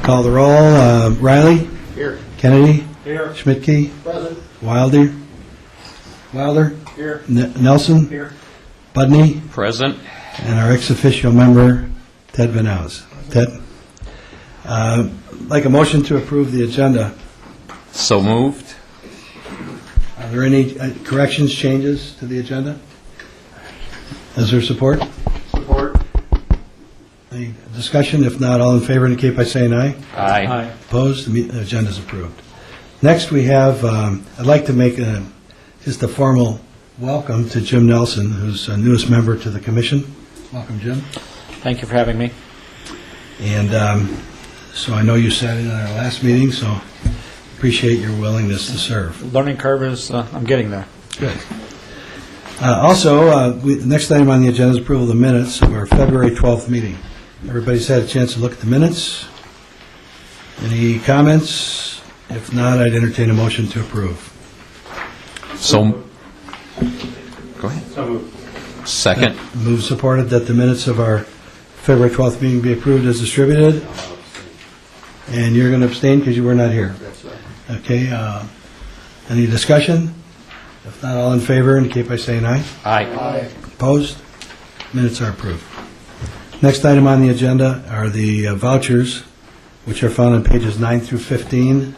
Call the roll. Riley? Here. Kennedy? Here. Schmidtke? Present. Wilder? Here. Nelson? Here. Budney? Present. And our ex-officio member, Ted Van Ouse. Ted? Like a motion to approve the agenda. So moved. Are there any corrections, changes to the agenda? Is there support? Support. Any discussion? If not, all in favor indicate by saying aye. Aye. Opposed? The agenda is approved. Next, we have, I'd like to make just a formal welcome to Jim Nelson, who's the newest member to the commission. Welcome, Jim. Thank you for having me. And so I know you sat in on our last meeting, so appreciate your willingness to serve. Learning curve is, I'm getting there. Good. Also, the next item on the agenda is approval of the minutes of our February 12th meeting. Everybody's had a chance to look at the minutes. Any comments? If not, I'd entertain a motion to approve. So, go ahead. So moved. Second. Move supported that the minutes of our February 12th meeting be approved as distributed. And you're going to abstain because you were not here. That's right. Okay. Any discussion? If not, all in favor indicate by saying aye. Aye. Opposed? Minutes are approved. Next item on the agenda are the vouchers, which are found on pages 9 through 15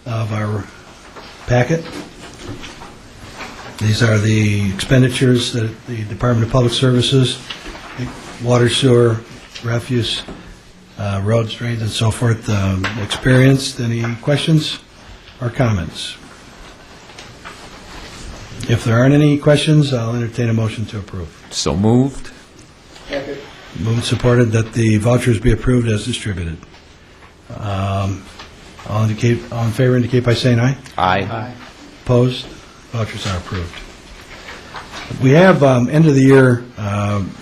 of our packet. These are the expenditures that the Department of Public Services, water, sewer, refuse, roads, drains, and so forth, experienced. Any questions or comments? If there aren't any questions, I'll entertain a motion to approve. So moved. Second. Moved and supported that the vouchers be approved as distributed. All in favor indicate by saying aye. Aye. Opposed? Vouchers are approved. We have end of the year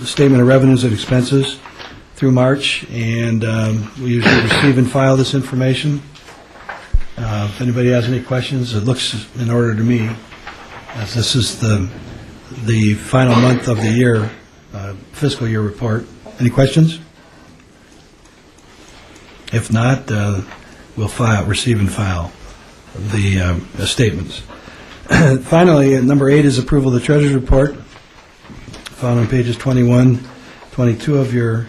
statement of revenues and expenses through March, and we usually receive and file this information. If anybody has any questions, it looks in order to me, as this is the final month of the year, fiscal year report. Any questions? If not, we'll receive and file the statements. Finally, number 8 is approval of the treasurer's report, found on pages 21, 22 of your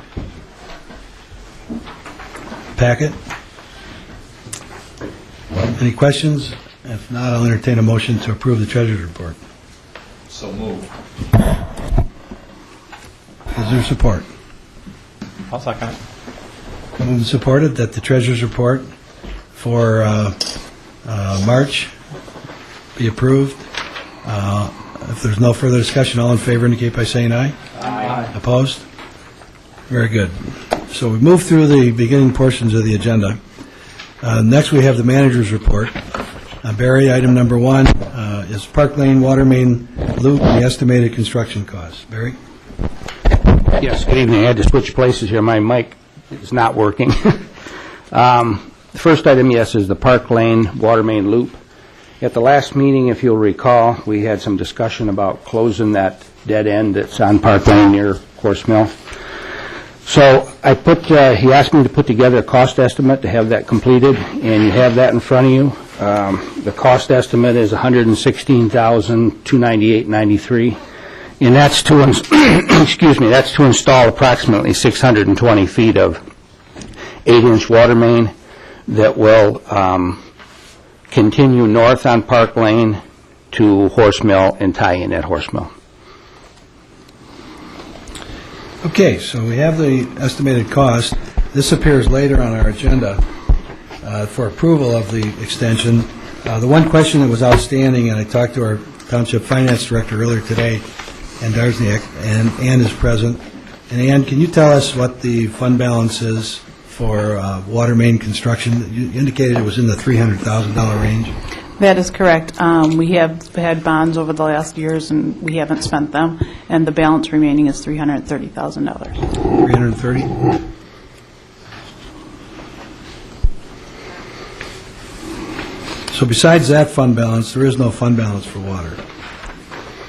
packet. Any questions? If not, I'll entertain a motion to approve the treasurer's report. So moved. Is there support? I'll second it. Moved and supported that the treasurer's report for March be approved. If there's no further discussion, all in favor indicate by saying aye. Aye. Opposed? Very good. So we move through the beginning portions of the agenda. Next, we have the manager's report. Barry, item number 1 is Park Lane Water Main Loop and the estimated construction costs. Barry? Yes, good evening. I had to switch places here. My mic is not working. The first item, yes, is the Park Lane Water Main Loop. At the last meeting, if you'll recall, we had some discussion about closing that dead end that's on Park Lane near Horse Mill. So I he asked me to put together a cost estimate to have that completed, and you have that in front of you. The cost estimate is $116,298.93, and that's to that's to install approximately 620 feet of 8-inch water main that will continue north on Park Lane to Horse Mill and tie in at Horse Mill. Okay, so we have the estimated cost. This appears later on our agenda for approval of the extension. The one question that was outstanding, and I talked to our Township Finance Director earlier today, Ann Darzniak, and Ann is present. And Ann, can you tell us what the fund balance is for water main construction? You indicated it was in the $300,000 range. That is correct. We have had bonds over the last years, and we haven't spent them, and the balance remaining is $330,000. 330? So besides that fund balance, there is no fund balance for water.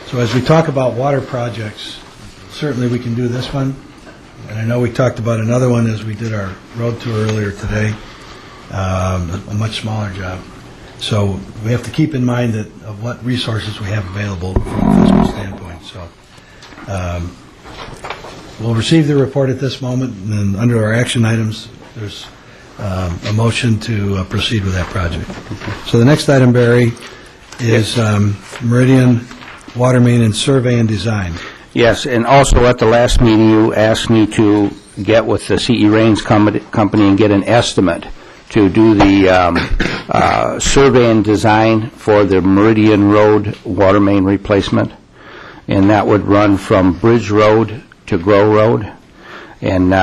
So as we talk about water projects, certainly we can do this one. And I know we talked about another one as we did our road tour earlier today. a much smaller job. So we have to keep in mind that of what resources we have available from a fiscal standpoint. So we'll receive the report at this moment, and then under our action items, there's a motion to proceed with that project. So the next item, Barry, is Meridian Water Main and Survey and Design. Yes, and also at the last meeting, you asked me to get with the CE Rains company and get an estimate to do the survey and design for the Meridian Road water main replacement, and that would run from Bridge Road to Grow Road. And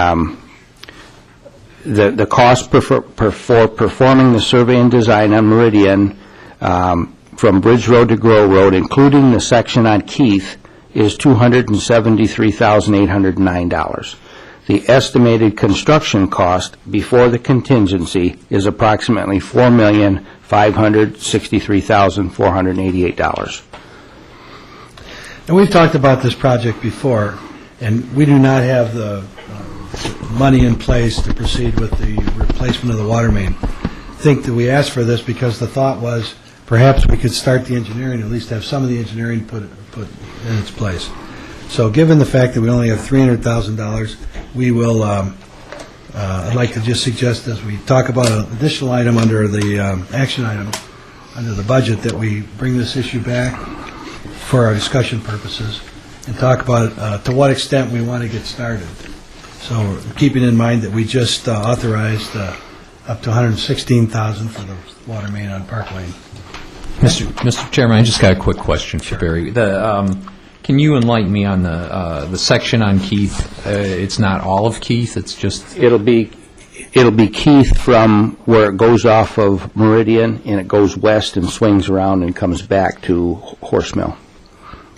the cost for performing the survey and design on Meridian from Bridge Road to Grow Road, including the section on Keith, is $273,809. The estimated construction cost before the contingency is approximately $4,563,488. And we've talked about this project before, and we do not have the money in place to proceed with the replacement of the water main. I think that we asked for this because the thought was perhaps we could start the engineering, at least have some of the engineering put in its place. So given the fact that we only have $300,000, we will, I'd like to just suggest as we talk about an additional item under the action item, under the budget, that we bring this issue back for our discussion purposes and talk about to what extent we want to get started. So keeping in mind that we just authorized up to $116,000 for the water main on Park Lane. Mr. Chairman, I just got a quick question for Barry. Can you enlighten me on the section on Keith? It's not all of Keith, it's just... It'll be Keith from where it goes off of Meridian, and it goes west and swings around and comes back to Horse Mill.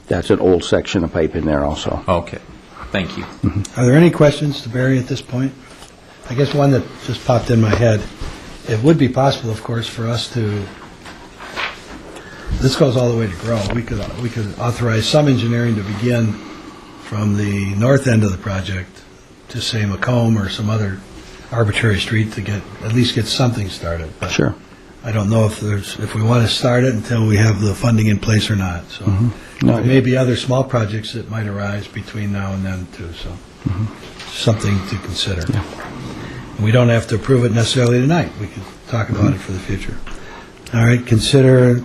That's an old section of pipe in there also. Okay, thank you. Are there any questions to Barry at this point? I guess one that just popped in my head. It would be possible, of course, for us to, this goes all the way to Grow. We could authorize some engineering to begin from the north end of the project to, say, Macomb or some other arbitrary street to at least get something started. But Sure. I don't know if we want to start it until we have the funding in place or not. So No, there may be other small projects that might arise between now and then, too. So something to consider. We don't have to approve it necessarily tonight. We can talk about it for the future. All right, consider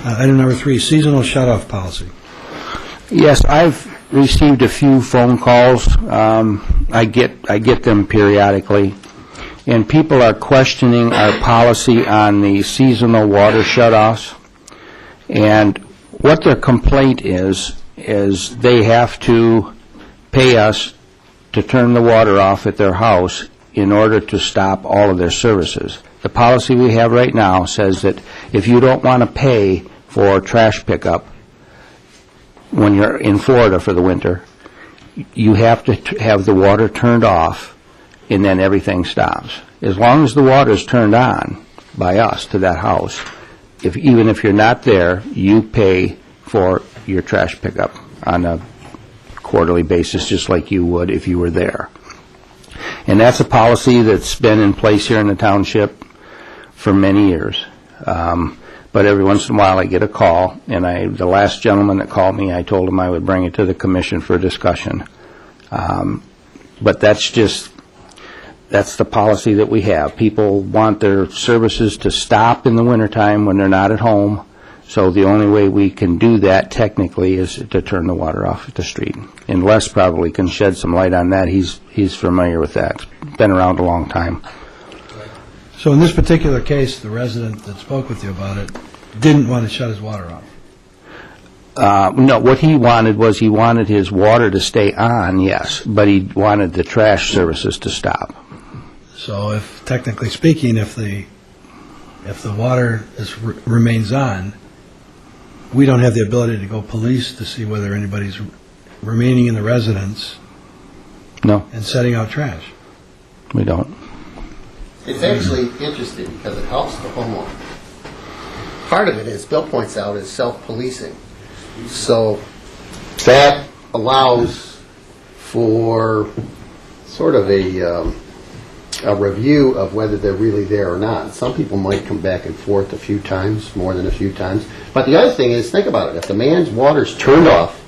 item number 3, seasonal shut-off policy. Yes, I've received a few phone calls. I get them periodically, and people are questioning our policy on the seasonal water shutoffs. And what their complaint is they have to pay us to turn the water off at their house in order to stop all of their services. The policy we have right now says that if you don't want to pay for trash pickup when you're in Florida for the winter, you have to have the water turned off, and then everything stops. As long as the water is turned on by us to that house, even if you're not there, you pay for your trash pickup on a quarterly basis, just like you would if you were there. And that's a policy that's been in place here in the township for many years. But every once in a while I get a call, and the last gentleman that called me, I told him I would bring it to the commission for discussion. But that's the policy that we have. People want their services to stop in the wintertime when they're not at home, so the only way we can do that technically is to turn the water off at the street. And Les probably can shed some light on that. He's familiar with that. Been around a long time. So in this particular case, the resident that spoke with you about it didn't want to shut his water off. No, what he wanted was he wanted his water to stay on, yes, but he wanted the trash services to stop. So if, technically speaking, if the water remains on, we don't have the ability to go police to see whether anybody's remaining in the residence No, and setting out trash. we don't. It's actually interesting because it helps the homeowner. Part of it, as Bill points out, is self-policing. So that allows for sort of a a review of whether they're really there or not. Some people might come back and forth a few times, more than a few times. But the other thing is, think about it. If the man's water's turned off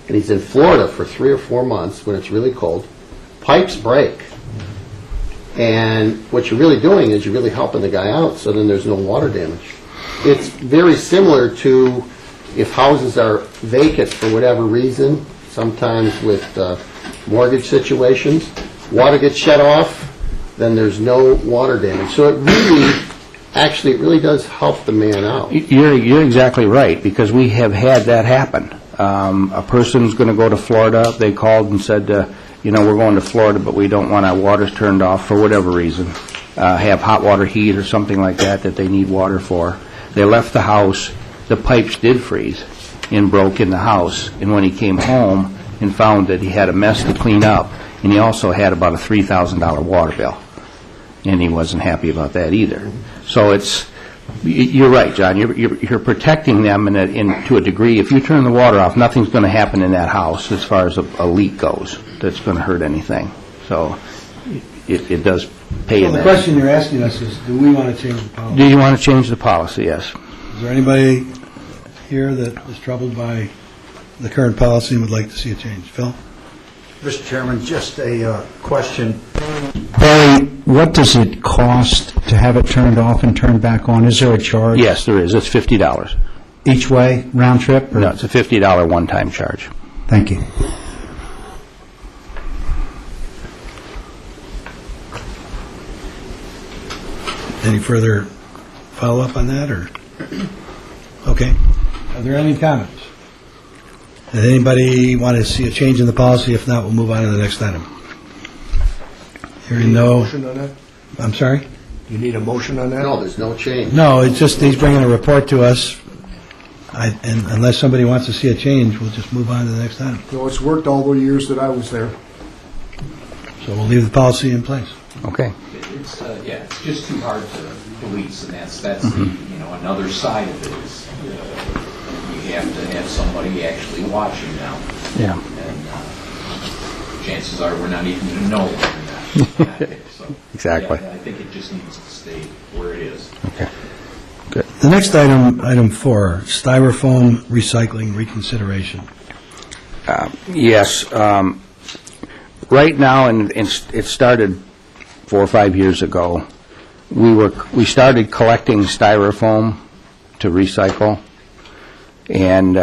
and he's in Florida for 3 or 4 months when it's really cold, pipes break. And what you're really doing is you're really helping the guy out, so then there's no water damage. It's very similar to if houses are vacant for whatever reason, sometimes with mortgage situations, water gets shut off, then there's no water damage. So it really does help the man out. You're exactly right, because we have had that happen. A person's going to go to Florida. They called and said, we're going to Florida, but we don't want our waters turned off for whatever reason. Have hot water heat or something like that they need water for. They left the house. The pipes did freeze and broke in the house. And when he came home and found that he had a mess to clean up, and he also had about a $3,000 water bill. And he wasn't happy about that either. So you're right, John. You're protecting them to a degree. If you turn the water off, nothing's going to happen in that house as far as a leak goes that's going to hurt anything. So it does pay in The that. question you're asking us is, do we want to change the policy? Do you want to change the policy? Yes. Is there anybody here that is troubled by the current policy and would like to see a change? Phil? Mr. Chairman, just a question. Barry, what does it cost to have it turned off and turned back on? Is there a charge? Yes, there is. It's $50. Each way, round trip? Or? No, it's a $50 one-time charge. Thank you. Any further follow-up on that, or? Okay. Are there any comments? Does anybody want to see a change in the policy? If not, we'll move on to the next item. Hearing no... Motion on that? I'm sorry? You need a motion on that? No, there's no change. No, it's just he's bringing a report to us, and unless somebody wants to see a change, we'll just move on to the next item. No, it's worked all the years that I was there. So we'll leave the policy in place. Okay. It's just too hard to police, and that's another side of it is you have to have somebody actually watching now. Yeah. And chances are we're not even going to know whether or not. So, Exactly. Yeah, I think it just needs to stay where it is. Okay. Good. The next item 4, styrofoam recycling reconsideration. Yes. Right now, and it started 4 or 5 years ago, we started collecting styrofoam to recycle, and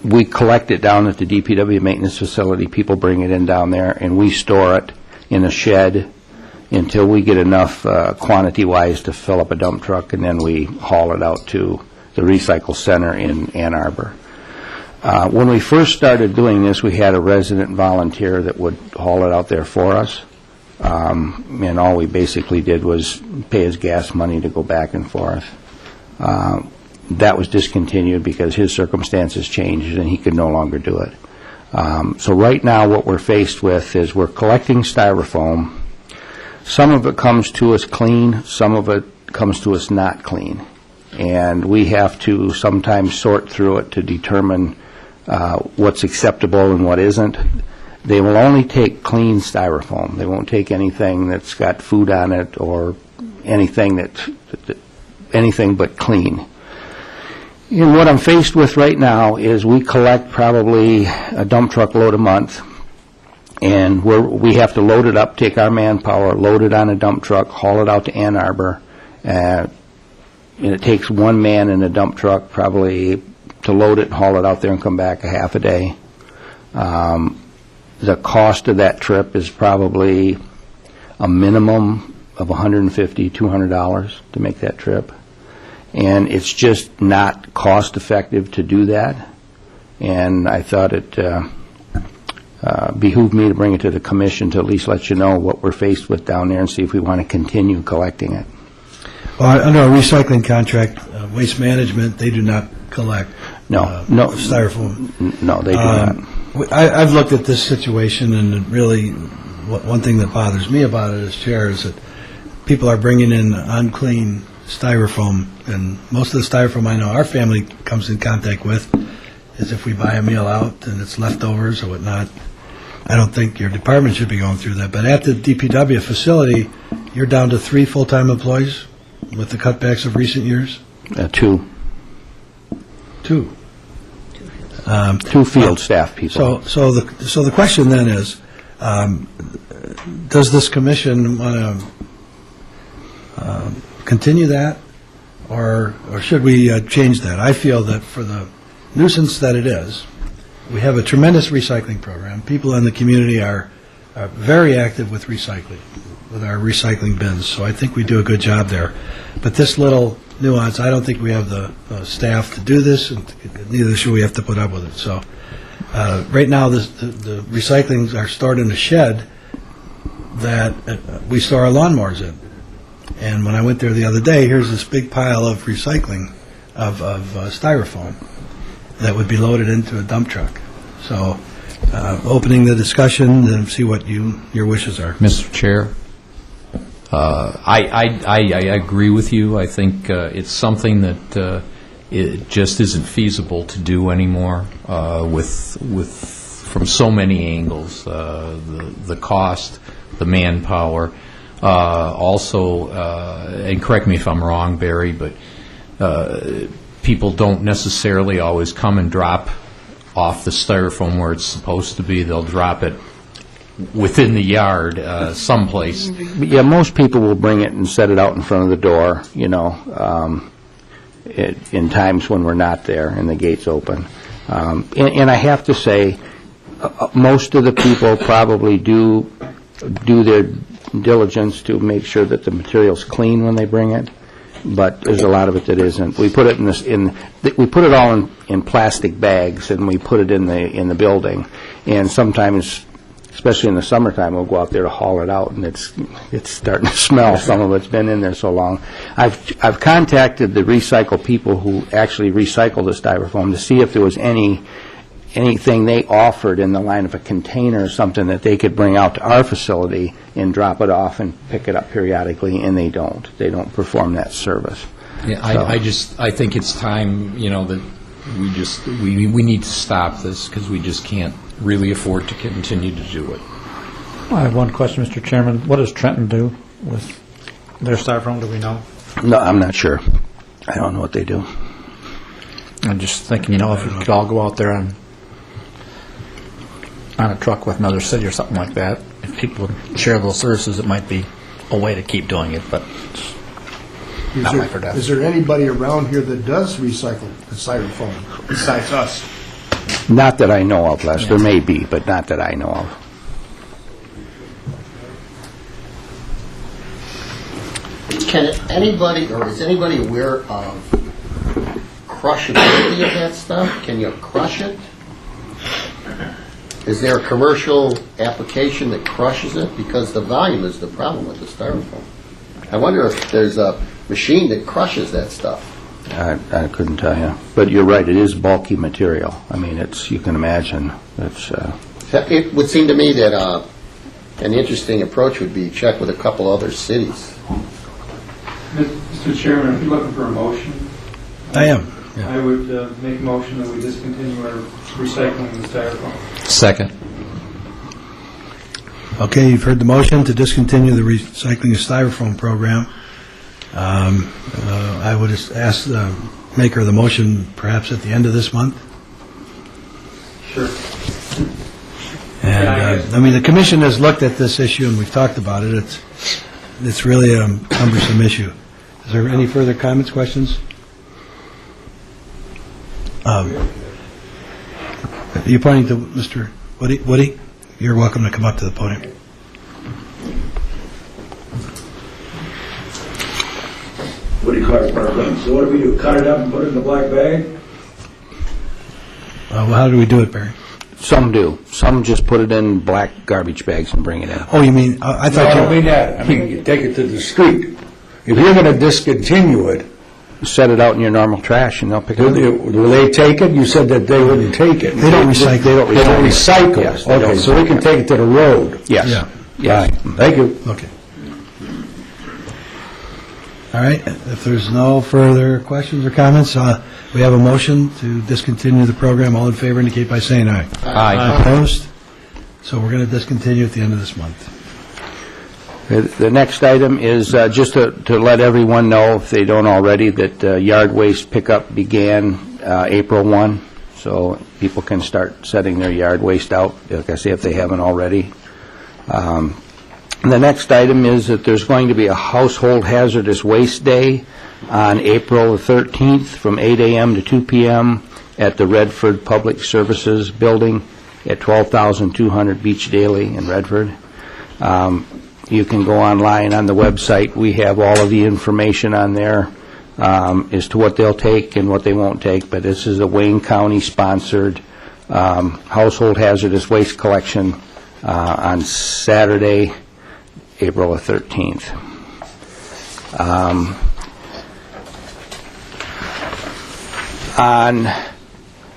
we collect it down at the DPW maintenance facility. People bring it in down there, and we store it in a shed until we get enough quantity-wise to fill up a dump truck, and then we haul it out to the recycle center in Ann Arbor. When we first started doing this, we had a resident volunteer that would haul it out there for us, and all we basically did was pay his gas money to go back and forth. That was discontinued because his circumstances changed and he could no longer do it. So right now what we're faced with is we're collecting styrofoam. Some of it comes to us clean, some of it comes to us not clean. And we have to sometimes sort through it to determine what's acceptable and what isn't. They will only take clean styrofoam. They won't take anything that's got food on it or anything anything but clean. And what I'm faced with right now is we collect probably a dump truck load a month, and we have to load it up, take our manpower, load it on a dump truck, haul it out to Ann Arbor, and it takes one man in a dump truck probably to load it and haul it out there and come back a half a day. The cost of that trip is probably a minimum of $150, $200 to make that trip. And it's just not cost effective to do that. And I thought it behooved me to bring it to the commission to at least let you know what we're faced with down there and see if we want to continue collecting it. Well, under a recycling contract, Waste Management, they do not collect No. styrofoam. No, they do not. I've looked at this situation, and really, one thing that bothers me about it as chair is that people are bringing in unclean styrofoam, and most of the styrofoam I know our family comes in contact with is if we buy a meal out and it's leftovers or whatnot. I don't think your department should be going through that, but at the DPW facility, you're down to 3 full-time employees with the cutbacks of recent years? 2. 2. 2 field staff people. So the question then is, does this commission want to continue that, or should we change that? I feel that for the nuisance that it is, we have a tremendous recycling program. People in the community are very active with recycling, with our recycling bins, so I think we do a good job there. But this little nuance, I don't think we have the staff to do this, and neither should we have to put up with it. So right now, the recyclings are stored in a shed that we store our lawnmowers in. And when I went there the other day, here's this big pile of recycling of styrofoam that would be loaded into a dump truck. So opening the discussion and see what your wishes are. Mr. Chair, I agree with you. I think it's something that it just isn't feasible to do anymore from so many angles. The cost, the manpower, also, and correct me if I'm wrong, Barry, but people don't necessarily always come and drop off the styrofoam where it's supposed to be. They'll drop it within the yard someplace. Yeah, most people will bring it and set it out in front of the door, in times when we're not there and the gate's open. And I have to say, most of the people probably do their diligence to make sure that the material's clean when they bring it, but there's a lot of it that isn't. We put it we put it all in plastic bags, and we put it in the building, and sometimes, especially in the summertime, we'll go out there to haul it out, and it's starting to smell. Some of it's been in there so long. I've contacted the recycle people who actually recycle the styrofoam to see if there was anything they offered in the line of a container or something that they could bring out to our facility and drop it off and pick it up periodically, and they don't. They don't perform that service. Yeah, I think it's time, that we need to stop this, because we just can't really afford to continue to do it. I have one question, Mr. Chairman. What does Trenton do with their styrofoam? Do we know? No, I'm not sure. I don't know what they do. I'm just thinking, if we could all go out there on a truck with another city or something like that, if people would share those services, it might be a way to keep doing it, but not my for death. Is there anybody around here that does recycle the styrofoam besides us? Not that I know of, Les. There may be, but not that I know of. Can anybody, or is anybody aware of crushability of that stuff? Can you crush it? Is there a commercial application that crushes it? Because the volume is the problem with the styrofoam. I wonder if there's a machine that crushes that stuff. I couldn't tell you. But you're right, it is bulky material. I mean, you can imagine. It would seem to me that an interesting approach would be check with a couple other cities. Mr. Chairman, if you're looking for a motion, I am. I would make a motion that we discontinue our recycling of the styrofoam. Second. Okay, you've heard the motion to discontinue the recycling of styrofoam program. I would ask the maker of the motion perhaps at the end of this month. Sure. And, the commission has looked at this issue, and we've talked about it. It's really a cumbersome issue. Is there any further comments, questions? Are you pointing to Mr. Woody? You're welcome to come up to the podium. Woody Clark, Parkland. So what do we do, cut it up and put it in the black bag? Well, how do we do it, Barry? Some do. Some just put it in black garbage bags and bring it in. Oh, you mean, I thought I don't mean that. I mean, you take it to the street. If you're going to discontinue it, set it out in your normal trash and they'll pick it up. will they take it? You said that they wouldn't take it. They don't recycle. They don't recycle. Yes, they okay, don't so we can take it to the road. Yes. Yeah. Yes. Thank you. Okay. All right, if there's no further questions or comments, we have a motion to discontinue the program. All in favor indicate by saying aye. Aye. Opposed? So we're going to discontinue at the end of this month. The next item is just to let everyone know, if they don't already, that yard waste pickup began April 1, so people can start setting their yard waste out, like I say, if they haven't already. The next item is that there's going to be a Household Hazardous Waste Day on April the 13th from 8 a.m. to 2 p.m. at the Redford Public Services Building at 12,200 Beach Daily in Redford. You can go online on the website. We have all of the information on there as to what they'll take and what they won't take, but this is a Wayne County-sponsored household hazardous waste collection on Saturday, April the 13th. On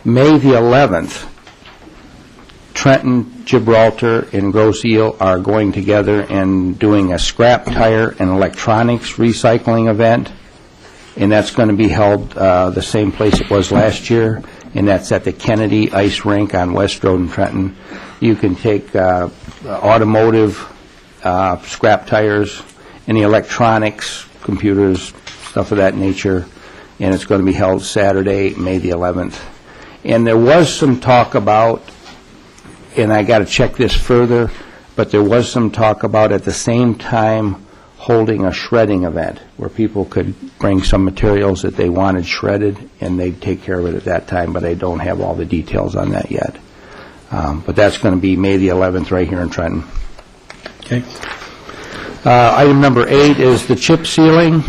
May the 11th, Trenton, Gibraltar, and Grosse Ile are going together and doing a scrap tire and electronics recycling event, and that's going to be held the same place it was last year, and that's at the Kennedy Ice Rink on West Road in Trenton. You can take automotive, scrap tires, any electronics, computers, stuff of that nature, and it's going to be held Saturday, May the 11th. And there was some talk about, and I got to check this further, but there was some talk about at the same time holding a shredding event where people could bring some materials that they wanted shredded, and they'd take care of it at that time, but I don't have all the details on that yet. But that's going to be May the 11th right here in Trenton. Okay. Item number 8 is the chip sealing.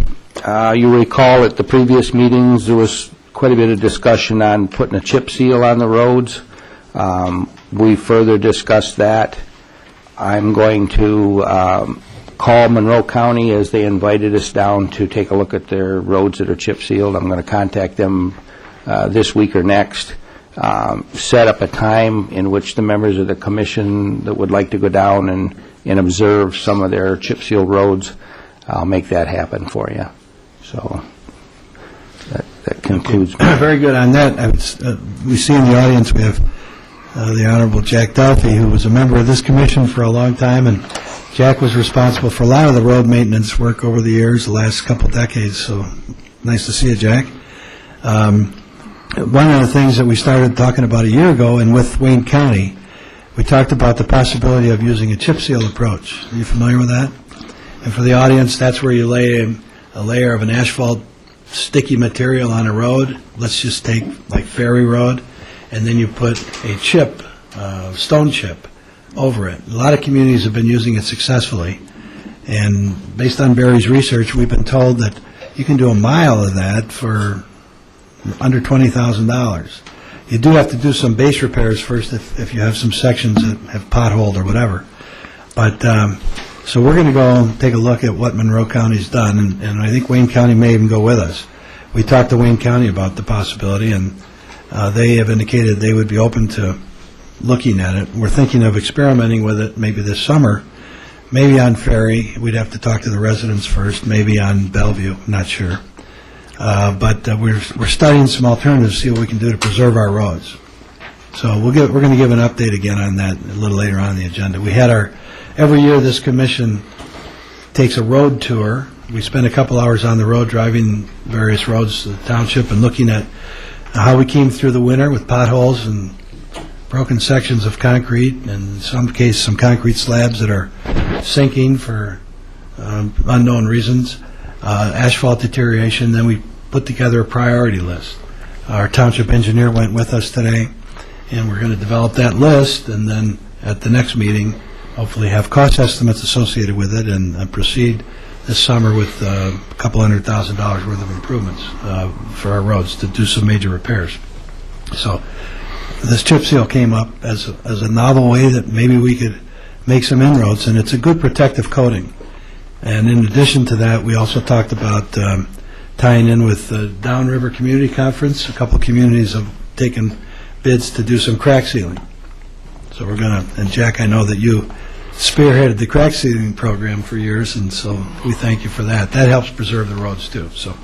You recall at the previous meetings there was quite a bit of discussion on putting a chip seal on the roads. We further discussed that. I'm going to call Monroe County as they invited us down to take a look at their roads that are chip sealed. I'm going to contact them this week or next, set up a time in which the members of the commission that would like to go down and observe some of their chip seal roads. I'll make that happen for you. So that concludes. Very good on that. We see in the audience we have the Honorable Jack Delphi, who was a member of this commission for a long time, and Jack was responsible for a lot of the road maintenance work over the years, the last couple decades, so nice to see you, Jack. One of the things that we started talking about a year ago, and with Wayne County, we talked about the possibility of using a chip seal approach. Are you familiar with that? And for the audience, that's where you lay a layer of an asphalt sticky material on a road. Let's just take like Ferry Road, and then you put a chip, stone chip, over it. A lot of communities have been using it successfully, and based on Barry's research, we've been told that you can do a mile of that for under $20,000. You do have to do some base repairs first if you have some sections that have potholed or whatever. But so we're going to go and take a look at what Monroe County's done, and I think Wayne County may even go with us. We talked to Wayne County about the possibility, and they have indicated they would be open to looking at it. We're thinking of experimenting with it maybe this summer, maybe on Ferry. We'd have to talk to the residents first, maybe on Bellevue, I'm not sure. But we're studying some alternatives to see what we can do to preserve our roads. So we're going to give an update again on that a little later on the agenda. We had every year this commission takes a road tour. We spend a couple hours on the road driving various roads to the township and looking at how we came through the winter with potholes and broken sections of concrete, and in some cases some concrete slabs that are sinking for unknown reasons, asphalt deterioration. Then we put together a priority list. Our township engineer went with us today, and we're going to develop that list, and then at the next meeting hopefully have cost estimates associated with it, and proceed this summer with a couple $100,000 worth of improvements for our roads to do some major repairs. So this chip seal came up as a novel way that maybe we could make some inroads, and it's a good protective coating. And in addition to that, we also talked about tying in with the Downriver Community Conference. A couple communities have taken bids to do some crack sealing. So we're going to, and Jack, I know that you spearheaded the crack sealing program for years, and so we thank you for that. That helps preserve the roads too. So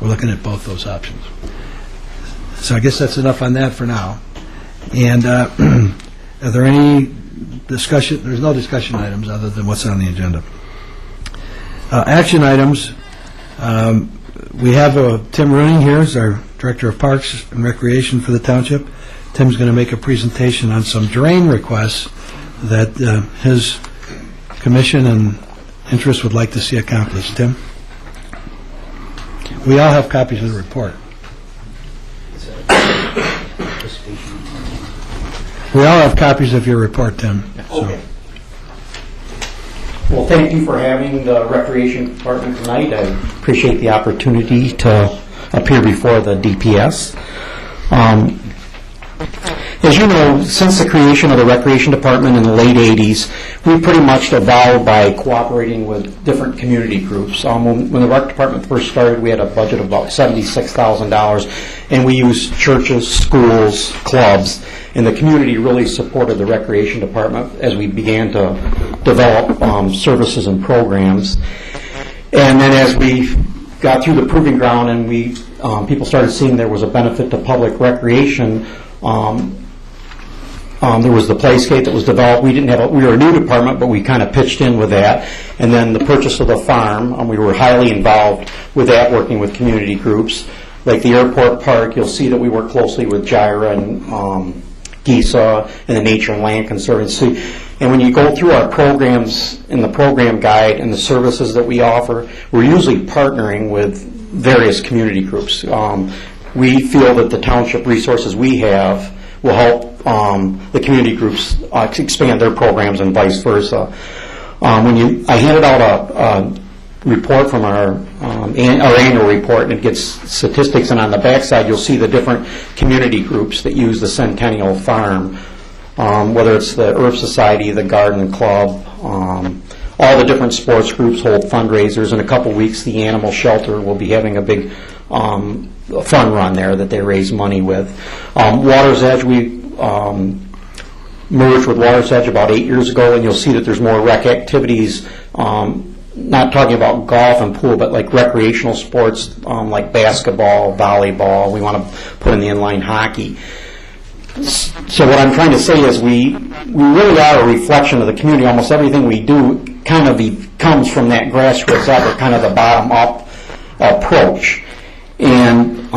we're looking at both those options. So I guess that's enough on that for now. And are there any discussion, there's no discussion items other than what's on the agenda. Action items, we have Tim Rooney here as our Director of Parks and Recreation for the township. Tim's going to make a presentation on some drain requests that his commission and interest would like to see accomplished. Tim? We all have copies of the report. We all have copies of your report, Tim. Okay. Well, thank you for having the Recreation Department tonight. I appreciate the opportunity to appear before the DPS. As you know, since the creation of the Recreation Department in the late 80s, we pretty much evolved by cooperating with different community groups. When the Rec Department first started, we had a budget of about $76,000, and we used churches, schools, clubs, and the community really supported the Recreation Department as we began to develop services and programs. And then as we got through the proving ground and people started seeing there was a benefit to public recreation, there was the playscape that was developed. We were a new department, but we kind of pitched in with that. And then the purchase of the farm, we were highly involved with that, working with community groups. Like the airport park, you'll see that we work closely with JIRA and GISA and the Nature and Land Conservancy. And when you go through our programs in the program guide and the services that we offer, we're usually partnering with various community groups. We feel that the township resources we have will help the community groups expand their programs and vice versa. I handed out a report from our annual report, and it gets statistics, and on the backside you'll see the different community groups that use the Centennial Farm, whether it's the Herb Society, the Garden Club, all the different sports groups hold fundraisers. In a couple weeks, the Animal Shelter will be having a big fun run there that they raise money with. Water's Edge, we merged with Water's Edge about 8 years ago, and you'll see that there's more rec activities, not talking about golf and pool, but like recreational sports like basketball, volleyball. We want to put in the inline hockey. So what I'm trying to say is we really are a reflection of the community. Almost everything we do kind of comes from that grassroots effort, kind of the bottom-up approach. And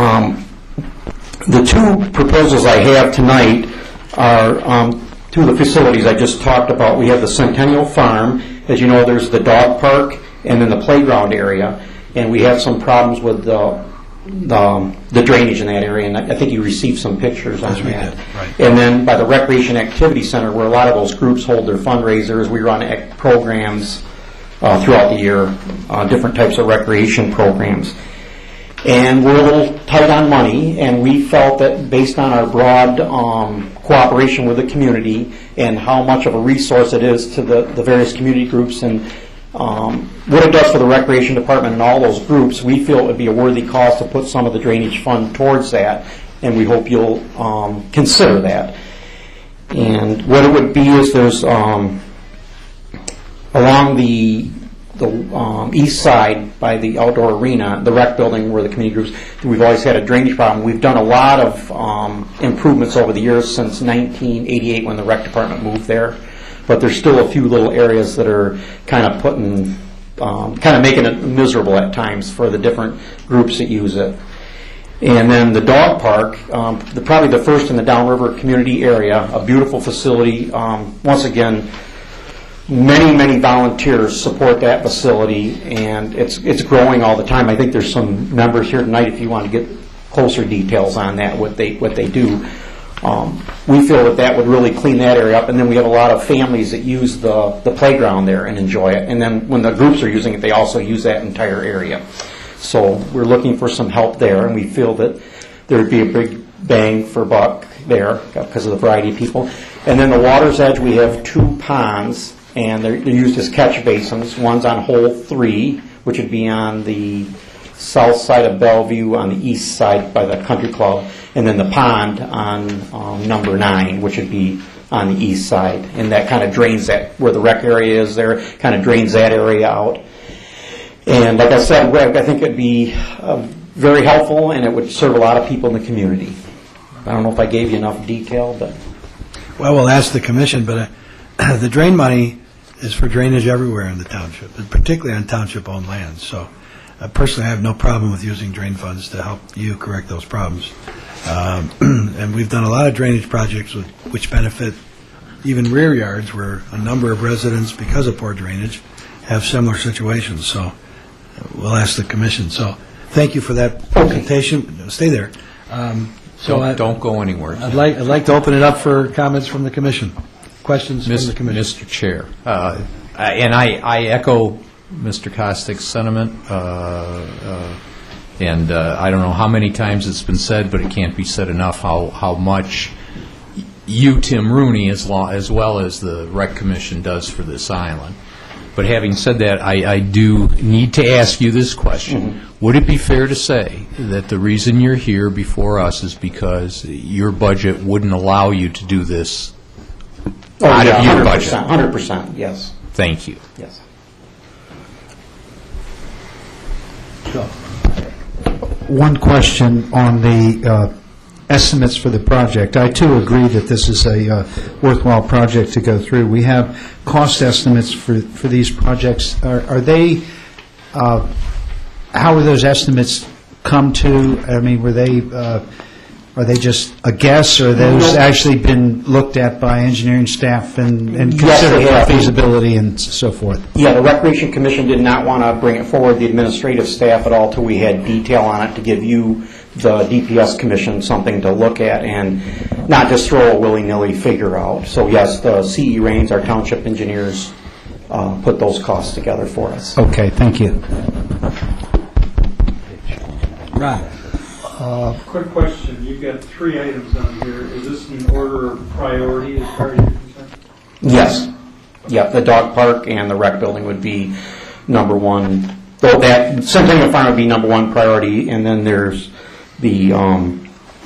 the two proposals I have tonight are two of the facilities I just talked about. We have the Centennial Farm. As you know, there's the dog park and then the playground area. And we have some problems with the drainage in that area, and I think you received some pictures on that. Right. And then by the Recreation Activity Center, where a lot of those groups hold their fundraisers, we run programs throughout the year, different types of recreation programs. And we're a little tight on money, and we felt that based on our broad cooperation with the community and how much of a resource it is to the various community groups and what it does for the Recreation Department and all those groups, we feel it would be a worthy cause to put some of the drainage fund towards that, and we hope you'll consider that. And what it would be is there's along the east side by the outdoor arena, the rec building where the community groups, we've always had a drainage problem. We've done a lot of improvements over the years since 1988 when the rec department moved there. But there's still a few little areas that are kind of making it miserable at times for the different groups that use it. And then the dog park, probably the first in the Downriver community area, a beautiful facility. Once again, many volunteers support that facility, and it's growing all the time. I think there's some members here tonight if you want to get closer details on that, what they do. We feel that would really clean that area up, and then we have a lot of families that use the playground there and enjoy it. And then when the groups are using it, they also use that entire area. So we're looking for some help there, and we feel that there would be a big bang for buck there because of the variety of people. And then the Water's Edge, we have 2 ponds, and they're used as catch basins. One's on hole 3, which would be on the south side of Bellevue, on the east side by the country club, and then the pond on number 9, which would be on the east side. And that kind of drains that, where the rec area is there, kind of drains that area out. And like I said, I think it'd be very helpful, and it would serve a lot of people in the community. I don't know if I gave you enough detail, but... Well, we'll ask the commission, but the drain money is for drainage everywhere in the township, and particularly on township-owned land. So personally, I have no problem with using drain funds to help you correct those problems. And we've done a lot of drainage projects which benefit even rear yards where a number of residents, because of poor drainage, have similar situations. So we'll ask the commission. So thank you for that presentation. Stay there. Don't go anywhere. I'd like to open it up for comments from the commission. Questions from the commission. Mr. Chair, and I echo Mr. Costick's sentiment, and I don't know how many times it's been said, but it can't be said enough how much you, Tim Rooney, as well as the Rec Commission does for this island. But having said that, I do need to ask you this question. Would it be fair to say that the reason you're here before us is because your budget wouldn't allow you to do this out of your budget? 100%, yes. Thank you. Yes. One question on the estimates for the project. I, too, agree that this is a worthwhile project to go through. We have cost estimates for these projects. Are they, how were those estimates come to? I mean, are they just a guess, or are those actually been looked at by engineering staff and considered for feasibility and so forth? Yeah, the Recreation Commission did not want to bring it forward, the administrative staff at all, till we had detail on it to give you, the DPS Commission, something to look at and not just throw a willy-nilly figure out. So yes, the CE Rains, our township engineers, put those costs together for us. Okay, thank you. Ron. Quick question. You've got 3 items on here. Is this in order of priority as far as you're concerned? Yes. Yep, the dog park and the rec building would be number one. So that Centennial Farm would be number one priority, and then there's the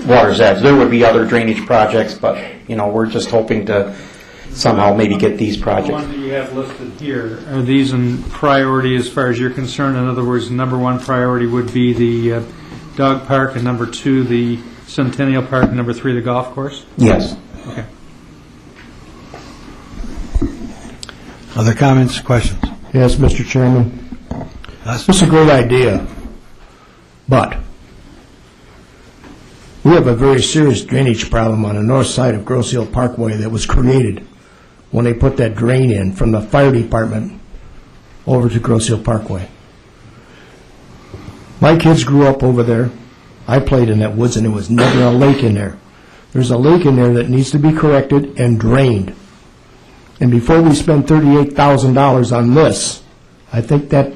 water's edge. There would be other drainage projects, but we're just hoping to somehow maybe get these projects. The ones that you have listed here, are these in priority as far as you're concerned? In other words, number 1 priority would be the dog park, and number 2 the Centennial Park, and number 3 the golf course? Yes. Okay. Other comments, questions? Yes, Mr. Chairman. This This is a great idea, but we have a very serious drainage problem on the north side of Grosse Hill Parkway that was created when they put that drain in from the fire department over to Grosse Hill Parkway. My kids grew up over there. I played in that woods, and there was never a lake in there. There's a lake in there that needs to be corrected and drained. And before we spend $38,000 on this, I think that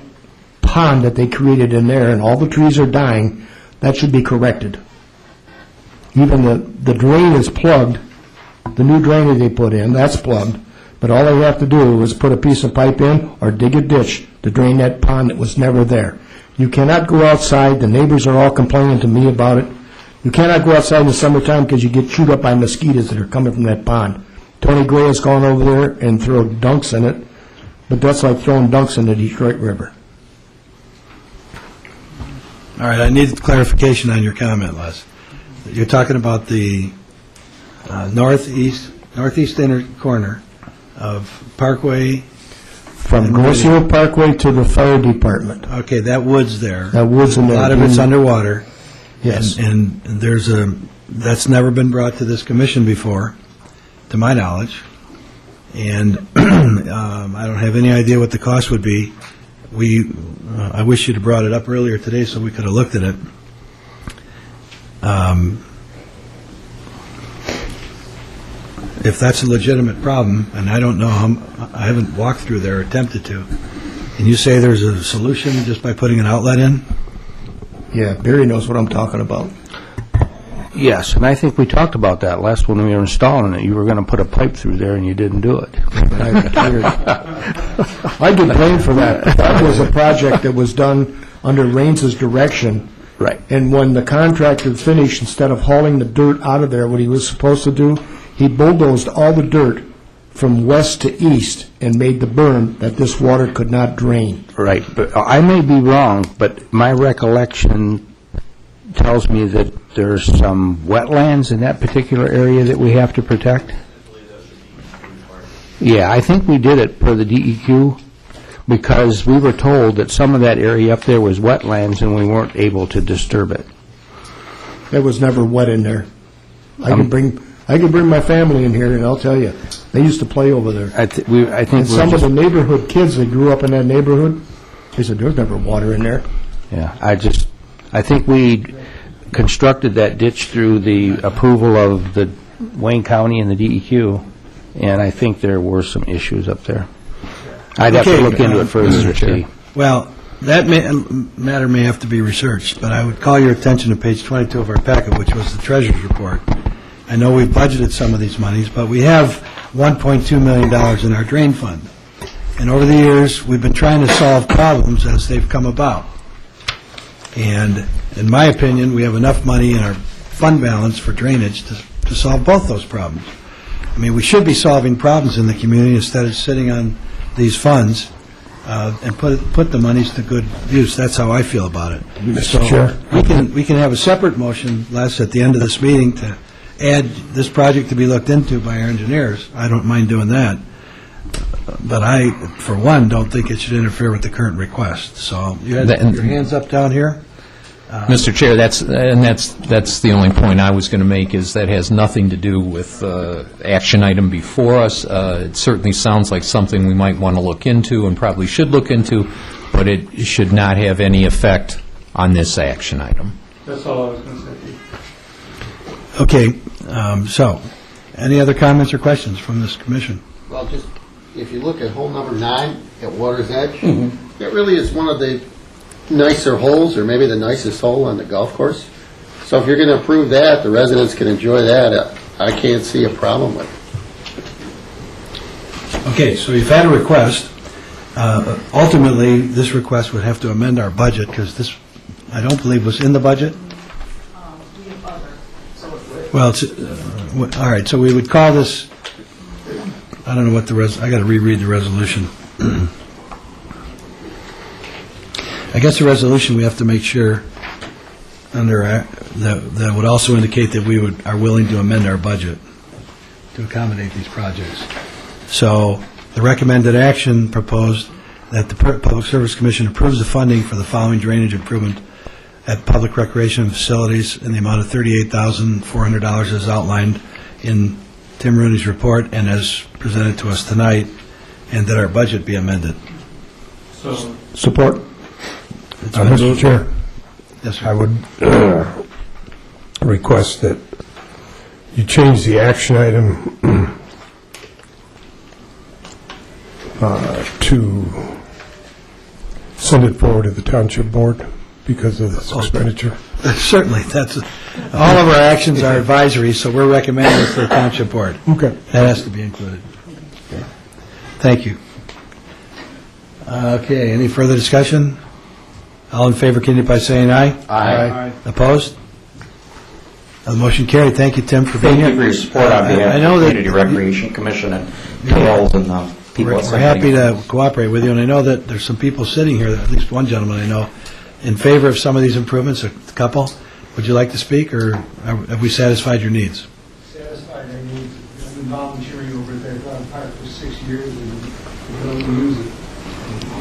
pond that they created in there, and all the trees are dying, that should be corrected. Even the drain is plugged, the new drain that they put in, that's plugged, but all they have to do is put a piece of pipe in or dig a ditch to drain that pond that was never there. You cannot go outside, the neighbors are all complaining to me about it. You cannot go outside in the summertime because you get chewed up by mosquitoes that are coming from that pond. Tony Gray has gone over there and throw dunks in it, but that's like throwing dunks in the Detroit River. All right, I need clarification on your comment, Les. You're talking about the northeast inner corner of Parkway. From Grosse Hill Parkway to the fire department. Okay, that wood's there. That wood's in there. A lot of it's underwater. Yes. And that's never been brought to this commission before, to my knowledge. And I don't have any idea what the cost would be. I wish you'd have brought it up earlier today so we could have looked at it. If that's a legitimate problem, and I don't know I haven't walked through there or attempted to, and you say there's a solution just by putting an outlet in? Yeah, Barry knows what I'm talking about. Yes, and I think we talked about that last when we were installing it. You were going to put a pipe through there, and you didn't do it. I get blamed for that. That was a project that was done under Rains's direction. Right. And when the contractor finished, instead of hauling the dirt out of there, what he was supposed to do, he bulldozed all the dirt from west to east and made the berm that this water could not drain. Right, but I may be wrong, but my recollection tells me that there's some wetlands in that particular area that we have to protect. Yeah, I think we did it per the DEQ because we were told that some of that area up there was wetlands and we weren't able to disturb it. It was never wet in there. I can bring my family in here, and I'll tell you, they used to play over there. I think And some of the neighborhood kids that grew up in that neighborhood, they said, there's never water in there. Yeah, I think we constructed that ditch through the approval of the Wayne County and the DEQ, and I think there were some issues up there. I'd have to Okay, look into it further to see. Well, that matter may have to be researched, but I would call your attention to page 22 of our packet, which was the treasurer's report. I know we've budgeted some of these monies, but we have $1.2 million in our drain fund. And over the years, we've been trying to solve problems as they've come about. And in my opinion, we have enough money in our fund balance for drainage to solve both those problems. I mean, we should be solving problems in the community instead of sitting on these funds and put the monies to good use. That's how I feel about it. Mr. Chair? We can have a separate motion, Les, at the end of this meeting to add this project to be looked into by our engineers. I don't mind doing that. But I, for one, don't think it should interfere with the current request. So you had your hands up down here? Mr. Chair, that's the only point I was going to make, is that has nothing to do with action item before us. It certainly sounds like something we might want to look into and probably should look into, but it should not have any effect on this action item. That's all I was going to say. Okay, so any other comments or questions from this commission? Well, just, if you look at hole number 9 at Water's Edge, that really is one of the nicer holes, or maybe the nicest hole on the golf course. So if you're going to approve that, the residents can enjoy that. I can't see a problem with it. Okay, so you've had a request. Ultimately, this request would have to amend our budget, because this, I don't believe, was in the budget. Well, it's, all right, so we would call this, I don't know what I got to reread the resolution. I guess the resolution, we have to make sure under, that would also indicate that we are willing to amend our budget to accommodate these projects. So the recommended action proposed that the Public Service Commission approves the funding for the following drainage improvement at public recreation facilities in the amount of $38,400 as outlined in Tim Rooney's report and as presented to us tonight, and that our budget be amended. So, Support. Mr. Chair, Yes, sir. I would request that you change the action item to send it forward to the Township Board because of this expenditure. Certainly, that's, all of our actions are advisory, so we're recommending it for the Township Board. Okay. That has to be included. Thank you. Okay, any further discussion? All in favor, indicate by saying aye. Aye. Opposed? The motion carried. Thank you, Tim, for being Thank here. you for your support on behalf I of know the that Community Recreation Commission and Carol's and the people at We're happy to cooperate with you, and I know that there's some people sitting here, at least one gentleman I know, in favor of some of these improvements, a couple. Would you like to speak, or have we satisfied your needs? Satisfied our needs. I've been volunteering over there at Dog Park for 6 years, and we don't use it.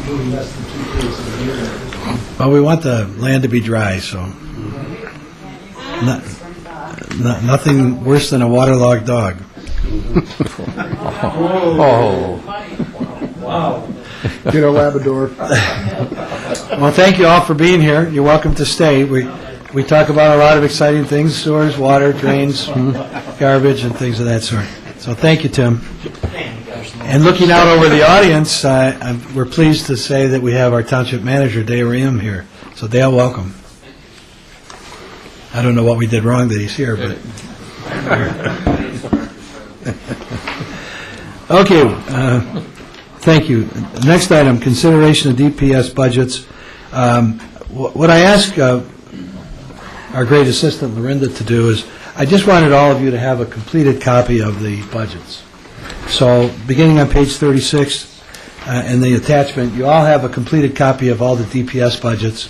Really less than 2 cases a year. Well, we want the land to be dry, so nothing worse than a waterlogged dog. Oh. wow. Get a Labrador. Well, thank you all for being here. You're welcome to stay. We talk about a lot of exciting things, sewers, water, drains, garbage, and things of that sort. So thank you, Tim. And looking out over the audience, we're pleased to say that we have our Township Manager, Dale Ream, here. So Dale, welcome. I don't know what we did wrong that he's here, but... Okay, thank you. Next item, consideration of DPS budgets. What I ask our great assistant, Lorinda, to do is, I just wanted all of you to have a completed copy of the budgets. So, beginning on page 36, in the attachment, you all have a completed copy of all the DPS budgets.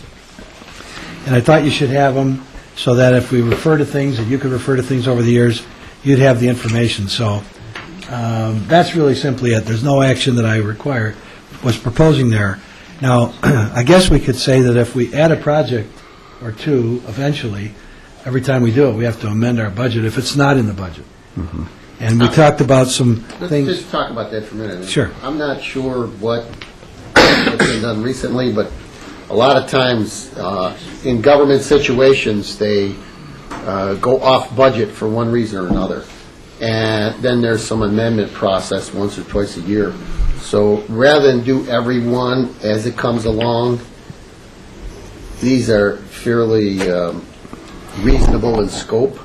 And I thought you should have them so that if we refer to things, and you could refer to things over the years, you'd have the information. So, That's really simply it. There's no action that I was proposing there. Now, I guess we could say that if we add a project or two, eventually, every time we do it, we have to amend our budget if it's not in the budget. And we talked about some Let's things. just talk about that for a minute. Sure. I'm not sure what's been done recently, but a lot of times in government situations, they go off budget for one reason or another. And then there's some amendment process once or twice a year. So rather than do every one as it comes along, these are fairly reasonable in scope.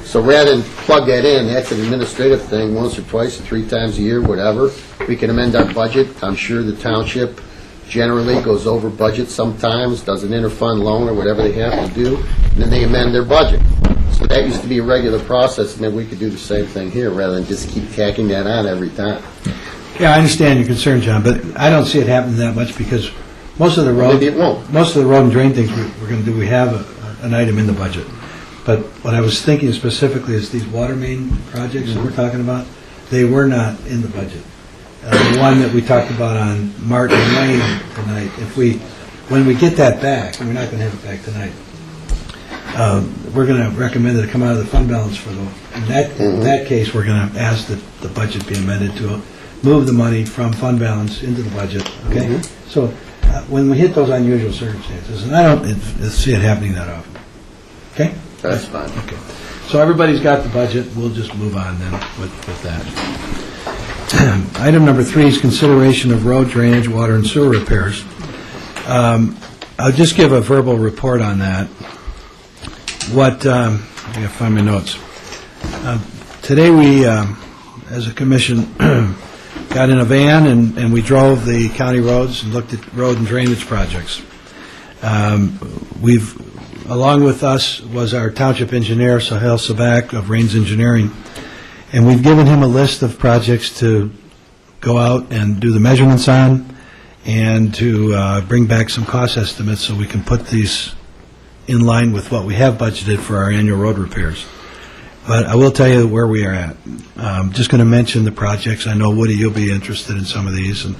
So rather than plug that in, that's an administrative thing, once or twice, 3 times a year, whatever. We can amend our budget. I'm sure the township generally goes over budget sometimes, does an interfund loan or whatever they have to do, and then they amend their budget. So that used to be a regular process, and then we could do the same thing here, rather than just keep tacking that on every time. Yeah, I understand your concern, John, but I don't see it happening that much because most of the road, Maybe it won't. most of the road and drain things we're going to do, we have an item in the budget. But what I was thinking specifically is these water main projects that we're talking about, they were not in the budget. The one that we talked about on Martin Lane tonight, when we get that back, and we're not going to have it back tonight, we're going to recommend that it come out of the fund balance for those. In that case, we're going to ask that the budget be amended to move the money from fund balance into the budget, okay? So when we hit those unusual circumstances, and I don't see it happening that often, okay? That's fine. Okay. So everybody's got the budget, we'll just move on then with that. Item number 3 is consideration of road drainage, water and sewer repairs. I'll just give a verbal report on that. I gotta find my notes. Today we, as a commission, got in a van and we drove the county roads and looked at road and drainage projects. Along with us was our township engineer, Sahel Sabak of Rains Engineering, and we've given him a list of projects to go out and do the measurements on and to bring back some cost estimates so we can put these in line with what we have budgeted for our annual road repairs. But I will tell you where we are at. I'm just going to mention the projects. I know, Woody, you'll be interested in some of these. And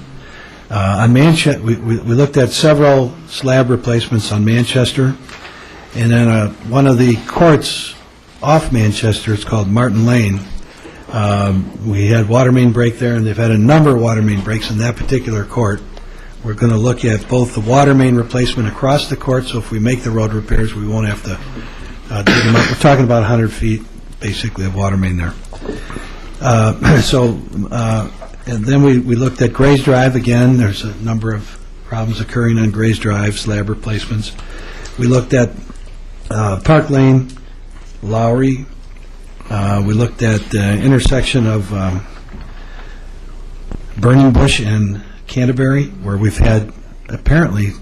on Manchester, we looked at several slab replacements on Manchester. And then one of the courts off Manchester, it's called Martin Lane. We had water main break there, and they've had a number of water main breaks in that particular court. We're going to look at both the water main replacement across the court, so if we make the road repairs, we won't have to dig them up. We're talking about 100 feet, basically, of water main there. And then we looked at Gray's Drive again. There's a number of problems occurring on Gray's Drive, slab replacements. We looked at Park Lane, Lowry. We looked at the intersection of Burning Bush and Canterbury, where we've had apparently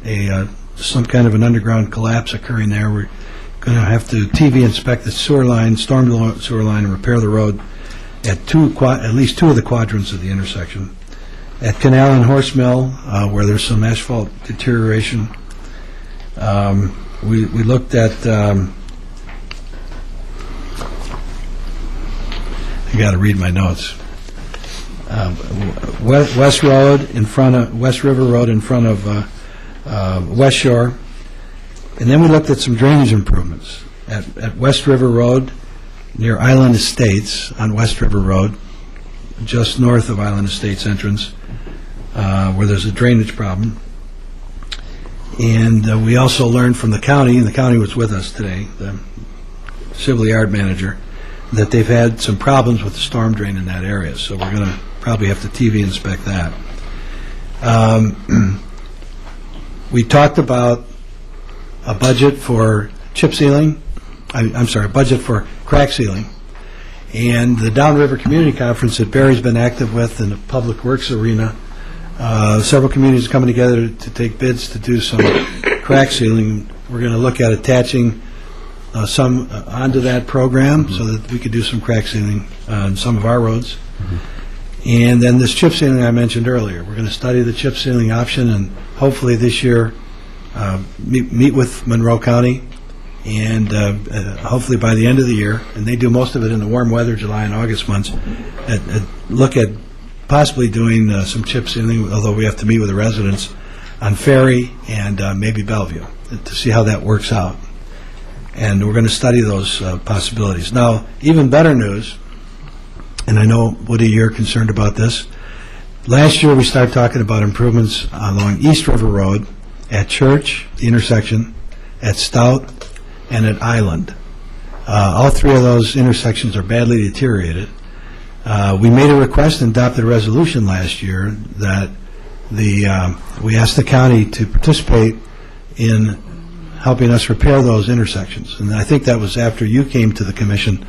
some kind of an underground collapse occurring there. We're going to have to TV inspect the sewer line, storm the sewer line, and repair the road at least 2 of the quadrants of the intersection. At Canal and Horse Mill, where there's some asphalt deterioration, we looked at I got to read my notes. West River Road in front of West Shore, and then we looked at some drainage improvements at West River Road near Island Estates on West River Road, just north of Island Estates entrance, where there's a drainage problem. And we also learned from the county, and the county was with us today, the civil yard manager, that they've had some problems with the storm drain in that area. So we're going to probably have to TV inspect that. We talked about a budget for chip sealing. A budget for crack sealing. And the Downriver Community Conference that Barry's been active with in the public works arena, several communities coming together to take bids to do some crack sealing. We're going to look at attaching some onto that program so that we could do some crack sealing on some of our roads. And then this chip sealing I mentioned earlier. We're going to study the chip sealing option and hopefully this year meet with Monroe County and hopefully by the end of the year, and they do most of it in the warm weather, July and August months, look at possibly doing some chip sealing, although we have to meet with the residents on Ferry and maybe Bellevue to see how that works out. And we're going to study those possibilities. Now, even better news, and I know, Woody, you're concerned about this. Last year, we started talking about improvements along East River Road, at Church, the intersection, at Stout, and at Island. All three of those intersections are badly deteriorated. We made a request and adopted a resolution last year that we asked the county to participate in helping us repair those intersections. And I think that was after you came to the commission,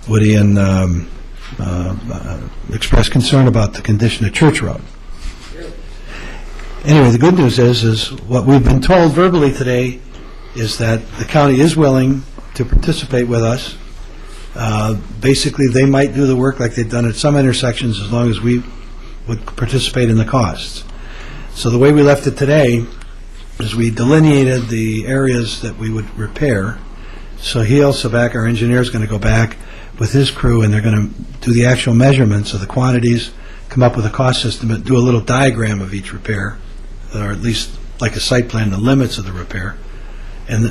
Woody, and expressed concern about the condition of Church Road. Anyway, the good news is what we've been told verbally today is that the county is willing to participate with us. Basically, they might do the work like they've done at some intersections as long as we would participate in the costs. So the way we left it today is we delineated the areas that we would repair. So Sabak, our engineer, is going to go back with his crew, and they're going to do the actual measurements of the quantities, come up with a cost estimate, do a little diagram of each repair, or at least like a site plan, the limits of the repair. And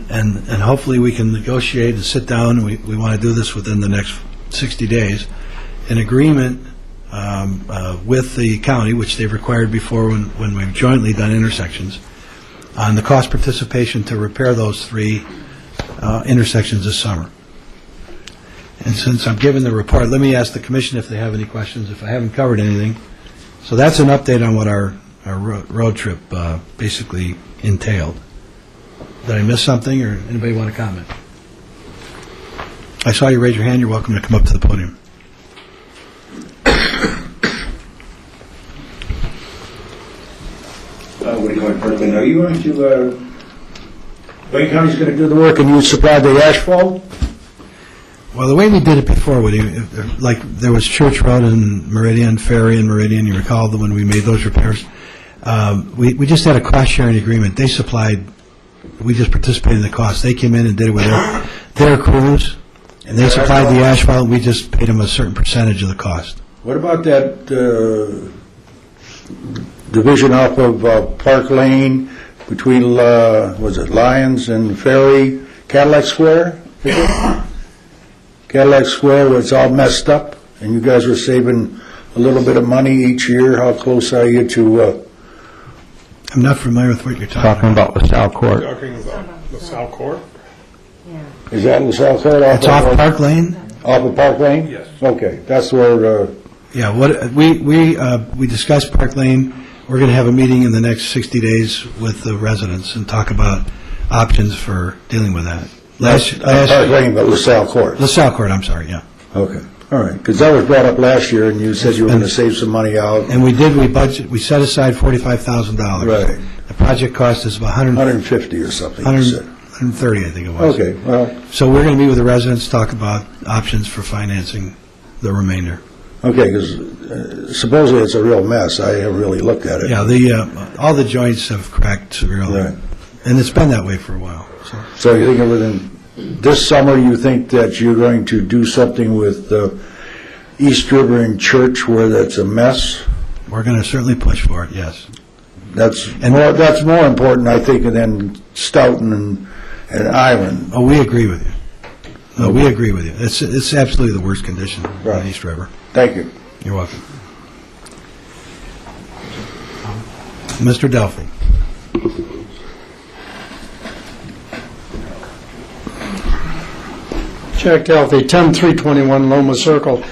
hopefully we can negotiate and sit down, and we want to do this within the next 60 days, an agreement with the county, which they've required before when we've jointly done intersections, on the cost participation to repair those three intersections this summer. And since I'm giving the report, let me ask the commission if they have any questions, if I haven't covered anything. So that's an update on what our road trip basically entailed. Did I miss something, or anybody want to comment? I saw you raise your hand. You're welcome to come up to the podium. What do you want, Parkland? Are you going to, Wayne County's going to do the work and you supply the asphalt? Well, the way we did it before, Woody, like there was Church Road and Meridian, Ferry and Meridian, you recall when we made those repairs, we just had a cost-sharing agreement. They supplied, we just participated in the cost. They came in and did it with their crews, and they supplied the asphalt, and we just paid them a certain percentage of the cost. What about that division off of Park Lane between, was it Lyons and Ferry, Cadillac Square? Cadillac Square, where it's all messed up, and you guys were saving a little bit of money each year. How close are you to... I'm not familiar with what you're talking about. LaSalle Court. Talking about LaSalle Court? Is that LaSalle Court? It's off Park Lane? Off of Park Lane? Yes. Okay, that's where... Yeah, we discussed Park Lane. We're going to have a meeting in the next 60 days with the residents and talk about options for dealing with that. Park Lane, but LaSalle Court. LaSalle Court, I'm sorry, yeah. Okay, all right, because that was brought up last year, and you said you were going to save some money out. And we set aside $45,000. Right. The project cost is about 150 or something, you said. 130, I think it was. Okay, well... So we're going to meet with the residents, talk about options for financing the remainder. Okay, because supposedly it's a real mess. I haven't really looked at it. Yeah, all the joints have cracked severely. Right. And it's been that way for a while. So you think within this summer, you think that you're going to do something with East River and Church where that's a mess? We're going to certainly push for it, yes. That's more important, I think, than Stoughton and Island. Oh, we agree with you. No, we agree with you. It's absolutely the worst condition on East River. Thank you. You're welcome. Mr. Delphi. Jack Delphi, 10321 Loma Circle.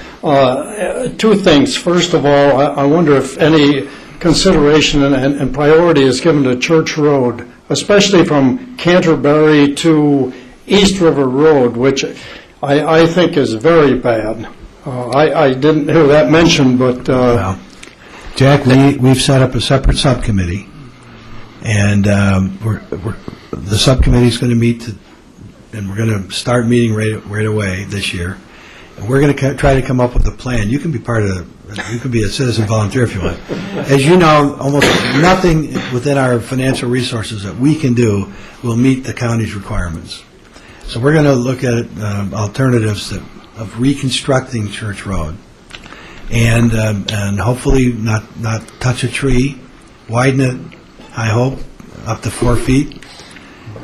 Two things. First of all, I wonder if any consideration and priority is given to Church Road, especially from Canterbury to East River Road, which I think is very bad. I didn't hear that mentioned, but... Well, Jack, we've set up a separate subcommittee, and the subcommittee's going to meet, and we're going to start meeting right away this year. And we're going to try to come up with a plan. You can be you can be a citizen volunteer if you want. As you know, almost nothing within our financial resources that we can do will meet the county's requirements. So we're going to look at alternatives of reconstructing Church Road, and hopefully not touch a tree, widen it, I hope, up to 4 feet,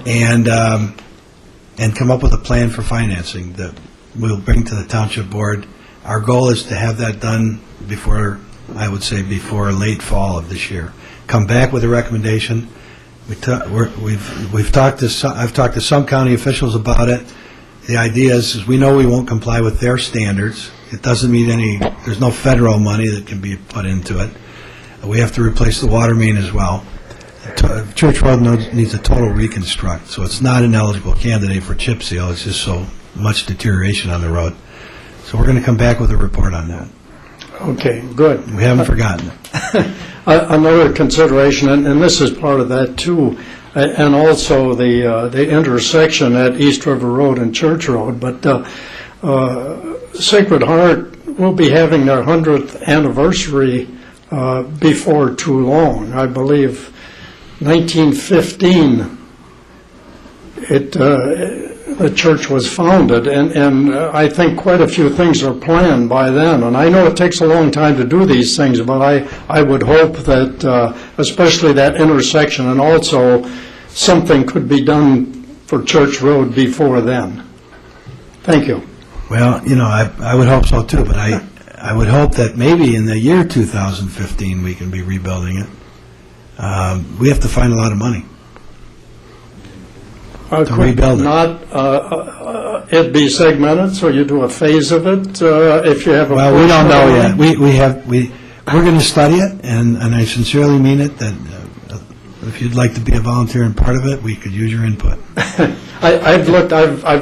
and come up with a plan for financing that we'll bring to the Township Board. Our goal is to have that done before, I would say, before late fall of this year. Come back with a recommendation. I've talked to some county officials about it. The idea is we know we won't comply with their standards. It doesn't mean there's no federal money that can be put into it. We have to replace the water main as well. Church Road needs a total reconstruct, so it's not an eligible candidate for chip seal. It's just so much deterioration on the road. So we're going to come back with a report on that. Okay, good. We haven't forgotten it. Another consideration, and this is part of that too, and also the intersection at East River Road and Church Road, but Sacred Heart will be having their 100th anniversary before too long. I believe 1915 the church was founded, and I think quite a few things are planned by then. And I know it takes a long time to do these things, but I would hope that, especially that intersection, and also something could be done for Church Road before then. Thank you. Well, I would hope so too, but I would hope that maybe in the year 2015 we can be rebuilding it. We have to find a lot of money to rebuild it. Not it be segmented, so you do a phase of it if you have a... Well, we don't know yet. We're going to study it, and I sincerely mean it, that if you'd like to be a volunteer and part of it, we could use your input. I've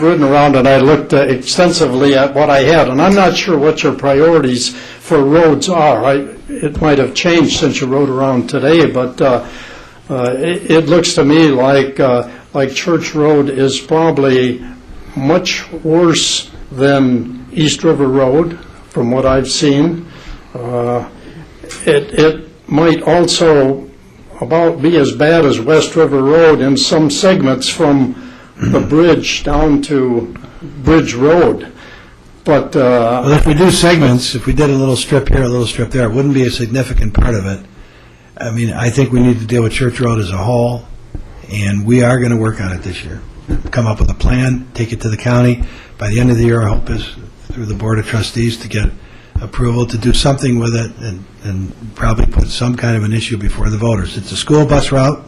ridden around and I looked extensively at what I had, and I'm not sure what your priorities for roads are. It might have changed since you rode around today, but it looks to me like Church Road is probably much worse than East River Road, from what I've seen. It might also about be as bad as West River Road in some segments from the bridge down to Bridge Road. But well, if we do segments, if we did a little strip here, a little strip there, it wouldn't be a significant part of it. I mean, I think we need to deal with Church Road as a whole, and we are going to work on it this year. Come up with a plan, take it to the county. By the end of the year, our hope is through the Board of Trustees to get approval to do something with it and probably put some kind of an issue before the voters. It's a school bus route,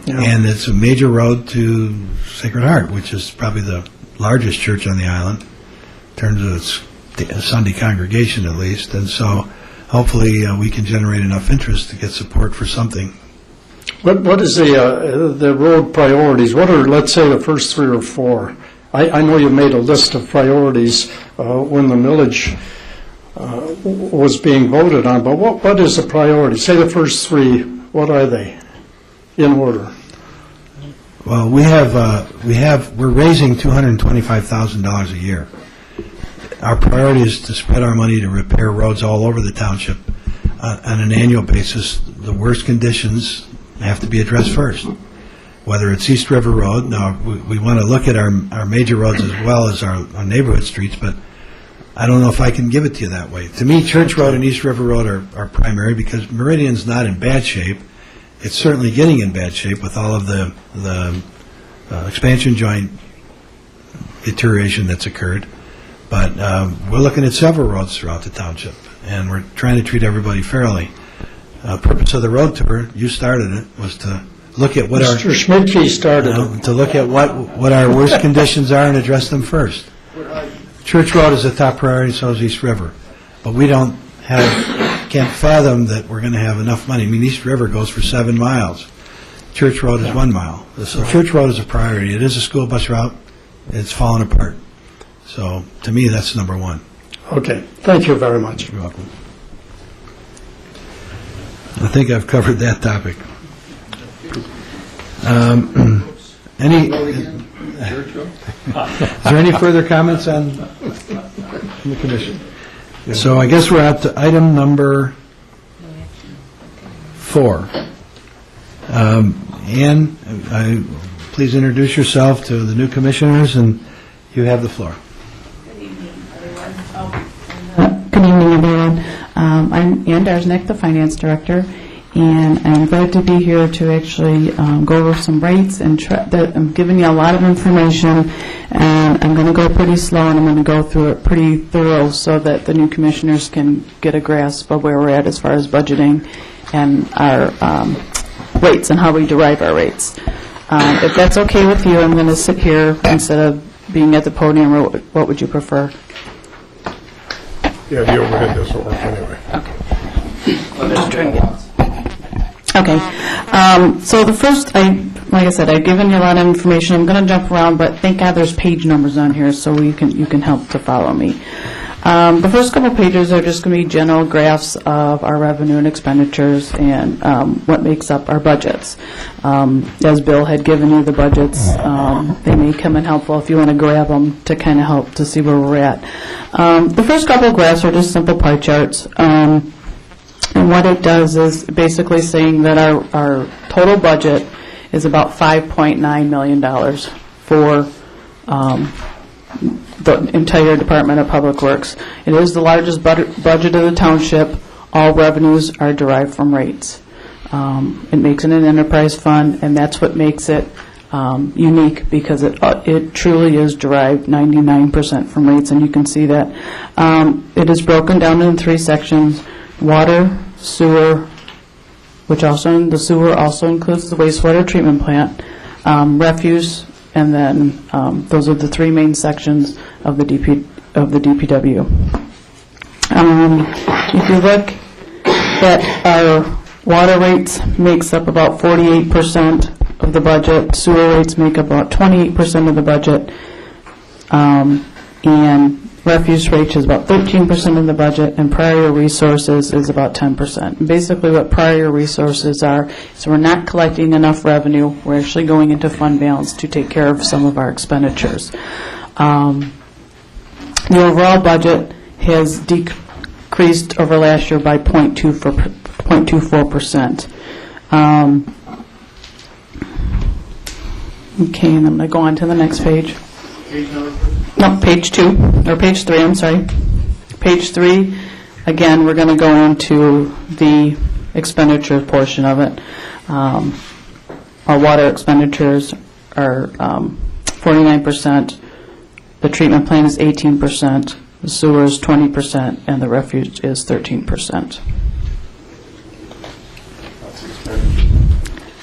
and it's a major road to Sacred Heart, which is probably the largest church on the island in terms of its Sunday congregation, at least. And so hopefully we can generate enough interest to get support for something. What is the road priorities? What are, let's say, the first 3 or 4? I know you made a list of priorities when the millage was being voted on, but what is the priority? Say the first 3, what are they in order? Well, we're raising $225,000 a year. Our priority is to spread our money to repair roads all over the township on an annual basis. The worst conditions have to be addressed first, whether it's East River Road. Now, we want to look at our major roads as well as our neighborhood streets, but I don't know if I can give it to you that way. To me, Church Road and East River Road are primary because Meridian's not in bad shape. It's certainly getting in bad shape with all of the expansion joint deterioration that's occurred. But we're looking at several roads throughout the township, and we're trying to treat everybody fairly. Purpose of the road tour, you started it, was to look at what Mr. Schmidtke started it. to look at what our worst conditions are and address them first. Church Road is a top priority, so is East River. But we can't fathom that we're going to have enough money. I mean, East River goes for 7 miles. Church Road is 1 mile. So Church Road is a priority. It is a school bus route. It's fallen apart. So to me, that's number 1. Okay. Thank you very much. You're welcome. I think I've covered that topic. Is there any further comments on the commission? So I guess we're up to item number 4. Ann, please introduce yourself to the new commissioners, and you have the floor. Good evening, everyone. I'm Ann Darsnick, the Finance Director, and I'm glad to be here to actually go over some rates. And I'm giving you a lot of information, and I'm going to go pretty slow, and I'm going to go through it pretty thorough so that the new commissioners can get a grasp of where we're at as far as budgeting and our rates and how we derive our rates. If that's okay with you, I'm going to sit here instead of being at the podium, or what would you prefer? Yeah, the overhead doesn't work anyway. Okay. So the first, like I said, I've given you a lot of information. I'm going to jump around, but thank God there's page numbers on here so you can help to follow me. The first couple pages are just going to be general graphs of our revenue and expenditures and what makes up our budgets. As Bill had given you the budgets, they may come in helpful if you want to grab them to kind of help to see where we're at. The first couple of graphs are just simple pie charts. And what it does is basically saying that our total budget is about $5.9 million for the entire Department of Public Works. It is the largest budget of the township. All revenues are derived from rates. It makes it an enterprise fund, and that's what makes it unique, because it truly is derived 99% from rates, and you can see that. It is broken down in 3 sections: water, sewer, which also the sewer also includes the wastewater treatment plant, refuse, and then those are the 3 main sections of the DPW. If you look at our water rates, makes up about 48% of the budget. Sewer rates make up about 28% of the budget, and refuse rate is about 13% of the budget, and prior resources is about 10%. And basically what prior resources are, so we're not collecting enough revenue, we're actually going into fund balance to take care of some of our expenditures. The overall budget has decreased over last year by 0.24%. Okay, and I'm going to go on to the next page. No, page 2, or page 3, I'm sorry. Page 3, again, we're going to go into the expenditure portion of it. Our water expenditures are 49%, the treatment plant is 18%, the sewer is 20%, and the refuse is 13%.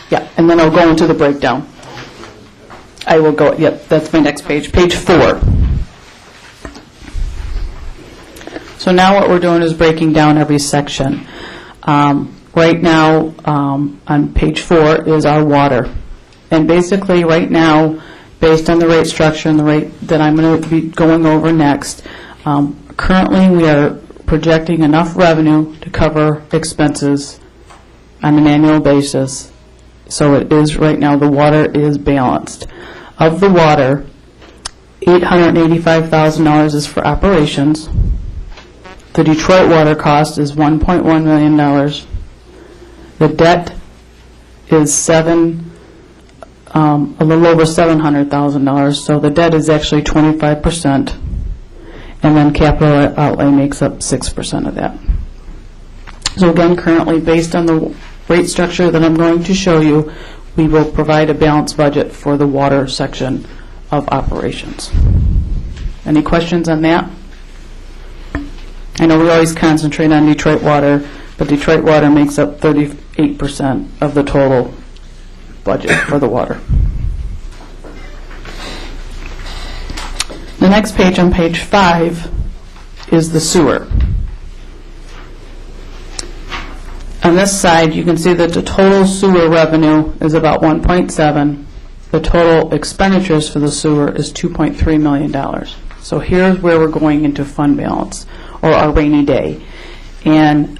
Yeah, and then I'll go into the breakdown. I will go, yep, that's my next page, page 4. So now what we're doing is breaking down every section. Right now, on page 4 is our water. And basically, right now, based on the rate structure and the rate that I'm going to be going over next, currently we are projecting enough revenue to cover expenses on an annual basis. So it is, right now, the water is balanced. Of the water, $885,000 is for operations. The Detroit water cost is $1.1 million. The debt is a little over $700,000, so the debt is actually 25%, and then capital outlay makes up 6% of that. So again, currently, based on the rate structure that I'm going to show you, we will provide a balanced budget for the water section of operations. Any questions on that? I know we always concentrate on Detroit water, but Detroit water makes up 38% of the total budget for the water. The next page, on page 5, is the sewer. On this side, you can see that the total sewer revenue is about 1.7. The total expenditures for the sewer is $2.3 million. So here's where we're going into fund balance, or our rainy day. And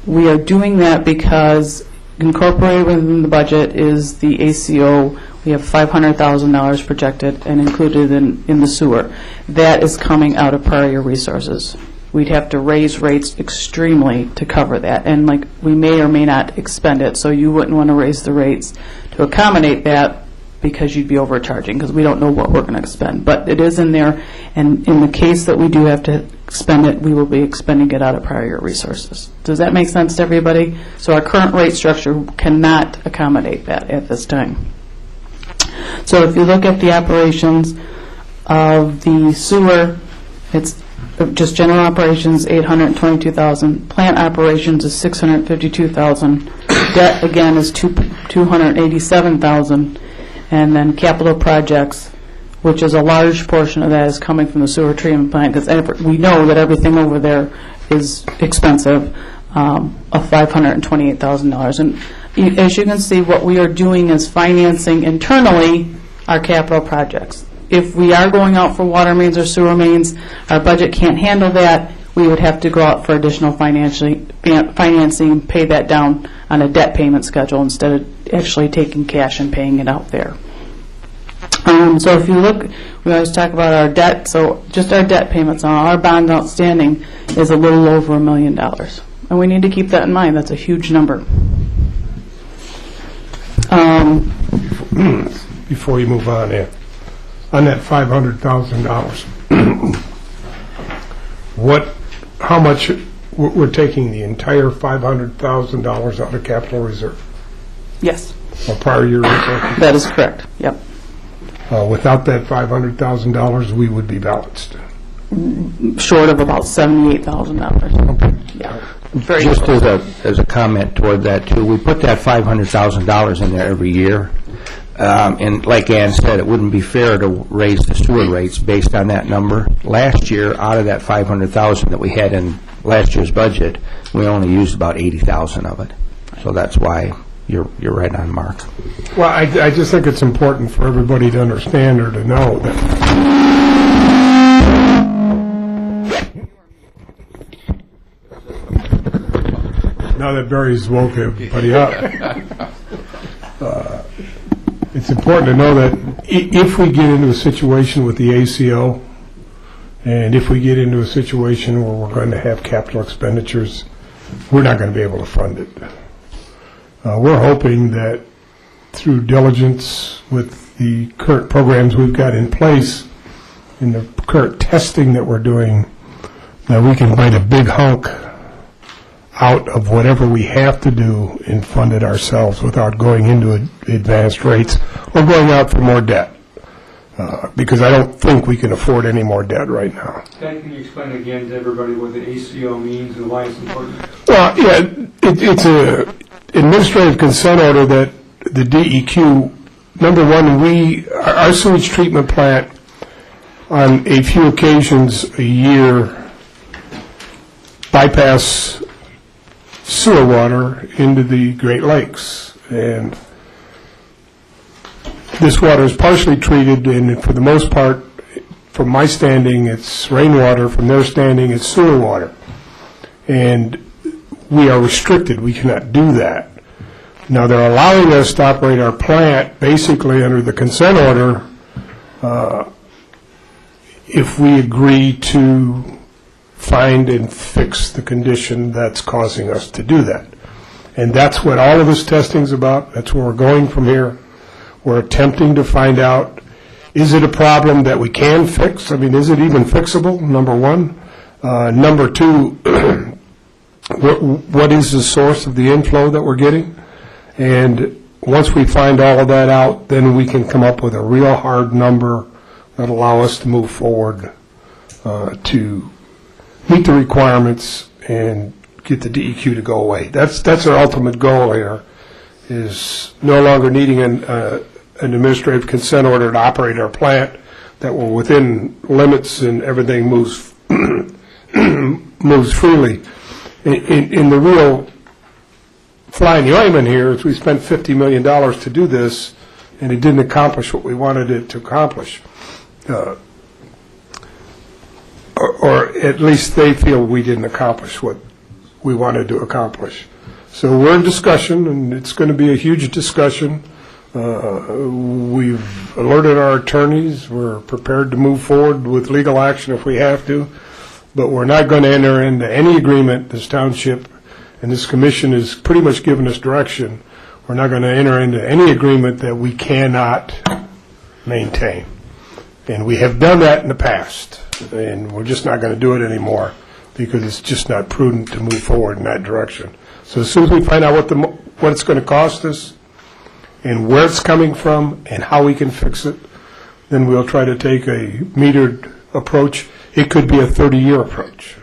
we are doing that because incorporated within the budget is the ACO. We have $500,000 projected and included in the sewer. That is coming out of prior year resources. We'd have to raise rates extremely to cover that, and we may or may not expend it, so you wouldn't want to raise the rates to accommodate that because you'd be overcharging, because we don't know what we're going to expend. But it is in there, and in the case that we do have to expend it, we will be expending it out of prior year resources. Does that make sense to everybody? So our current rate structure cannot accommodate that at this time. So if you look at the operations of the sewer, it's just general operations, $822,000. Plant operations is $652,000. Debt, again, is $287,000. And then capital projects, which is a large portion of that, is coming from the sewer treatment plant, because we know that everything over there is expensive, of $528,000. And as you can see, what we are doing is financing internally our capital projects. If we are going out for water mains or sewer mains, our budget can't handle that. We would have to go out for additional financing, pay that down on a debt payment schedule instead of actually taking cash and paying it out there. So if you look, we always talk about our debt. So just our debt payments on our bond outstanding is a little over $1 million. And we need to keep that in mind. That's a huge number. Before you move on there, on that $500,000, how much, we're taking the entire $500,000 out of capital reserve? Yes. Or prior year reserve? That is correct, yep. Without that $500,000, we would be balanced. Short of about $78,000. Okay. Yeah. Just as a comment toward that, too, we put that $500,000 in there every year. And like Ann said, it wouldn't be fair to raise the sewer rates based on that number. Last year, out of that $500,000 that we had in last year's budget, we only used about $80,000 of it. So that's why you're right on, Mark. Well, I just think it's important for everybody to understand or to know that now that Barry's woke everybody up. It's important to know that if we get into a situation with the ACO, and if we get into a situation where we're going to have capital expenditures, we're not going to be able to fund it. We're hoping that through diligence with the current programs we've got in place and the current testing that we're doing, that we can bite a big hunk out of whatever we have to do and fund it ourselves without going into advanced rates or going out for more debt. Because I don't think we can afford any more debt right now. Ted, can you explain again to everybody what the ACO means and why it's important? Well, yeah, it's a administrative consent order that the DEQ, number one, our sewage treatment plant on a few occasions a year bypass sewer water into the Great Lakes, and this water is partially treated, and for the most part, from my standing, it's rainwater. From their standing, it's sewer water, and we are restricted. We cannot do that. Now, they're allowing us to operate our plant basically under the consent order if we agree to find and fix the condition that's causing us to do that. And that's what all of this testing's about. That's where we're going from here. We're attempting to find out, is it a problem that we can fix? I mean, is it even fixable, number one? Number two, what is the source of the inflow that we're getting? And once we find all of that out, then we can come up with a real hard number that allow us to move forward to meet the requirements and get the DEQ to go away. That's our ultimate goal here, is no longer needing an administrative consent order to operate our plant, that we're within limits and everything moves moves freely. In the real fly in the ointment here is we spent $50 million to do this, and it didn't accomplish what we wanted it to accomplish. Or at least they feel we didn't accomplish what we wanted to accomplish. So we're in discussion, and it's going to be a huge discussion. We've alerted our attorneys. We're prepared to move forward with legal action if we have to, but we're not going to enter into any agreement. This township and this commission has pretty much given us direction. We're not going to enter into any agreement that we cannot maintain. And we have done that in the past, and we're just not going to do it anymore because it's just not prudent to move forward in that direction. So as soon as we find out what it's going to cost us and where it's coming from and how we can fix it, then we'll try to take a metered approach. It could be a 30-year approach.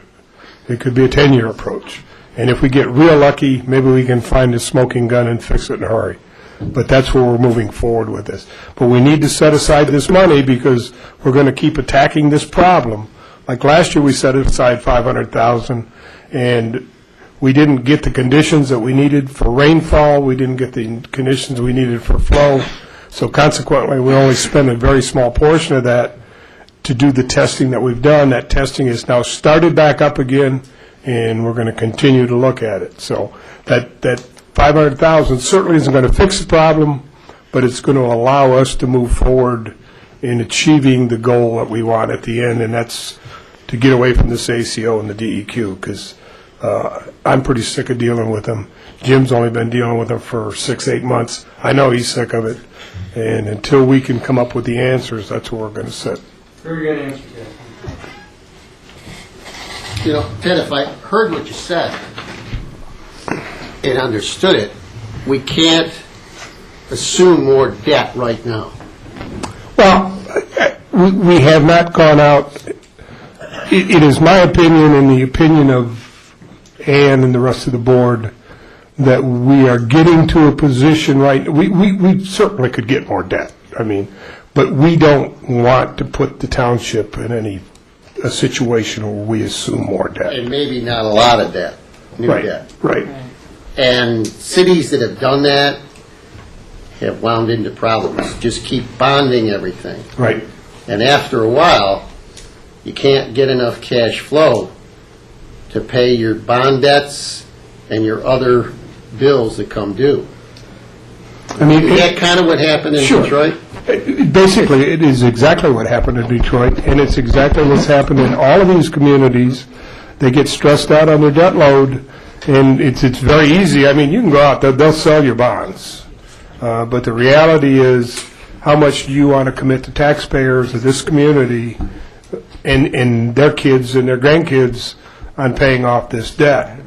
It could be a 10-year approach. And if we get real lucky, maybe we can find a smoking gun and fix it in a hurry. But that's where we're moving forward with this. But we need to set aside this money because we're going to keep attacking this problem. Like last year, we set aside $500,000, and we didn't get the conditions that we needed for rainfall. We didn't get the conditions we needed for flow. So consequently, we only spent a very small portion of that to do the testing that we've done. That testing is now started back up again, and we're going to continue to look at it. So that $500,000 certainly isn't going to fix the problem, but it's going to allow us to move forward in achieving the goal that we want at the end, and that's to get away from this ACO and the DEQ, because I'm pretty sick of dealing with them. Jim's only been dealing with them for 6-8 months. I know he's sick of it, and until we can come up with the answers, that's where we're going to sit. Very good answer, You know, Ted, if I heard what you said and understood it, we can't assume more debt right now. Well, we have not gone out. It is my opinion and the opinion of Ann and the rest of the board that we are getting to a position right. We certainly could get more debt. I mean, but we don't want to put the township in a situation where we assume more debt. And maybe not a lot of debt, new debt. Right. And cities that have done that have wound into problems. Just keep bonding everything. Right. And after a while, you can't get enough cash flow to pay your bond debts and your other bills that come due. I mean, is that kind of what happened in Detroit? Basically, it is exactly what happened in Detroit, and it's exactly what's happened in all of these communities. They get stressed out on their debt load, and it's very easy. I mean, you can go out, they'll sell your bonds. But the reality is, how much do you want to commit to taxpayers of this community and their kids and their grandkids on paying off this debt?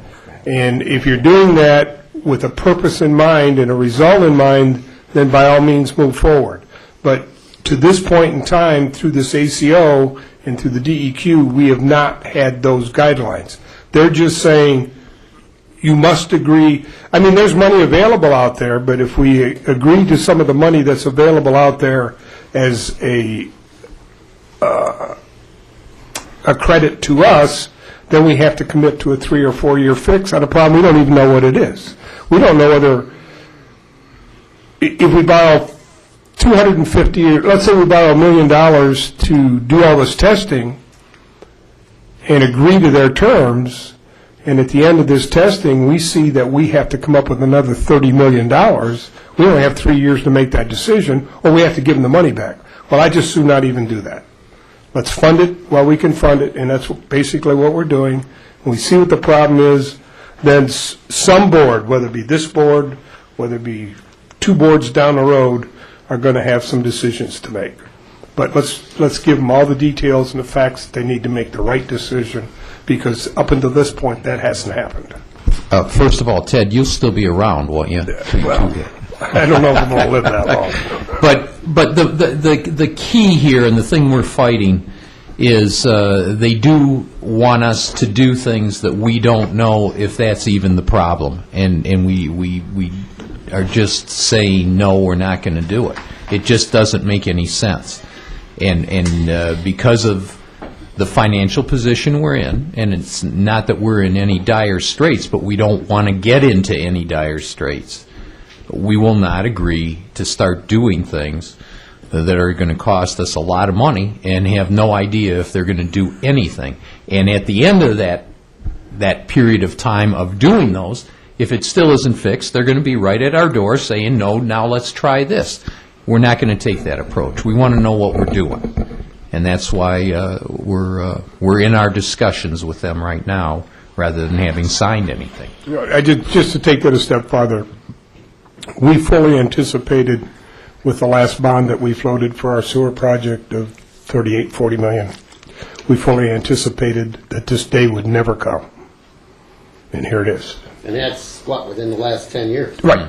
And if you're doing that with a purpose in mind and a result in mind, then by all means move forward. But to this point in time, through this ACO and through the DEQ, we have not had those guidelines. They're just saying, you must agree. I mean, there's money available out there, but if we agree to some of the money that's available out there as a credit to us, then we have to commit to a 3 or 4 year fix on a problem we don't even know what it is. We don't know whether, if we borrow $250, let's say we borrow $1 million to do all this testing and agree to their terms, and at the end of this testing, we see that we have to come up with another $30 million. We only have 3 years to make that decision, or we have to give them the money back. Well, I just do not even do that. Let's fund it while we can fund it, and that's basically what we're doing. When we see what the problem is, then some board, whether it be this board, whether it be 2 boards down the road, are going to have some decisions to make. But let's give them all the details and the facts that they need to make the right decision, because up until this point, that hasn't happened. First of all, Ted, you'll still be around, won't you? Well, I don't know if I'm going to live that long. But the key here, and the thing we're fighting, is they do want us to do things that we don't know if that's even the problem, and we are just saying, no, we're not going to do it. It just doesn't make any sense. And because of the financial position we're in, and it's not that we're in any dire straits, but we don't want to get into any dire straits, we will not agree to start doing things that are going to cost us a lot of money and have no idea if they're going to do anything. And at the end of that period of time of doing those, if it still isn't fixed, they're going to be right at our door saying, no, now let's try this. We're not going to take that approach. We want to know what we're doing. And that's why we're in our discussions with them right now, rather than having signed anything. Just to take that a step farther, we fully anticipated with the last bond that we floated for our sewer project of 40 million. We fully anticipated that this day would never come. And here it is. And that's, what, within the last 10 years? Right.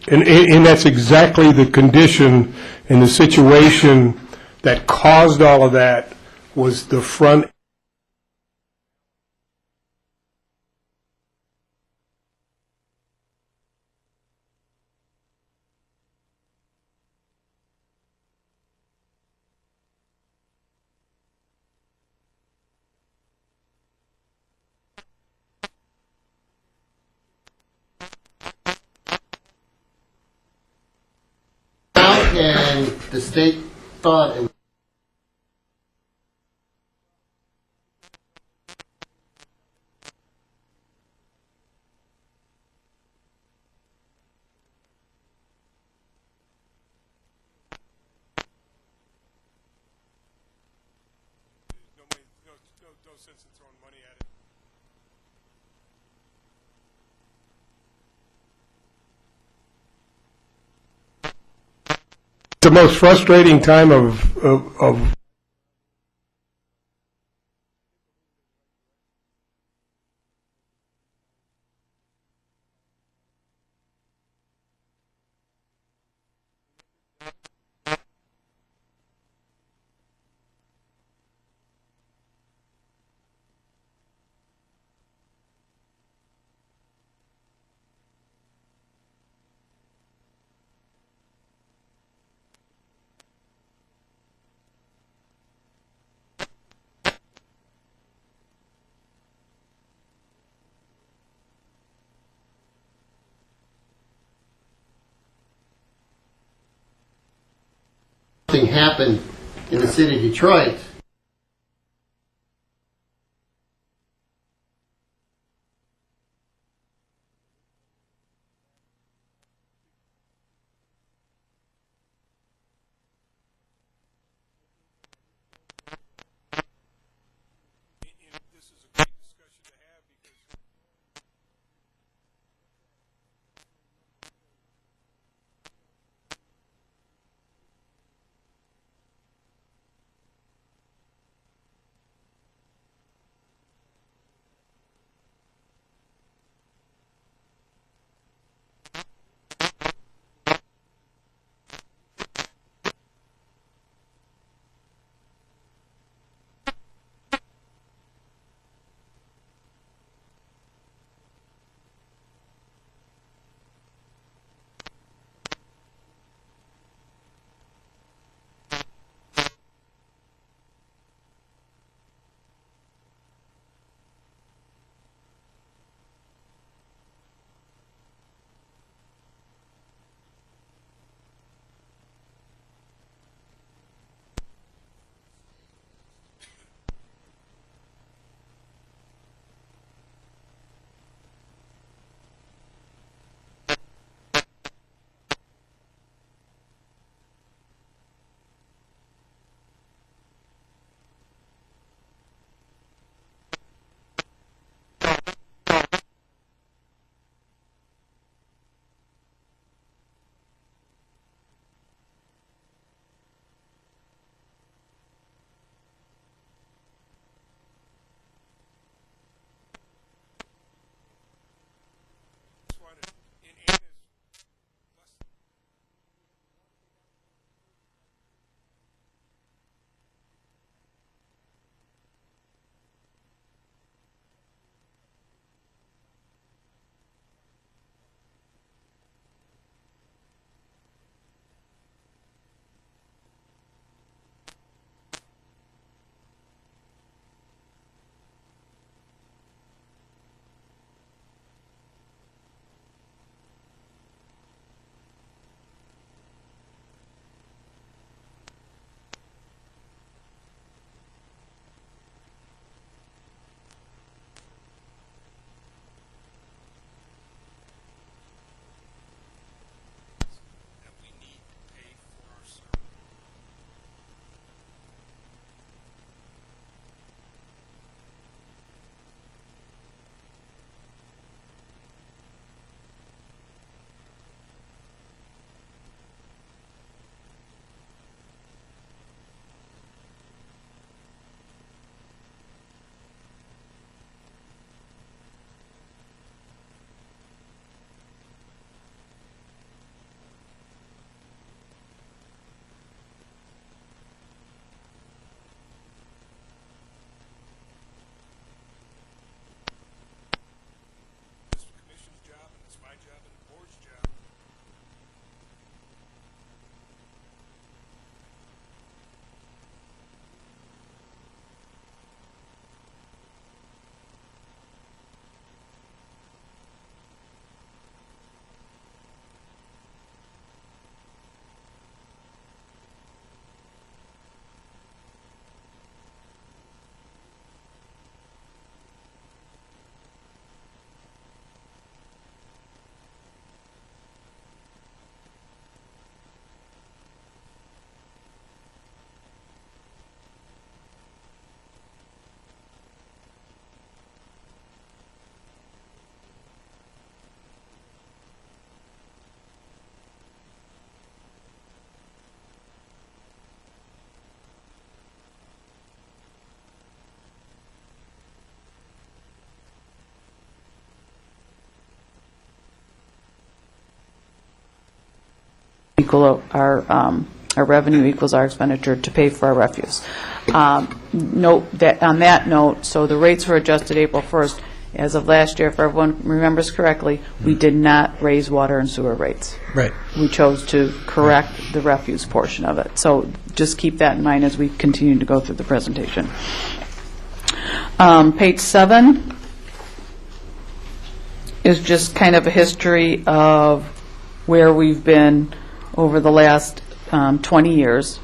And that's exactly the condition and the situation that caused all of that was the front. And the state thought it no sense in throwing money at it. The most frustrating time of something happened in the city of Detroit. equal our revenue equals our expenditure to pay for our refuse. Note that, on that note, so the rates were adjusted April 1st. As of last year, if everyone remembers correctly, we did not raise water and sewer rates. Right. We chose to correct the refuse portion of it. So just keep that in mind as we continue to go through the presentation. Page 7 is just kind of a history of where we've been over the last 20 years.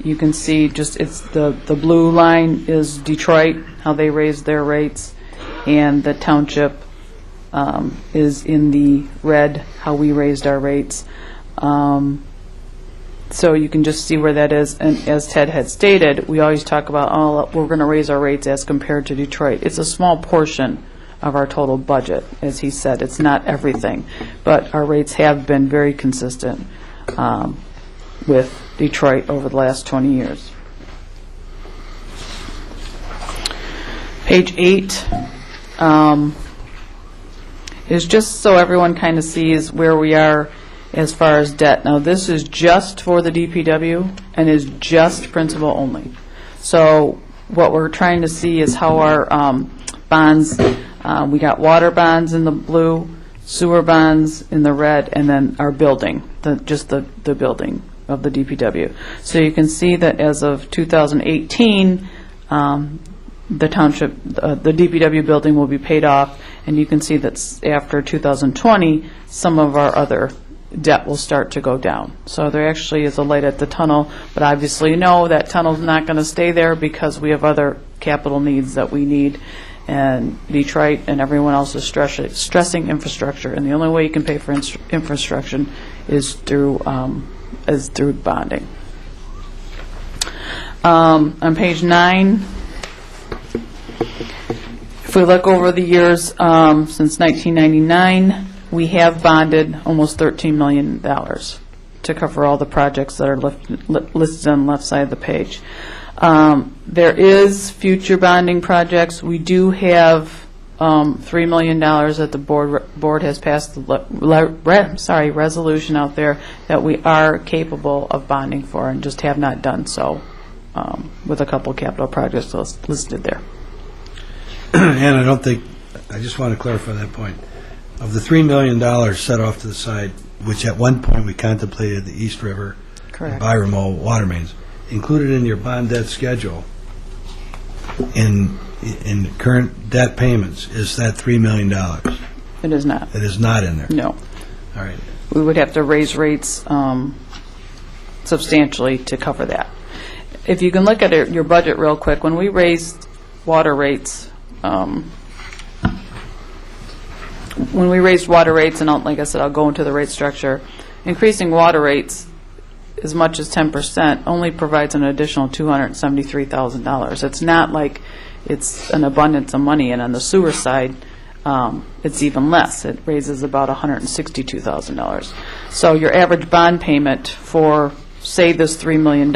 You can see just it's the blue line is Detroit, how they raised their rates, and the township is in the red, how we raised our rates. So you can just see where that is. And as Ted had stated, we always talk about, oh, we're going to raise our rates as compared to Detroit. It's a small portion of our total budget, as he said. It's not everything. But our rates have been very consistent with Detroit over the last 20 years. Page 8 is just so everyone kind of sees where we are as far as debt. Now, this is just for the DPW and is just principal only. So what we're trying to see is how our bonds, we got water bonds in the blue, sewer bonds in the red, and then our building, just the building of the DPW. So you can see that as of 2018, the township, the DPW building will be paid off, and you can see that after 2020, some of our other debt will start to go down. So there actually is a light at the tunnel, but obviously you know that tunnel's not going to stay there because we have other capital needs that we need, and Detroit and everyone else is stressing infrastructure, and the only way you can pay for infrastructure is through bonding. On page 9, if we look over the years since 1999, we have bonded almost $13 million to cover all the projects that are listed on the left side of the page. There is future bonding projects. We do have $3 million that the board has passed the resolution out there that we are capable of bonding for, and just have not done so with a couple capital projects listed there. And I just want to clarify that point. Of the $3 million set off to the side, which at one point we contemplated the East River and Byram water mains, included in your bond debt schedule in current debt payments, is that $3 million? It is not. It is not in there? No. All right. We would have to raise rates substantially to cover that. If you can look at your budget real quick, when we raised water rates, and like I said, I'll go into the rate structure, increasing water rates as much as 10% only provides an additional $273,000. It's not like it's an abundance of money, and on the sewer side, it's even less. It raises about $162,000. So your average bond payment for, say, this $3 million,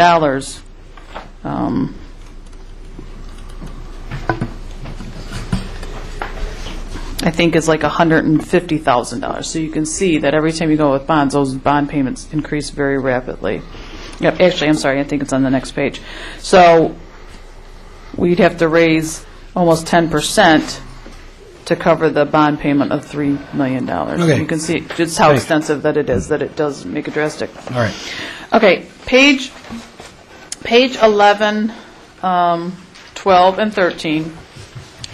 I think is like $150,000. So you can see that every time you go with bonds, those bond payments increase very rapidly. Yep, actually, I'm sorry, I think it's on the next page. So we'd have to raise almost 10% to cover the bond payment of $3 million. Okay. You can see just how extensive that it is, that it does make a drastic. All right. Okay, page 11, 12, and 13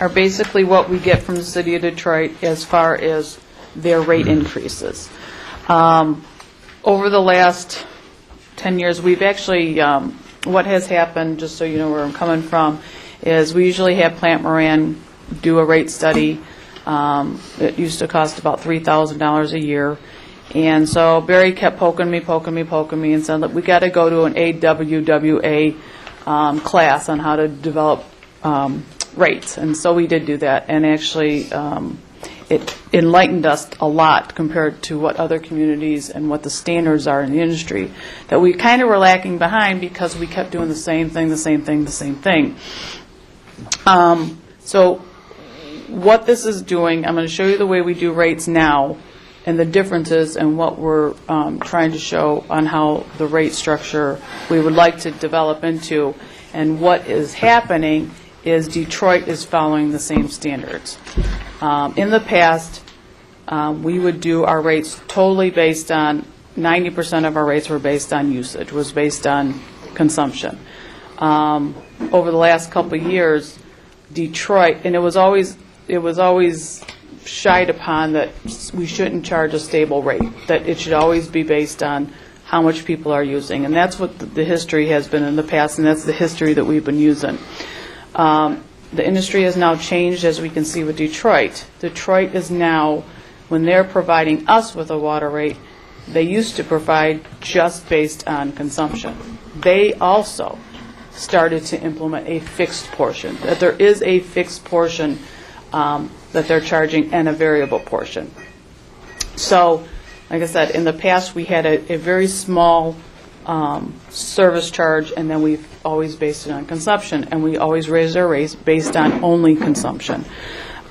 are basically what we get from the city of Detroit as far as their rate increases. Over the last 10 years, we've actually, what has happened, just so you know where I'm coming from, is we usually have Plant Moran do a rate study. It used to cost about $3,000 a year. And so Barry kept poking me, and said, look, we got to go to an AWWA class on how to develop rates. And so we did do that. And actually, it enlightened us a lot compared to what other communities and what the standards are in the industry, that we kind of were lacking behind because we kept doing the same thing. So what this is doing, I'm going to show you the way we do rates now and the differences and what we're trying to show on how the rate structure we would like to develop into. And what is happening is Detroit is following the same standards. In the past, we would do our rates totally based on, 90% of our rates were based on usage, was based on consumption. Over the last couple of years, Detroit, and it was always shied upon that we shouldn't charge a stable rate, that it should always be based on how much people are using. And that's what the history has been in the past, and that's the history that we've been using. The industry has now changed, as we can see with Detroit. Detroit is now, when they're providing us with a water rate, they used to provide just based on consumption. They also started to implement a fixed portion, that there is a fixed portion that they're charging and a variable portion. So, like I said, in the past we had a very small service charge, and then we've always based it on consumption, and we always raised our rates based on only consumption.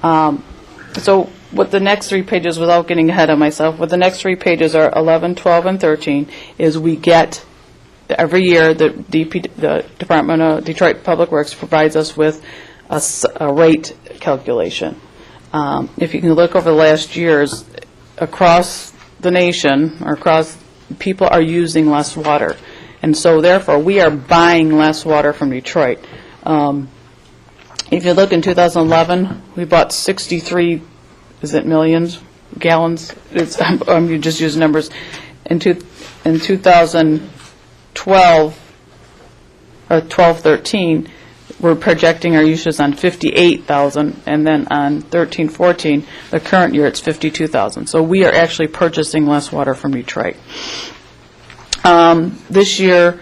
So what the next 3 pages, without getting ahead of myself, what the next 3 pages are 11, 12, and 13, is we get, every year, the Department of Detroit Public Works provides us with a rate calculation. If you can look over the last years, across the nation, or across, people are using less water. And so, therefore, we are buying less water from Detroit. If you look in 2011, we bought 63, millions gallons? I'm just using numbers. In 2012, or 12-13, we're projecting our uses on 58,000, and then on 13-14, the current year, it's 52,000. So we are actually purchasing less water from Detroit. This year,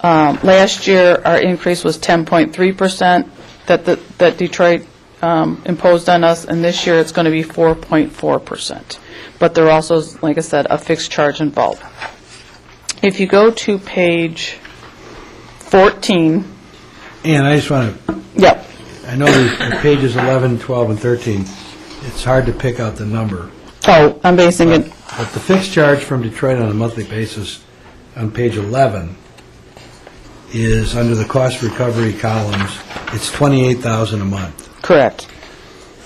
last year, our increase was 10.3% that Detroit imposed on us, and this year it's going to be 4.4%. But there also is, like I said, a fixed charge involved. If you go to page 14. And I just want to... Yep. I know the pages 11, 12, and 13, it's hard to pick out the number. Oh, I'm basing it... But the fixed charge from Detroit on a monthly basis on page 11 is, under the cost recovery columns, it's $28,000 a month. Correct.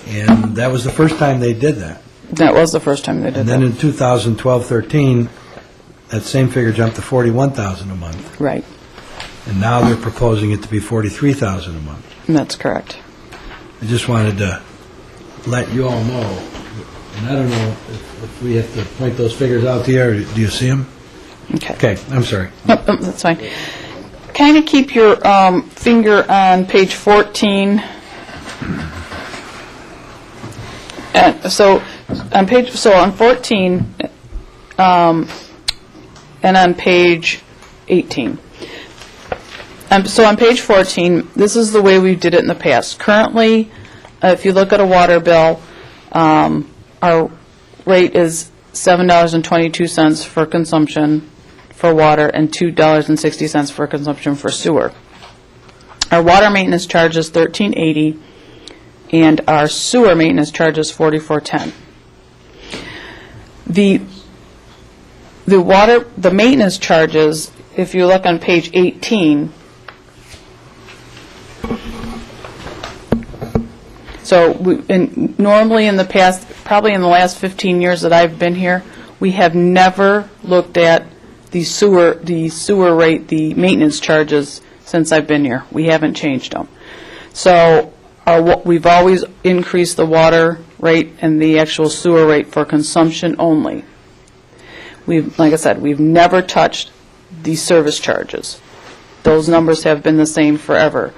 And that was the first time they did that. That was the first time they did that. And then in 2012-13, that same figure jumped to $41,000 a month. Right. And now they're proposing it to be $43,000 a month. That's correct. I just wanted to let you all know. And I don't know if we have to point those figures out to you, or do you see them? Okay. Okay, I'm sorry. That's fine. Kind of keep your finger on page 14. So on 14 and on page 18. So on page 14, this is the way we did it in the past. Currently, if you look at a water bill, our rate is $7.22 for consumption for water and $2.60 for consumption for sewer. Our water maintenance charge is $13.80, and our sewer maintenance charge is $44.10. The maintenance charges, if you look on page 18, so normally in the past, probably in the last 15 years that I've been here, we have never looked at the sewer rate, the maintenance charges, since I've been here. We haven't changed them. So we've always increased the water rate and the actual sewer rate for consumption only. Like I said, we've never touched the service charges. Those numbers have been the same forever.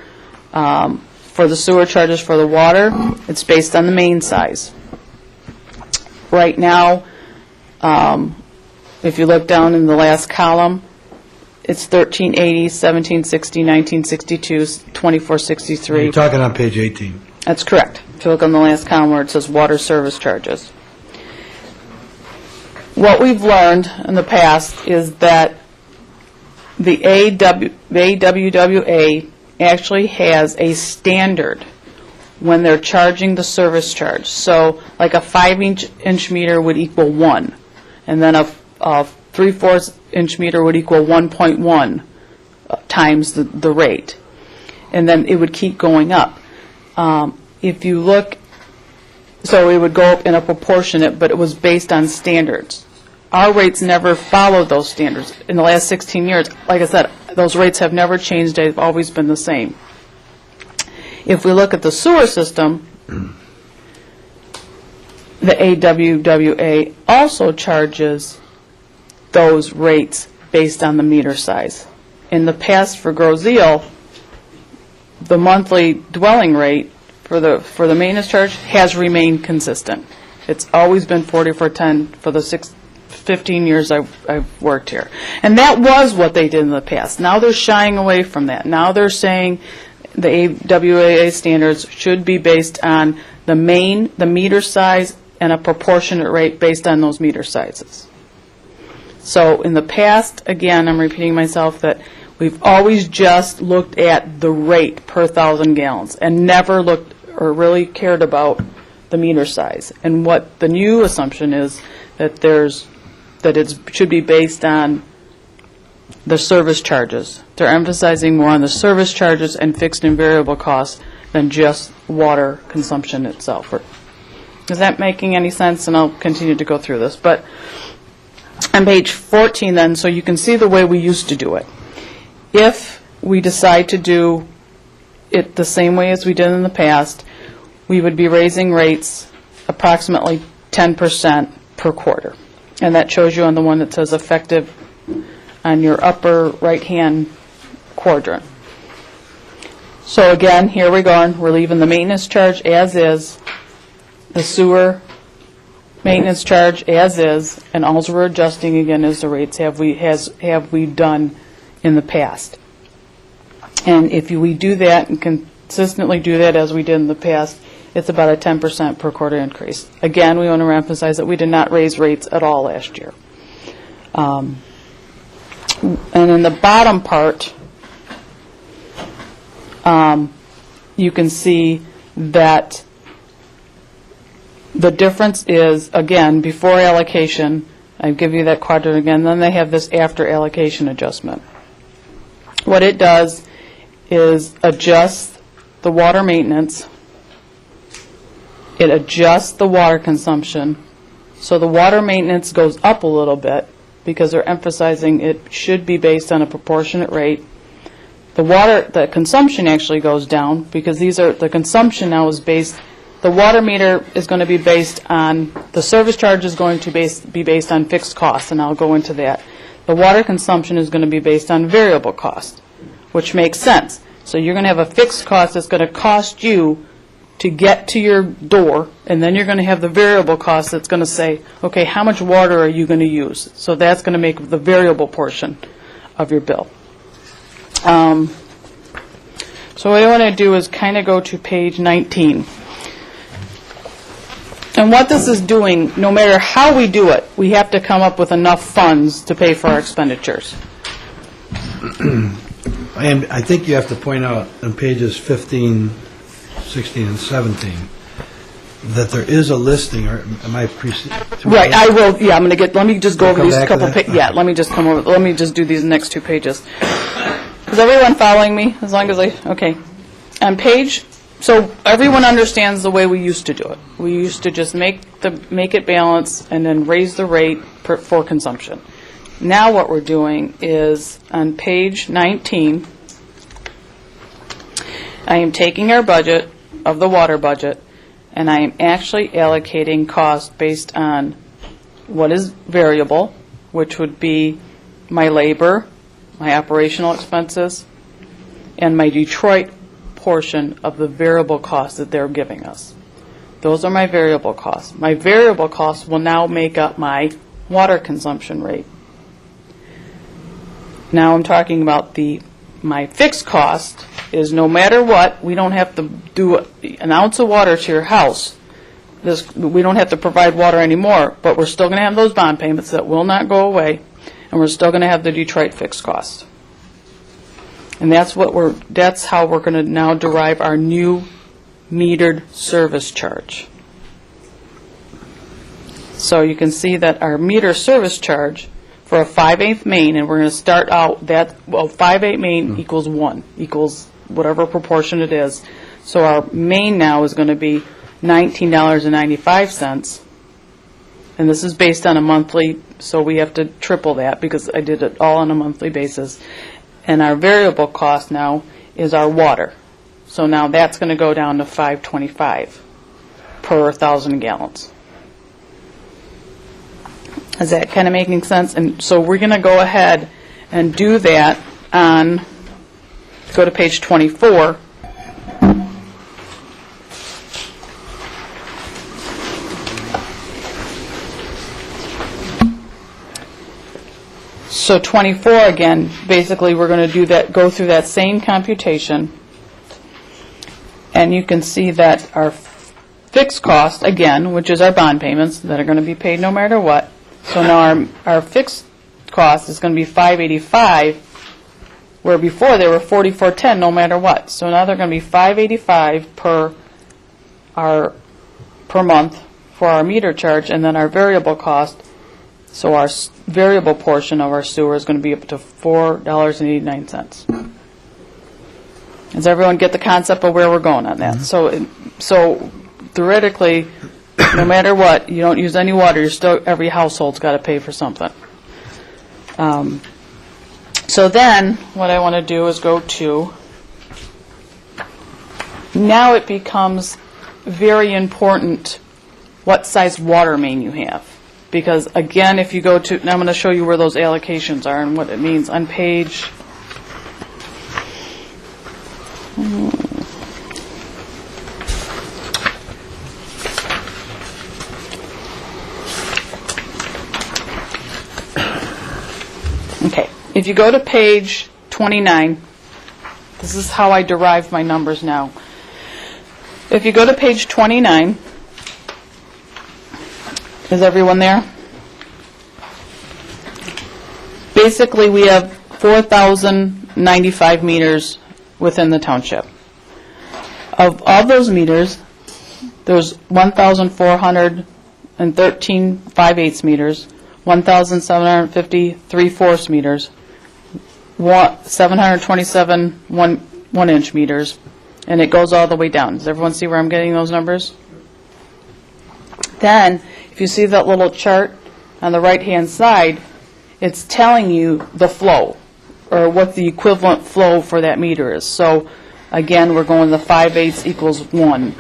For the sewer charges for the water, it's based on the main size. Right now, if you look down in the last column, it's 1380, 1760, 1962, 2463. You're talking on page 18. That's correct. If you look on the last column where it says water service charges. What we've learned in the past is that the AWWA actually has a standard when they're charging the service charge. So like a 5-inch meter would equal 1, and then a 3/4 inch meter would equal 1.1 times the rate. And then it would keep going up. If you look, so it would go up in a proportionate, but it was based on standards. Our rates never followed those standards. In the last 16 years, like I said, those rates have never changed. They've always been the same. If we look at the sewer system, the AWWA also charges those rates based on the meter size. In the past, for Groseal, the monthly dwelling rate for the maintenance charge has remained consistent. It's always been $44.10 for the 15 years I've worked here. And that was what they did in the past. Now they're shying away from that. Now they're saying the AWAA standards should be based on the meter size, and a proportionate rate based on those meter sizes. So in the past, again, I'm repeating myself, that we've always just looked at the rate per 1,000 gallons and never looked or really cared about the meter size. And what the new assumption is that it should be based on the service charges. They're emphasizing more on the service charges and fixed and variable costs than just water consumption itself. Is that making any sense? And I'll continue to go through this. But on page 14 then, so you can see the way we used to do it. If we decide to do it the same way as we did in the past, we would be raising rates approximately 10% per quarter. And that shows you on the one that says effective on your upper right-hand quadrant. So again, here we're going. We're leaving the maintenance charge as is, the sewer maintenance charge as is, and all we're adjusting again is the rates have we done in the past. And if we do that and consistently do that as we did in the past, it's about a 10% per quarter increase. Again, we want to emphasize that we did not raise rates at all last year. And in the bottom part, you can see that the difference is, again, before allocation, I give you that quadrant again, then they have this after allocation adjustment. What it does is adjust the water maintenance, it adjusts the water consumption, so the water maintenance goes up a little bit because they're emphasizing it should be based on a proportionate rate. The consumption actually goes down because the consumption now is based, the water meter is going to be based on, the service charge is going to be based on fixed costs, and I'll go into that. The water consumption is going to be based on variable cost, which makes sense. So you're going to have a fixed cost that's going to cost you to get to your door, and then you're going to have the variable cost that's going to say, okay, how much water are you going to use? So that's going to make the variable portion of your bill. So what I want to do is kind of go to page 19. And what this is doing, no matter how we do it, we have to come up with enough funds to pay for our expenditures. And I think you have to point out on pages 15, 16, and 17 that there is a listing, or am I Right, I will, yeah, I'm going to get, let me just go over Come these back to couple, that? yeah, let me just do these next two pages. Is everyone following me? As long as okay. On page, so everyone understands the way we used to do it. We used to just make it balance and then raise the rate for consumption. Now what we're doing is on page 19, I am taking our budget of the water budget, and I am actually allocating cost based on what is variable, which would be my labor, my operational expenses, and my Detroit portion of the variable costs that they're giving us. Those are my variable costs. My variable costs will now make up my water consumption rate. Now I'm talking about my fixed cost is no matter what, we don't have to do an ounce of water to your house. We don't have to provide water anymore, but we're still going to have those bond payments that will not go away, and we're still going to have the Detroit fixed cost. And that's how we're going to now derive our new metered service charge. So you can see that our meter service charge for a 5/8 main, and we're going to start out that, well, 5/8 main equals 1, equals whatever proportion it is. So our main now is going to be $19.95, and this is based on a monthly, so we have to triple that because I did it all on a monthly basis. And our variable cost now is our water. So now that's going to go down to $5.25 per 1,000 gallons. Is that kind of making sense? And so we're going to go ahead and do that on, go to page 24. So 24, again, basically we're going to do that, go through that same computation. And you can see that our fixed cost, again, which is our bond payments that are going to be paid no matter what. So now our fixed cost is going to be $585, where before they were $44.10 no matter what. So now they're going to be $585 per month for our meter charge, and then our variable cost, so our variable portion of our sewer is going to be up to $4.89. Does everyone get the concept of where we're going on that? So theoretically, no matter what, you don't use any water, you're still, every household's got to pay for something. So then, what I want to do is go to, now it becomes very important what size water main you have. Because again, if you go to, now I'm going to show you where those allocations are and what it means on page, okay, if you go to page 29, this is how I derive my numbers now. If you go to page 29, is everyone there? Basically, we have 4,095 meters within the township. Of all those meters, there's 1,413 5/8 meters, 1,750 3/4 meters, 727 1-inch meters, and it goes all the way down. Does everyone see where I'm getting those numbers? Then, if you see that little chart on the right-hand side, it's telling you the flow, or what the equivalent flow for that meter is. So, again, we're going the 5/8 equals 1.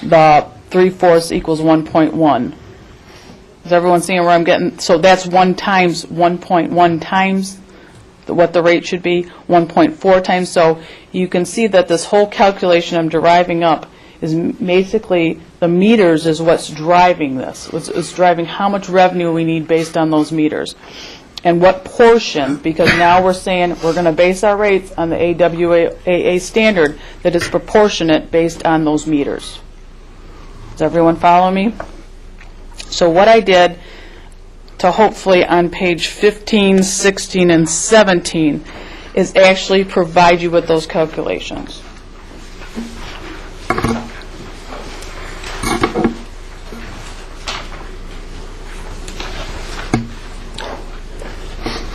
The 3/4 equals 1.1. Is everyone seeing where I'm getting? So that's 1 times 1.1 times what the rate should be, 1.4 times. So you can see that this whole calculation I'm deriving up is basically the meters is what's driving this. It's driving how much revenue we need based on those meters. And what portion, because now we're saying we're going to base our rates on the AWAA standard that is proportionate based on those meters. Does everyone follow me? So what I did to hopefully on page 15, 16, and 17 is actually provide you with those calculations.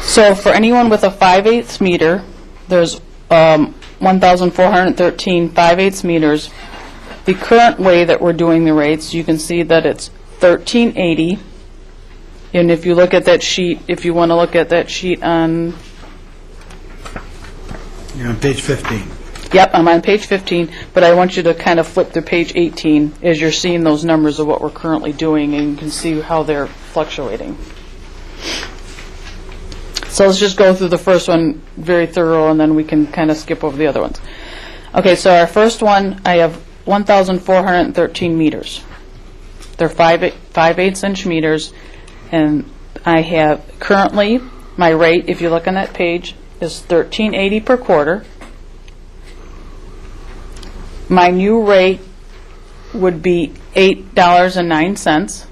So for anyone with a 5/8 meter, there's 1,413 5/8 meters. The current way that we're doing the rates, you can see that it's $13.80. And if you look at that sheet, if you want to look at that sheet on... You're on page 15. Yep, I'm on page 15, but I want you to kind of flip to page 18 as you're seeing those numbers of what we're currently doing, and you can see how they're fluctuating. So let's just go through the first one very thorough, and then we can kind of skip over the other ones. Okay, so our first one, I have 1,413 meters. They're 5/8 inch meters, and I have currently, my rate, if you look on that page, is $13.80 per quarter. My new rate would be $8.09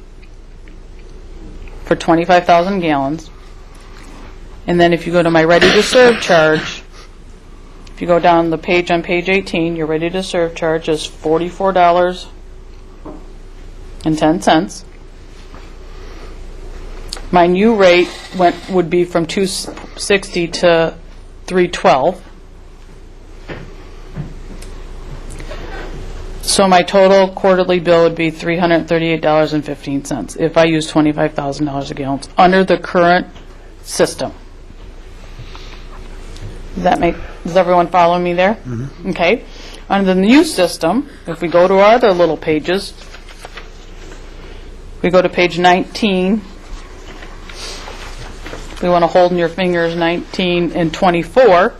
for 25,000 gallons. And then if you go to my ready-to-serve charge, If you go down the page on page 18, your ready to serve charge is $44.10. My new rate would be from $2.60 to $3.12. So my total quarterly bill would be $338.15 if I use $25,000 a gallon under the current system. Does everyone follow me there? Mm-hmm. Okay. Under the new system, if we go to our other little pages, we go to page 19. We want to hold in your fingers 19 and 24.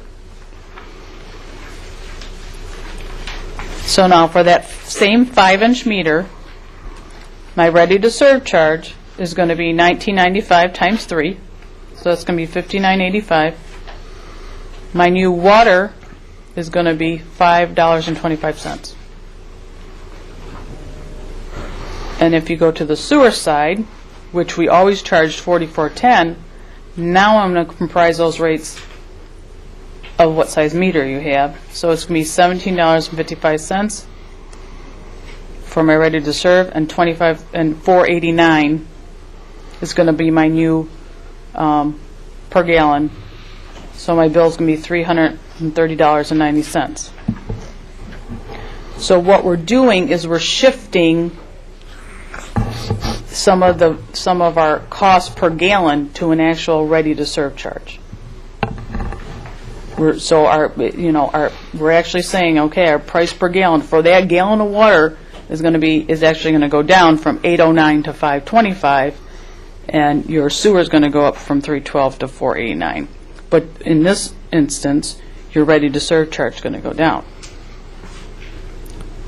So now for that same 5-inch meter, my ready-to-serve charge is going to be $19.95 times 3. So that's going to be $59.85. My new water is going to be $5.25. And if you go to the sewer side, which we always charged $44.10, now I'm going to comprise those rates of what size meter you have. So it's going to be $17.55 for my ready to serve, and $4.89 is going to be my new per gallon. So my bill is going to be $330.90. So what we're doing is we're shifting some of our cost per gallon to an actual ready to serve charge. We're actually saying, okay, our price per gallon for that gallon of water is actually going to go down from $8.09 to $5.25, and your sewer is going to go up from $3.12 to $4.89. But in this instance, your ready to serve charge is going to go down.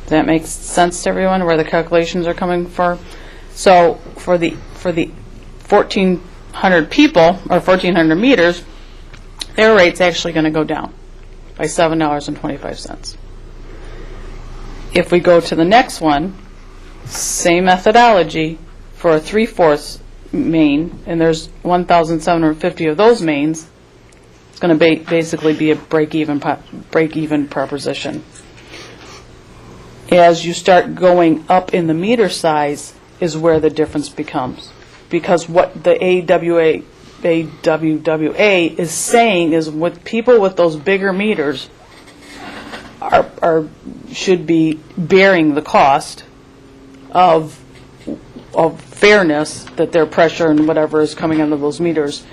Does that make sense to everyone where the calculations are coming from? So for the 1,400 people or 1,400 meters, their rate's actually going to go down by $7.25. If we go to the next one, same methodology for a 3/4 main, and there's 1,750 of those mains, it's going to basically be a break-even proposition. As you start going up in the meter size is where the difference becomes, because what the AWWA is saying is with people with those bigger meters should be bearing the cost of fairness, that their pressure and whatever is coming out of those meters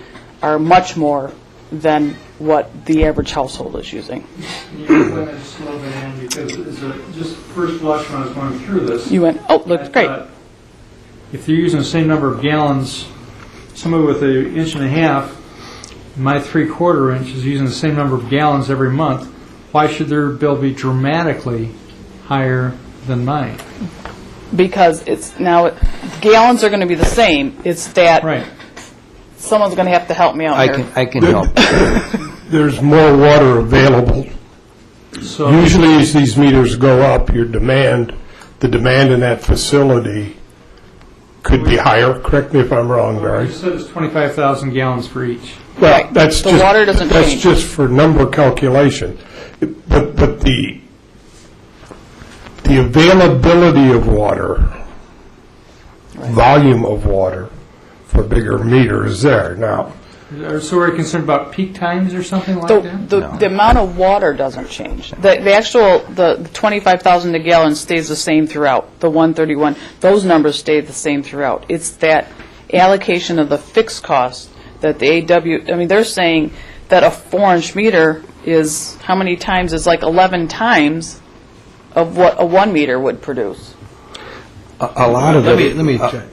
are much more than what the average household is using. You went just a little bit in because just first blush when I was going through this. You went, oh, looks great. If they're using the same number of gallons, somebody with an 1.5 inches, my 3/4 inch is using the same number of gallons every month. Why should their bill be dramatically higher than mine? Because gallons are going to be the same. It's that someone's going to have to help me out here. I can help. There's more water available. So Usually as these meters go up, the demand in that facility could be higher. Correct me if I'm wrong, Barry. You said it's 25,000 gallons for each. Well, that's the water doesn't that's change. just for number calculation. But the availability of water, volume of water for bigger meter is there. Now, So are you concerned about peak times or something like that? The amount of water doesn't change. The 25,000 a gallon stays the same throughout. The 131, those numbers stay the same throughout. It's that allocation of the fixed cost that they're saying that a 4-inch meter is how many times? It's like 11 times of what a 1 meter would produce. A lot of it. Let me check.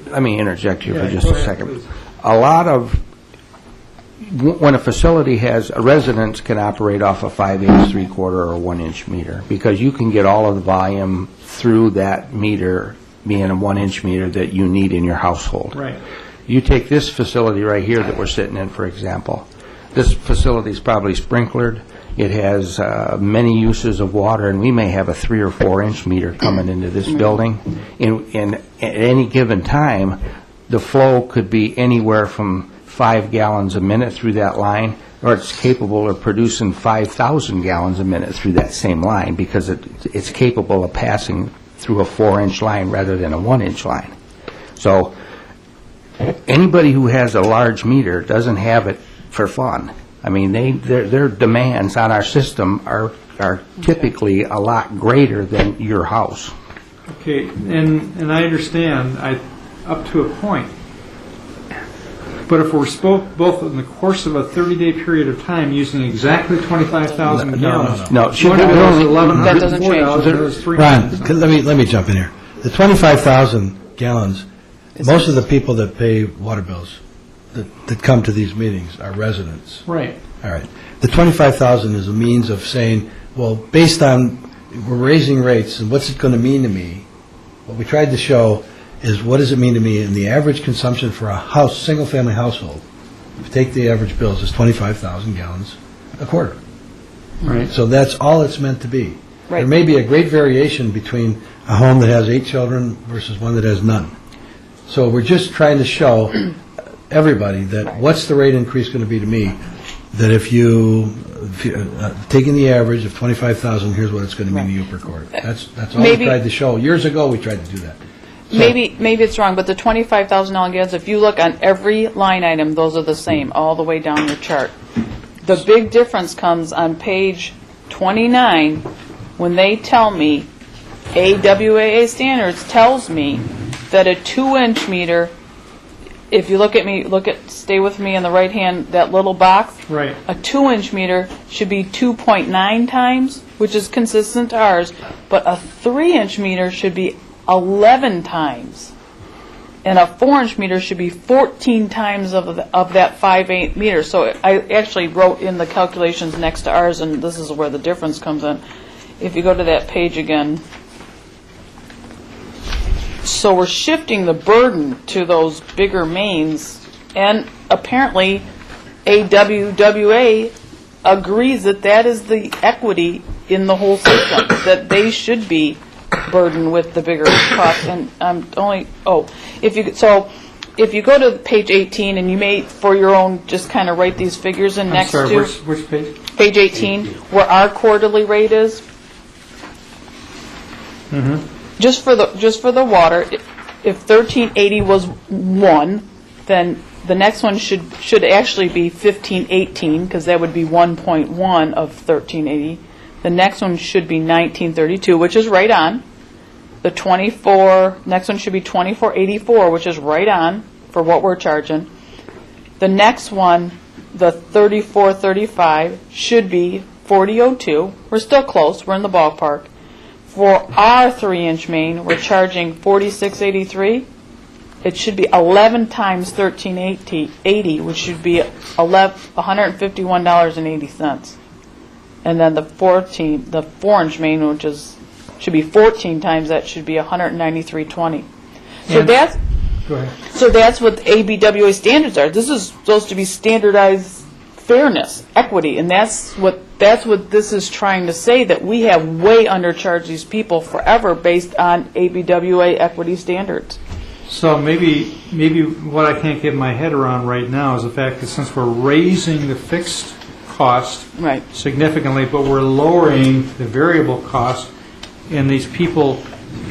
Let me interject here for just a second. A lot of when a facility has a residence can operate off a 5/8, 3/4, or 1-inch meter, because you can get all of the volume through that meter, being a 1-inch meter that you need in your household. Right. You take this facility right here that we're sitting in, for example. This facility is probably sprinklered. It has many uses of water, and we may have a 3 or 4-inch meter coming into this building. At any given time, the flow could be anywhere from 5 gallons a minute through that line or it's capable of producing 5,000 gallons a minute through that same line, because it's capable of passing through a 4-inch line rather than a 1-inch line. So anybody who has a large meter doesn't have it for fun. I mean, their demands on our system are typically a lot greater than your house. Okay, and I understand, up to a point. But if we're both in the course of a 30-day period of time using exactly 25,000 gallons. No. One of those is 1,140 That doesn't change. hours, and those three. Ron, let me jump in here. The 25,000 gallons, most of the people that pay water bills that come to these meetings are residents. Right. All right. The 25,000 is a means of saying, well, based on, we're raising rates, and what's it going to mean to me? What we tried to show is what does it mean to me in the average consumption for a house, single-family household. If you take the average bills, it's 25,000 gallons a quarter. Right. So that's all it's meant to be. Right. There may be a great variation between a home that has 8 children versus one that has none. So we're just trying to show everybody that what's the rate increase going to be to me, that if you taking the average of 25,000, here's what it's going to mean to you per quarter. That's all we tried to show. Years ago, we tried to do that. So, Maybe it's wrong, but the $25,000 gallons, if you look on every line item, those are the same, all the way down your chart. The big difference comes on page 29, when they tell me, AWAA standards tells me that a 2-inch meter, if you stay with me on the right hand, that little box. Right. A 2-inch meter should be 2.9 times, which is consistent to ours, but a 3-inch meter should be 11 times. And a 4-inch meter should be 14 times of that 5/8 meter. So I actually wrote in the calculations next to ours, and this is where the difference comes in. If you go to that page again. So we're shifting the burden to those bigger mains, and apparently AWWA agrees that is the equity in the whole system, that they should be burdened with the bigger cost. And if you go to page 18, and you may, for your own, just kind of write these figures in next sorry, to which page? Page 18, where our quarterly rate is. Just for the water, if 1380 was 1, then the next one should actually be 1518, because that would be 1.1 of 1380. The next one should be 1932, which is right on. The next one should be 2484, which is right on for what we're charging. The next one, the 3435, should be 4002. We're still close. We're in the ballpark. For our 3-inch main, we're charging 4683. It should be 11 times 1380, which should be $151.80. And then the 4-inch main, which should be 14 times that, should be $193.20. So Go ahead. So that's what the ABWA standards are. This is supposed to be standardized fairness, equity, and that's what this is trying to say, that we have way undercharged these people forever based on ABWA equity standards. So maybe what I can't get my head around right now is the fact that since we're raising the fixed cost significantly, but we're lowering the variable cost, and these people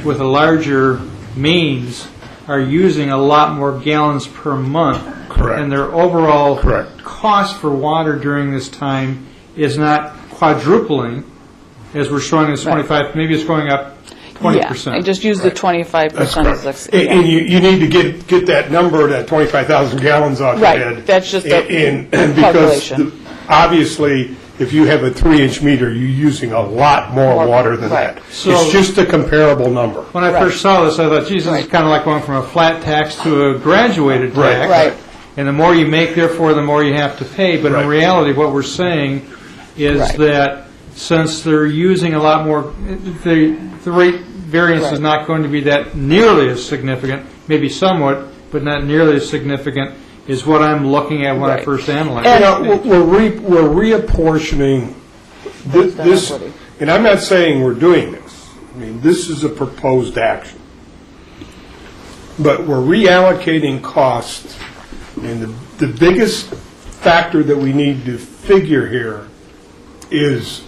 with a larger means are using a lot more gallons per month. Correct. And their overall Correct. cost for water during this time is not quadrupling, as we're showing as 25. Maybe it's going up 20%. Yeah, I just use the 25% as And you need to get that number, that 25,000 gallons off your head. Right, that's just a because calculation. Obviously, if you have a 3-inch meter, you're using a lot more water than that. So- It's just a comparable number. When I first saw this, I thought, geez, this is kind of like going from a flat tax to a graduated tax. Right. And the more you make, therefore, the more you have to pay. But in reality, what we're saying is that since they're using a lot more, the rate variance is not going to be that nearly as significant, maybe somewhat, but not nearly as significant, is what I'm looking at when I first analyzed it. We're reapportioning this, and I'm not saying we're doing this. I mean, this is a proposed action. But we're reallocating costs, and the biggest factor that we need to figure here is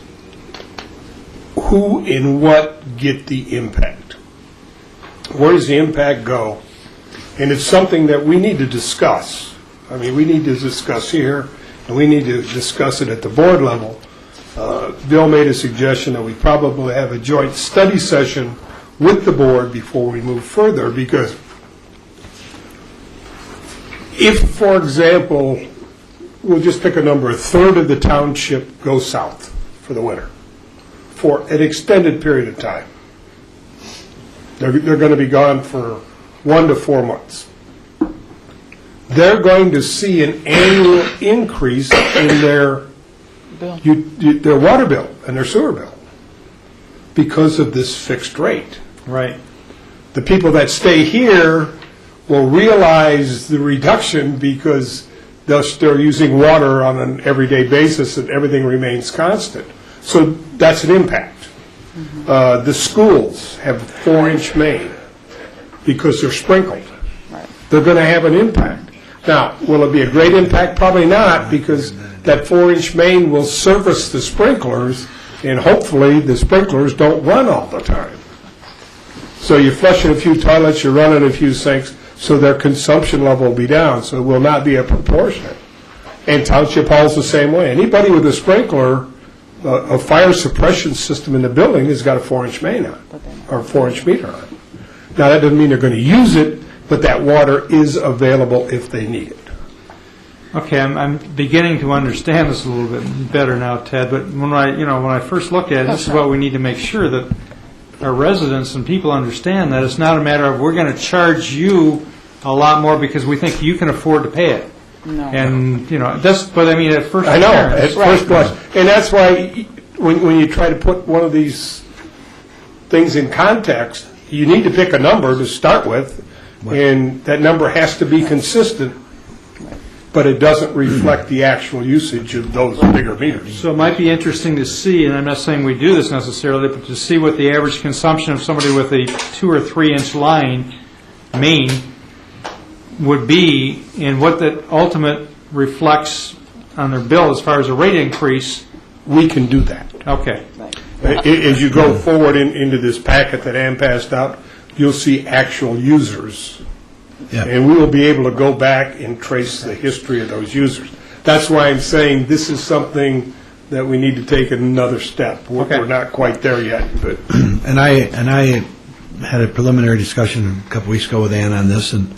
who and what get the impact. Where does the impact go? And it's something that we need to discuss. I mean, we need to discuss here, and we need to discuss it at the board level. Bill made a suggestion that we probably have a joint study session with the board before we move further, because if, for example, we'll just pick a number, a third of the township goes south for the winter for an extended period of time. They're going to be gone for 1 to 4 months. They're going to see an annual increase in their water bill and their sewer bill because of this fixed rate. Right. The people that stay here will realize the reduction because they're using water on an everyday basis and everything remains constant. So that's an impact. The schools have 4-inch main because they're sprinkled. They're going to have an impact. Now, will it be a great impact? Probably not, because that 4-inch main will service the sprinklers, and hopefully the sprinklers don't run all the time. So you're flushing a few toilets, you're running a few sinks, so their consumption level will be down, so it will not be a proportionate. And township hall's the same way. Anybody with a sprinkler, a fire suppression system in the building has got a 4-inch main on it, or a 4-inch meter on it. Now, that doesn't mean they're going to use it, but that water is available if they need it. Okay, I'm beginning to understand this a little bit better now, Ted. But when I first look at it, this is what we need to make sure that our residents and people understand, that it's not a matter of we're going to charge you a lot more because we think you can afford to pay it. No. And that's. But I mean, at first, I know, appearance, at first blush, and that's why when you try to put one of these things in context, you need to pick a number to start with, and that number has to be consistent, but it doesn't reflect the actual usage of those bigger meters. So it might be interesting to see, and I'm not saying we do this necessarily, but to see what the average consumption of somebody with a 2 or 3 inch line main would be, and what that ultimate reflects on their bill as far as a rate increase. We can do that. Okay. As you go forward into this packet that Ann passed out, you'll see actual users. Yeah. And we will be able to go back and trace the history of those users. That's why I'm saying this is something that we need to take another step. We're not quite there yet, but And I had a preliminary discussion a couple weeks ago with Ann on this, and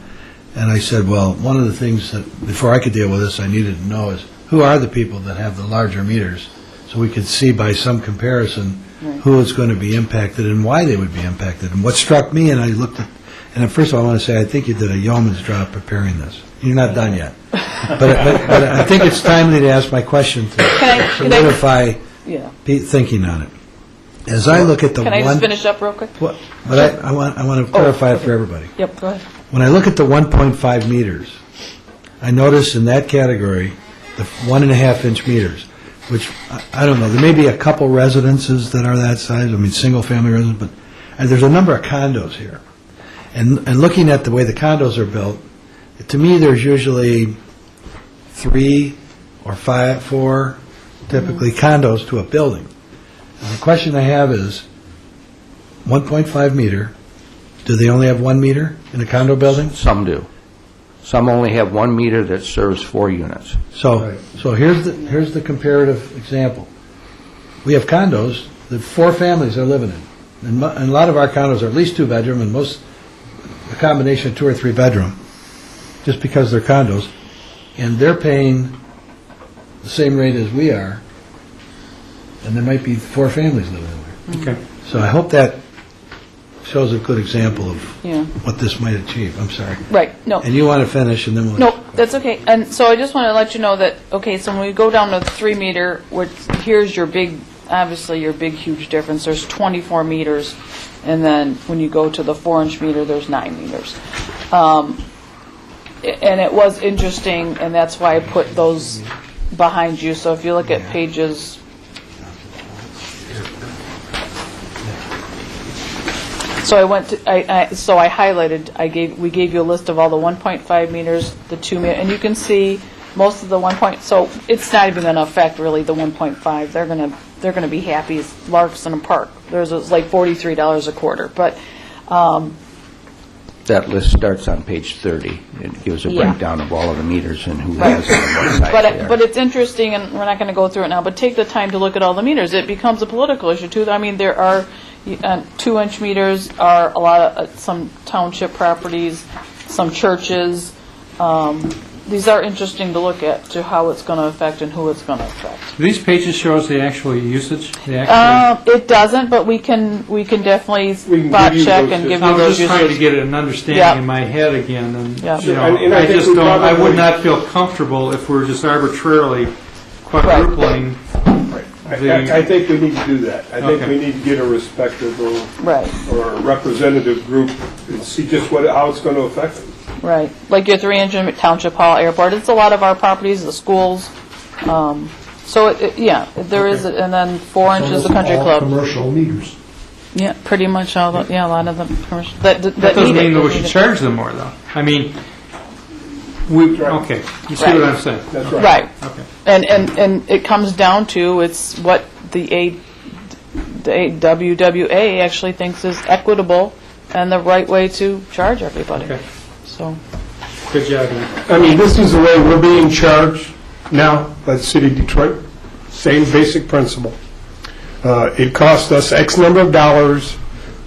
I said, well, one of the things that, before I could deal with this, I needed to know is who are the people that have the larger meters, so we could see by some comparison who is going to be impacted and why they would be impacted. And what struck me, and I looked at, and first of all, I want to say I think you did a yeoman's job preparing this. You're not done yet. But I think it's timely to ask my question to solidify thinking on it. As I look at the Can I just finish up real quick? But I want to clarify it for everybody. Yep, go ahead. When I look at the 1.5 meters, I notice in that category the 1.5-inch meters, which, I don't know, there may be a couple residences that are that size, I mean, single-family residents, but there's a number of condos here. And looking at the way the condos are built, to me, there's usually 3 or 4, typically, condos to a building. And the question I have is, 1.5 meter, do they only have 1 meter in a condo building? Some do. Some only have 1 meter that serves 4 units. So here's the comparative example. We have condos that 4 families are living in. And a lot of our condos are at least 2-bedroom, and most a combination of 2 or 3-bedroom, just because they're condos, and they're paying the same rate as we are, and there might be 4 families living in there. Okay. So I hope that shows a good example of what this might achieve. I'm sorry. Right, no. And you want to finish, and then we'll... No, that's okay. And so I just want to let you know that, okay, so when we go down to 3 meter, here's your big, obviously your big, huge difference. There's 24 meters, and then when you go to the 4-inch meter, there's 9 meters. And it was interesting, and that's why I put those behind you. So if you look at pages... So I went to, I highlighted, we gave you a list of all the 1.5 meters, the 2 meter, and you can see most of the 1 point, so it's not even going to affect really the 1.5. They're going to be happy as larks in a park. There's like $43 a quarter, but That list starts on page 30. It gives a Yeah. breakdown of all of the meters and who Right. has it and what size they are. But it's interesting, and we're not going to go through it now, but take the time to look at all the meters. It becomes a political issue, too. I mean, there are 2-inch meters, are a lot of, some township properties, some churches. These are interesting to look at, to how it's going to affect and who it's going to affect. Do these pages show us the actual usage? The actual, It doesn't, but we can definitely can spot give you check those and give I you was those just trying to uses. get an understanding Yeah. in my head again, and Yeah. you know, And I I think just we don't. I probably- would not feel comfortable if we're just arbitrarily quadrupling. I think we need to do that. I think Okay. we need to get a respectable Right, or a representative group and see just how it's going to affect them. right. Like your 3-inch in Township Hall Airport, it's a lot of our properties, the schools. So, yeah, there is, and then 4 inches the country All club. commercial meters. Yeah, pretty much all, yeah, a lot of the commercial, that That need doesn't it. mean that we should charge them more, though. I mean, okay, you see what I'm saying? That's right. Right. Okay. And it comes down to, it's what the WWA actually thinks is equitable and the right way to charge everybody. Okay. So, Good job, Ian. I mean, this is the way we're being charged now by the city of Detroit. Same basic principle. It costs us X number of dollars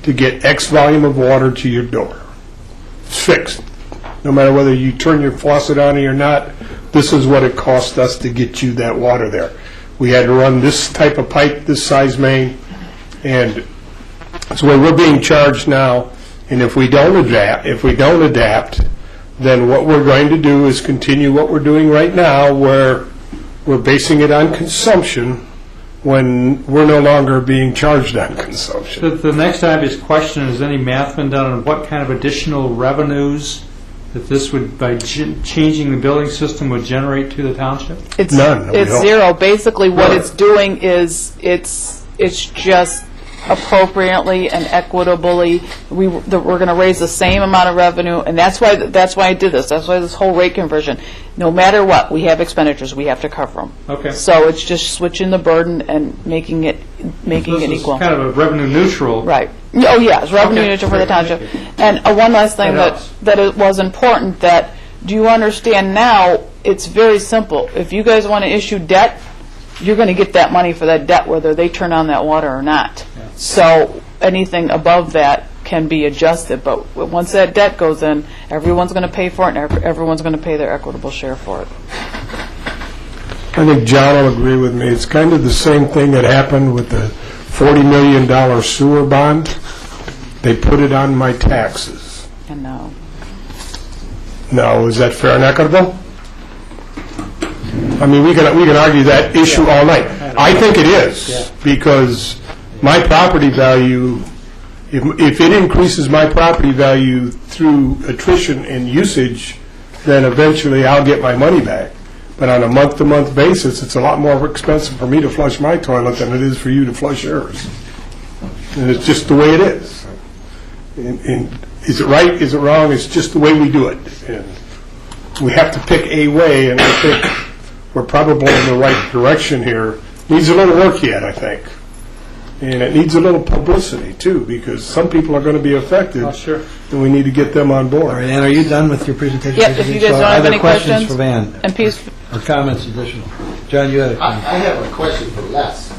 to get X volume of water to your door. It's fixed. No matter whether you turn your faucet on or not, this is what it cost us to get you that water there. We had to run this type of pipe, this size main, and that's the way we're being charged now. And if we don't adapt, then what we're going to do is continue what we're doing right now, where we're basing it on consumption when we're no longer being charged on consumption. The next obvious question is, any math been done on what kind of additional revenues that this would, by changing the billing system, would generate to the township? it's None, we it's don't. zero. Basically, what None. it's doing is, it's just appropriately and equitably, we're going to raise the same amount of revenue, and that's why I did this. That's why this whole rate conversion, no matter what, we have expenditures, we have to cover them. Okay. So it's just switching the burden and making it This is equal. kind of a revenue neutral. Right. Oh, yeah, it's revenue Okay. neutral for the township. And one last thing That helps. that it was important, that, do you understand now, it's very simple. If you guys want to issue debt, you're going to get that money for that debt whether they turn on that water or not. So anything above that can be adjusted, but once that debt goes in, everyone's going to pay for it, and everyone's going to pay their equitable share for it. I think John will agree with me. It's kind of the same thing that happened with the $40 million sewer bond. They put it on my taxes. And now, Now, is that fair and equitable? I mean, we can argue that issue all night. I think it is, because my property value, if it increases my property value through attrition and usage, then eventually I'll get my money back. But on a month-to-month basis, it's a lot more expensive for me to flush my toilet than it is for you to flush yours. And it's just the way it is. And is it right, is it wrong? It's just the way we do it. And we have to pick a way, and I think we're probably in the right direction here. Needs a little work yet, I think. And it needs a little publicity, too, because some people are going to be affected. Oh, sure. And we need to get them on All board. right, Ann, are you done with your presentation? Yep, if you guys don't have any questions. Other questions for Van? and peace, Or comments additional? John, you had a I comment. have a question for Les.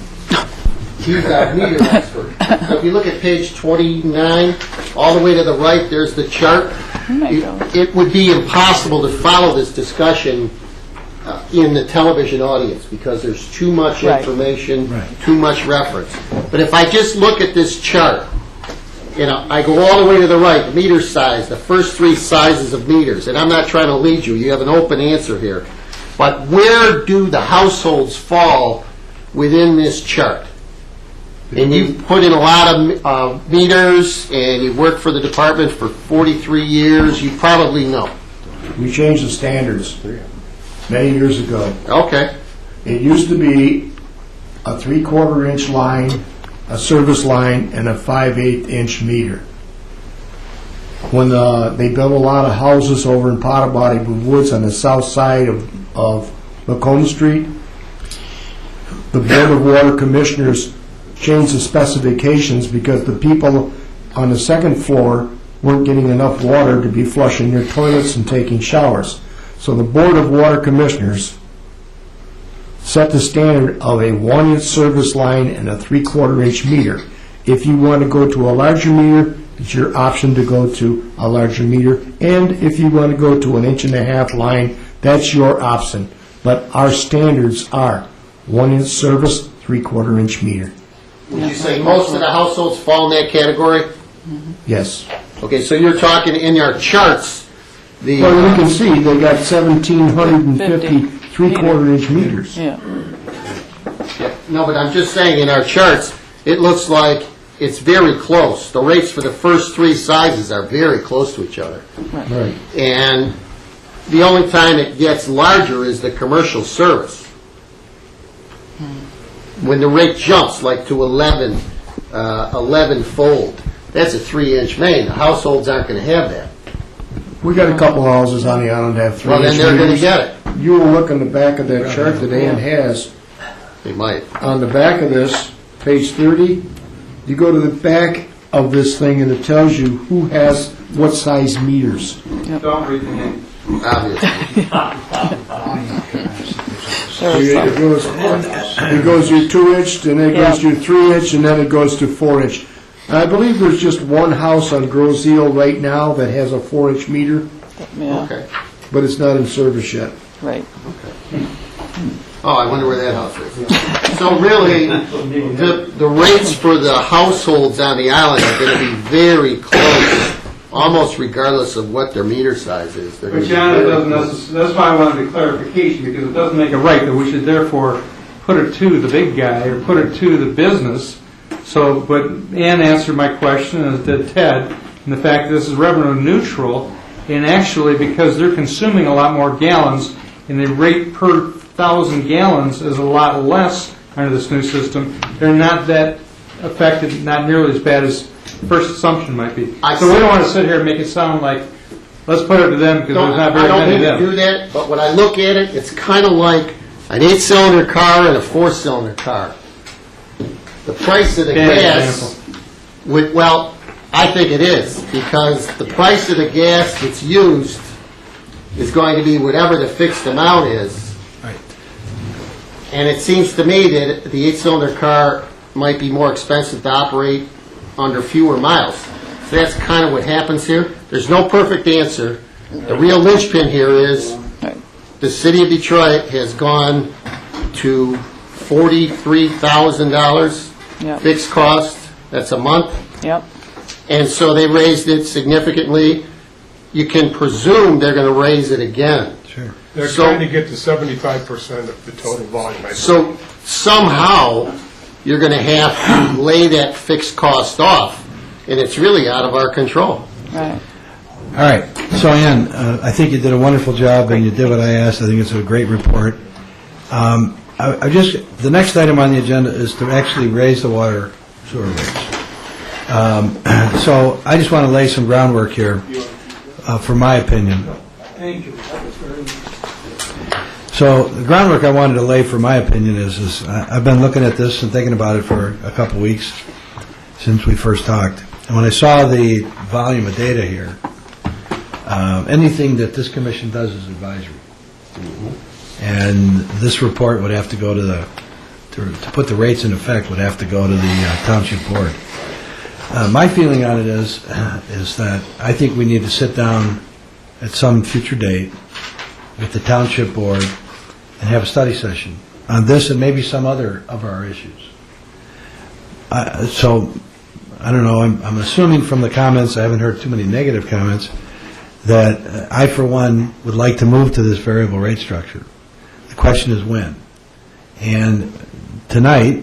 He's our meter expert. So if you look at page 29, all the way to the right, there's the chart. It would be impossible to follow this discussion in the television audience because there's too much Right. information, too much reference. But if I just look at this chart, I go all the way to the right, the meter size, the first 3 sizes of meters, and I'm not trying to lead you, you have an open answer here. But where do the households fall within this chart? And you've put in a lot of meters, and you've worked for the department for 43 years, you probably know. We changed the standards many years ago. Okay. It used to be a 3/4 inch line, a service line, and a 5/8 inch meter. When they built a lot of houses over in Pottawatomie Woods on the south side of of Macomb Street. The Board of Water Commissioners changed the specifications because the people on the second floor weren't getting enough water to be flushing their toilets and taking showers. So the Board of Water Commissioners set the standard of a 1-inch service line and a 3/4-inch meter. If you want to go to a larger meter, it's your option to go to a larger meter. And if you want to go to an 1.5-inch line, that's your option. But our standards are 1-inch service, 3/4-inch meter. Would you say most of the households fall in that category? Yes. Okay, so you're talking in your charts, the... Well, you can see they got 1,750 3/4-inch meters. Yeah. No, but I'm just saying, in our charts, it looks like it's very close. The rates for the first three sizes are very close to each other. Right. And the only time it gets larger is the commercial service. When the rate jumps like to 11-fold, that's a 3-inch main. The households aren't going to have that. We got a couple houses on the island that have 3-inch Well, then they're going to get it. You will look on the back of that chart that Ann has. They might. On the back of this, page 30, you go to the back of this thing and it tells you who has what size meters. Don't read the name. Obviously. It goes your 2-inch, then it goes to your 3-inch, and then it goes to 4-inch. I believe there's just one house on Grosse Ile right now that has a 4-inch meter, Yeah, Okay. but it's not in service yet. right. Oh, I wonder where that house is. So really, the rates for the households on the island are going to be very close, almost regardless of what their meter size is. They're But gonna be John, it very doesn't close. necessarily, that's why I wanted the clarification, because it doesn't make it right that we should therefore put it to the big guy or put it to the business. So, but Ann answered my question, as did Ted, and the fact that this is revenue neutral, and actually because they're consuming a lot more gallons, and the rate per 1,000 gallons is a lot less under this new system, they're not that affected, not nearly as bad as first assumption might be. So we don't want to sit here and make it sound like, let's put it to them because there's not very I don't many mean of to them. do that, but when I look at it, it's kind of like an 8-cylinder car and a 4-cylinder car. The price of the Bad gas, well, I think it is, because the price of the gas that's used is going to be whatever the fixed amount is. Right. And it seems to me that the 8-cylinder car might be more expensive to operate under fewer miles. So that's kind of what happens here. There's no perfect answer. The real linchpin here is the city of Detroit has gone to $43,000 Yep. fixed cost. That's a month. Yep. And so they raised it significantly. You can presume they're going to raise it again. Sure. They're So- trying to get to 75% of the total volume. I think. So somehow, you're going to have to lay that fixed cost off, and it's really out of our control. Right. All right, so Ann, I think you did a wonderful job, and you did what I asked. I think it's a great report. The next item on the agenda is to actually raise the water sewer rates. So I just want to lay some groundwork here, for my opinion. Thank you. So the groundwork I wanted to lay, for my opinion, is I've been looking at this and thinking about it for a couple weeks since we first talked. And when I saw the volume of data here, anything that this commission does is advisory. And this report would have to go to put the rates in effect, would have to go to the township board. My feeling on it is that I think we need to sit down at some future date with the township board and have a study session on this and maybe some other of our issues. So, I don't know, I'm assuming from the comments, I haven't heard too many negative comments, that I, for one, would like to move to this variable rate structure. The question is when. And tonight,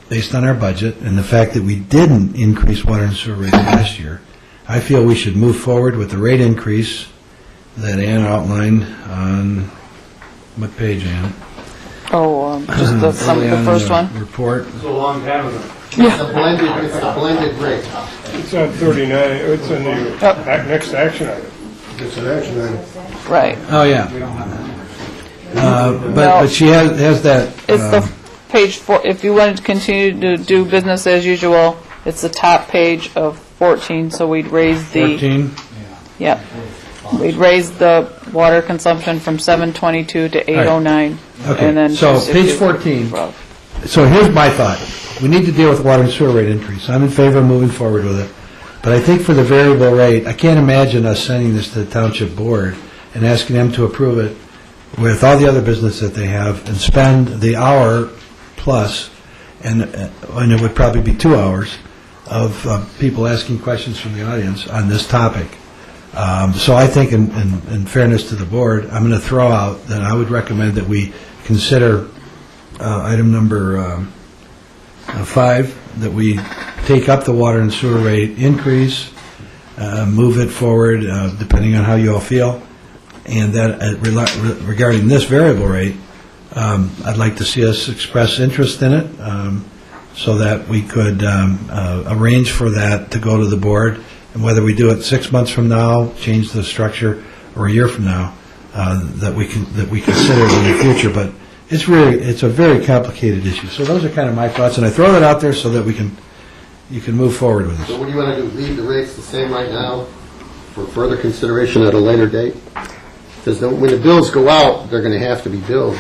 based on our budget and the fact that we didn't increase water and sewer rates last year, I feel we should move forward with the rate increase that Ann outlined on, what page, Ann? Oh, just the first one? Report. It's a long time ago. It's a blended rate. It's on 39, it's in the next action item. It's an action item. Right. Oh, yeah. But she has that... It's the page 4, if you wanted to continue to do business as usual, it's the top page of 14, so we'd raise the... 14? Yep. We'd raise the water consumption from 722 to 809. Okay, and then so 260. page 14. So here's my thought. We need to deal with water and sewer rate increase. I'm in favor of moving forward with it. But I think for the variable rate, I can't imagine us sending this to the township board and asking them to approve it with all the other business that they have and spend the hour plus, and it would probably be 2 hours, of people asking questions from the audience on this topic. So I think in fairness to the board, I'm going to throw out that I would recommend that we consider item number 5, that we take up the water and sewer rate increase, move it forward depending on how you all feel, and that regarding this variable rate, I'd like to see us express interest in it so that we could arrange for that to go to the board, and whether we do it 6 months from now, change the structure, or a year from now, that we consider it in the future. But it's a very complicated issue. So those are kind of my thoughts, and I throw that out there so that you can move forward with this. So what do you want to do, leave the rates the same right now for further consideration at a later date? Because when the bills go out, they're going to have to be billed.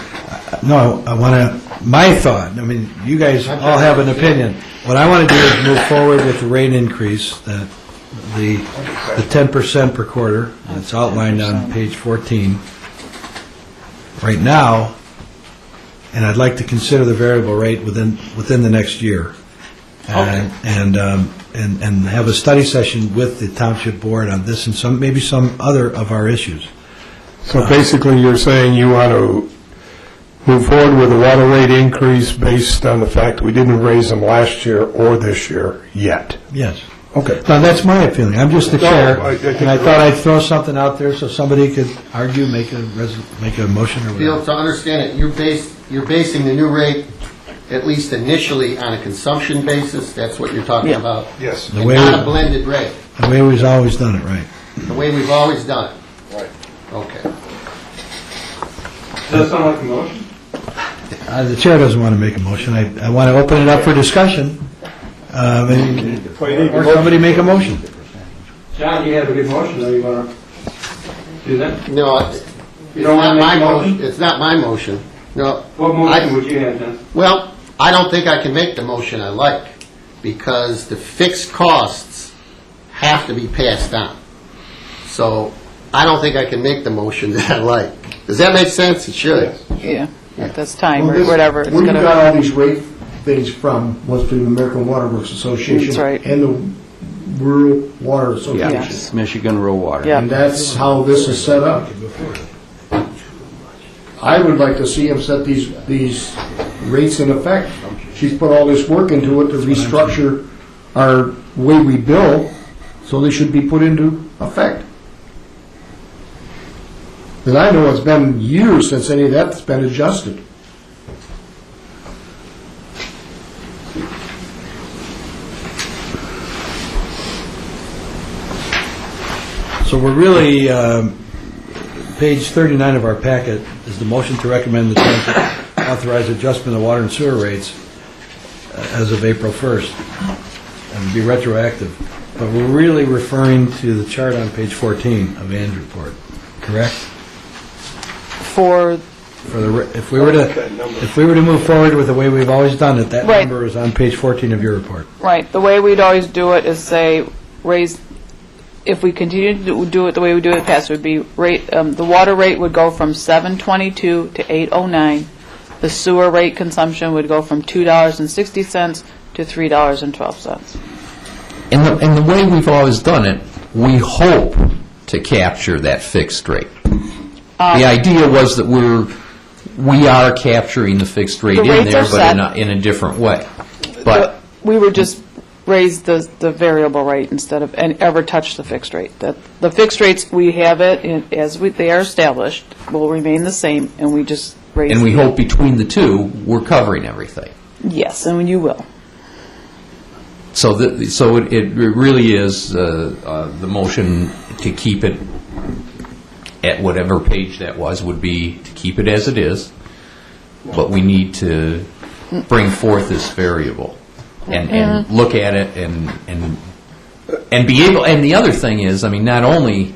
No, I want to, my thought, I mean, you guys all have an opinion. What I want to do is move forward with the rate increase, that the 10% per quarter, that's outlined on page 14 right now, and I'd like to consider the variable rate within the next year. And have a study session with the township board on this and maybe some other of our issues. So basically, you're saying you want to move forward with a water rate increase based on the fact we didn't raise them last year or this year yet? Yes. Okay. Now, that's my feeling. I'm just the chair, I think and I you're thought right. I'd throw something out there so somebody could argue, make a motion or Bill, whatever. to understand it, you're basing the new rate, at least initially, on a consumption basis? That's what you're talking about? Yes. The And way not a blended rate, The way we've always done it, right. the way we've always done it? Right. Okay. Does that sound like a motion? The chair doesn't want to make a motion. I want to open it up for discussion. Or somebody make a motion. John, you have a good motion, though. You want to do that? No, it's don't not wanna my make a motion? motion. It's not my motion. No. What motion would you have, John? Well, I don't think I can make the motion I like, because the fixed costs have to be passed on. So I don't think I can make the motion that I like. Does that make sense? It should. Yeah, at this time, Well, or this- whatever. It's Where you gonna- got all these rate things from was through the American Water Works Association. That's right. And the Rural Water Association. Yes. Michigan Rural Water. Yeah. And that's how this is set up. I would like to see him set these rates in effect. She's put all this work into it to restructure our way we bill, so they should be put into effect. And I know it's been years since any of that's been adjusted. So we're really, page 39 of our packet is the motion to recommend the township authorize adjustment of water and sewer rates as of April 1st, and be retroactive. But we're really referring to the chart on page 14 of Ann's report, correct? For, If we were to move forward with the way we've always done it, that Right. number is on page 14 of your report. right, the way we'd always do it is say, raise, if we continue to do it the way we do it in the past, it would be rate, the water rate would go from 722 to 809. The sewer rate consumption would go from $2.60 to $3.12. And the way we've always done it, we hope to capture that fixed rate. The idea was that we are capturing the fixed rate The in rates there, are but set. in a different way. But We would just raise the variable rate instead of, and ever touch the fixed rate. The fixed rates, we have it, they are established, will remain the same, and we just raise. and we hope between the two, we're covering everything. Yes, and you will. So it really is the motion to keep it at whatever page that was, would be to keep it as it is, but we need to bring forth this variable and look at it and be able, and the other thing is, I mean, not only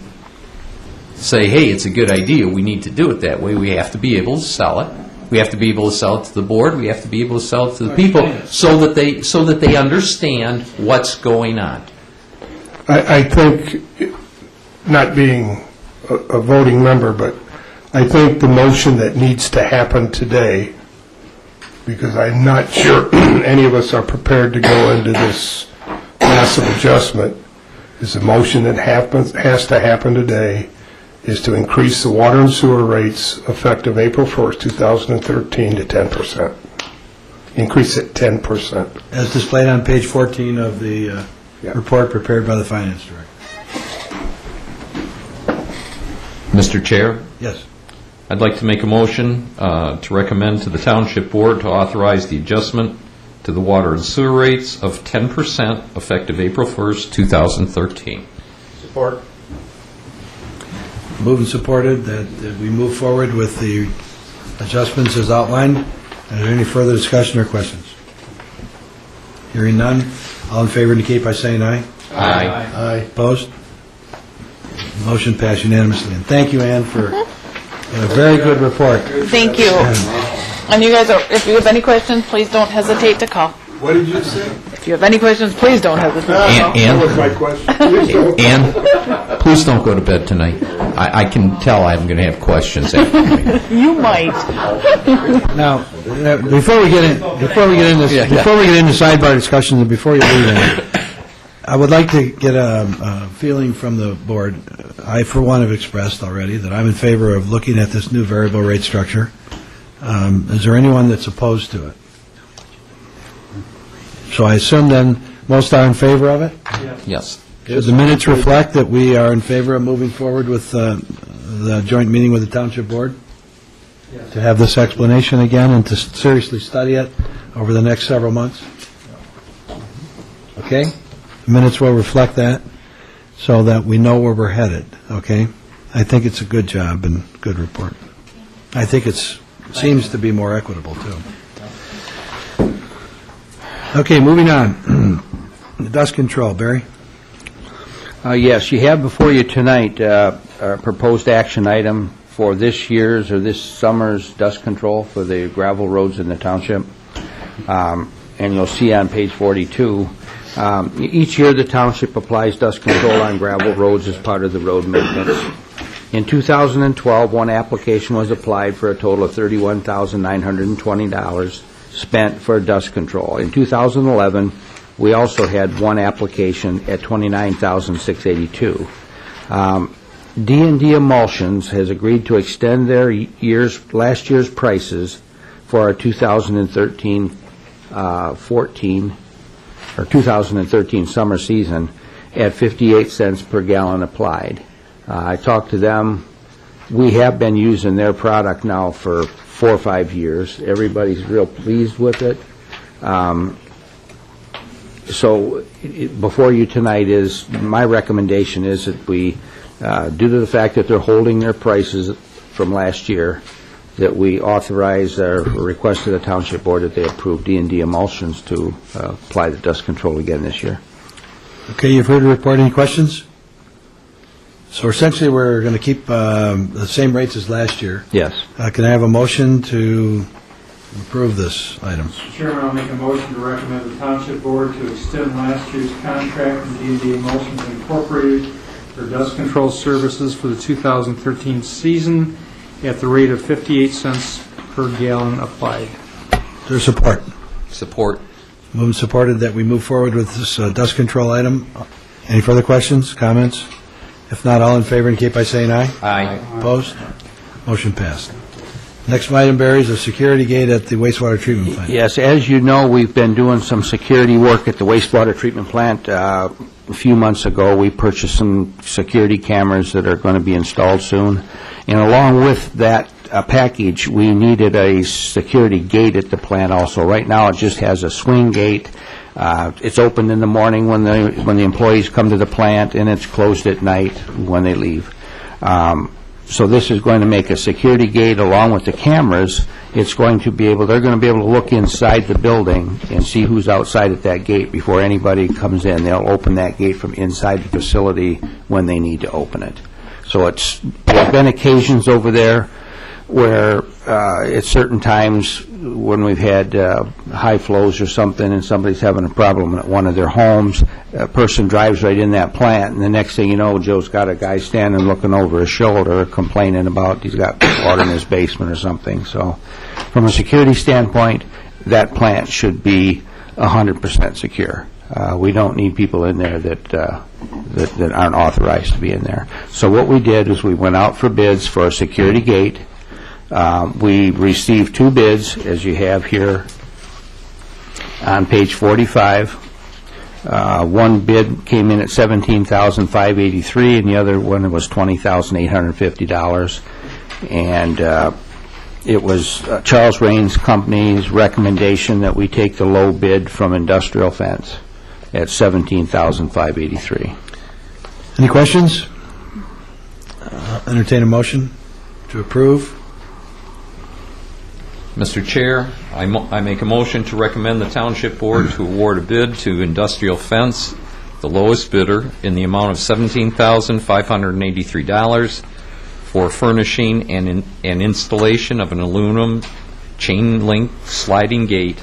say, hey, it's a good idea, we need to do it that way, we have to be able to sell it. We have to be able to sell it to the board, we have to be able to sell it to the people so that they understand what's going on. I think, not being a voting member, but I think the motion that needs to happen today, because I'm not sure any of us are prepared to go into this massive adjustment, is the motion that has to happen today is to increase the water and sewer rates effective April 1st, 2013 to 10%. Increase it 10%. As displayed on page 14 of the report prepared by the Finance Director. Mr. Chair? Yes. I'd like to make a motion to recommend to the Township Board to authorize the adjustment to the water and sewer rates of 10% effective April 1st, 2013. Support. Moved and supported that we move forward with the adjustments as outlined. Is there any further discussion or questions? Hearing none, all in favor indicate by saying aye. Aye. Aye. Opposed? Motion passed unanimously. And thank you, Ann, for a very good report. Thank you. And you guys, if you have any questions, please don't hesitate to call. What did you say? If you have any questions, please don't hesitate to call. That was my question. And please don't go to bed tonight. I can tell I'm going to have questions after tonight. You might. Now, before we get into sidebar discussions, and before you leave, Ann, I would like to get a feeling from the board. I, for one, have expressed already that I'm in favor of looking at this new variable rate structure. Is there anyone that's opposed to it? So I assume then most are in favor of it? Yes. Should the minutes reflect that we are in favor of moving forward with the joint meeting with the Township Board? Yes. To have this explanation again and to seriously study it over the next several months? Okay? The minutes will reflect that so that we know where we're headed, okay? I think it's a good job and good report. I think it seems to be more equitable, too. Okay, moving on. The dust control, Barry? Yes, you have before you tonight a proposed action item for this year's or this summer's dust control for the gravel roads in the township. And you'll see on page 42, each year the township applies dust control on gravel roads as part of the road maintenance. In 2012, one application was applied for a total of $31,920 spent for dust control. In 2011, we also had one application at $29,682. D&D Emulsions has agreed to extend their last year's prices for our 2013 summer season at 58 cents per gallon applied. I talked to them. We have been using their product now for 4 or 5 years. Everybody's real pleased with it. So before you tonight is, my recommendation is that we, due to the fact that they're holding their prices from last year, that we authorize or request to the Township Board that they approve D&D Emulsions to apply the dust control again this year. Okay, you've heard the report. Any questions? So essentially, we're going to keep the same rates as last year. Yes. Can I have a motion to approve this item? Mr. Chairman, I'll make a motion to recommend the Township Board to extend last year's contract with D&D Emulsions Incorporated for dust control services for the 2013 season at the rate of 58 cents per gallon applied. Is there support? Support. Moved and supported that we move forward with this dust control item. Any further questions, comments? If not, all in favor indicate by saying aye. Aye. Opposed? Motion passed. Next item, Barry, is a security gate at the wastewater treatment plant. Yes, as you know, we've been doing some security work at the wastewater treatment plant. A few months ago, we purchased some security cameras that are going to be installed soon. And along with that package, we needed a security gate at the plant also. Right now, it just has a swing gate. It's open in the morning when the employees come to the plant, and it's closed at night when they leave. So this is going to make a security gate along with the cameras. It's going to be able, they're going to be able to look inside the building and see who's outside at that gate before anybody comes in. They'll open that gate from inside the facility when they need to open it. So there's been occasions over there where at certain times when we've had high flows or something and somebody's having a problem at one of their homes, a person drives right in that plant, and the next thing you know, Joe's got a guy standing looking over his shoulder complaining about he's got water in his basement or something. So from a security standpoint, that plant should be 100% secure. We don't need people in there that aren't authorized to be in there. So what we did is we went out for bids for a security gate. We received 2 bids, as you have here on page 45. One bid came in at $17,583, and the other one was $20,850. And it was Charles Raines Company's recommendation that we take the low bid from Industrial Fence at $17,583. Any questions? Entertain a motion to approve. Mr. Chair, I make a motion to recommend the Township Board to award a bid to Industrial Fence, the lowest bidder, in the amount of $17,583 for furnishing and installation of an aluminum chain link sliding gate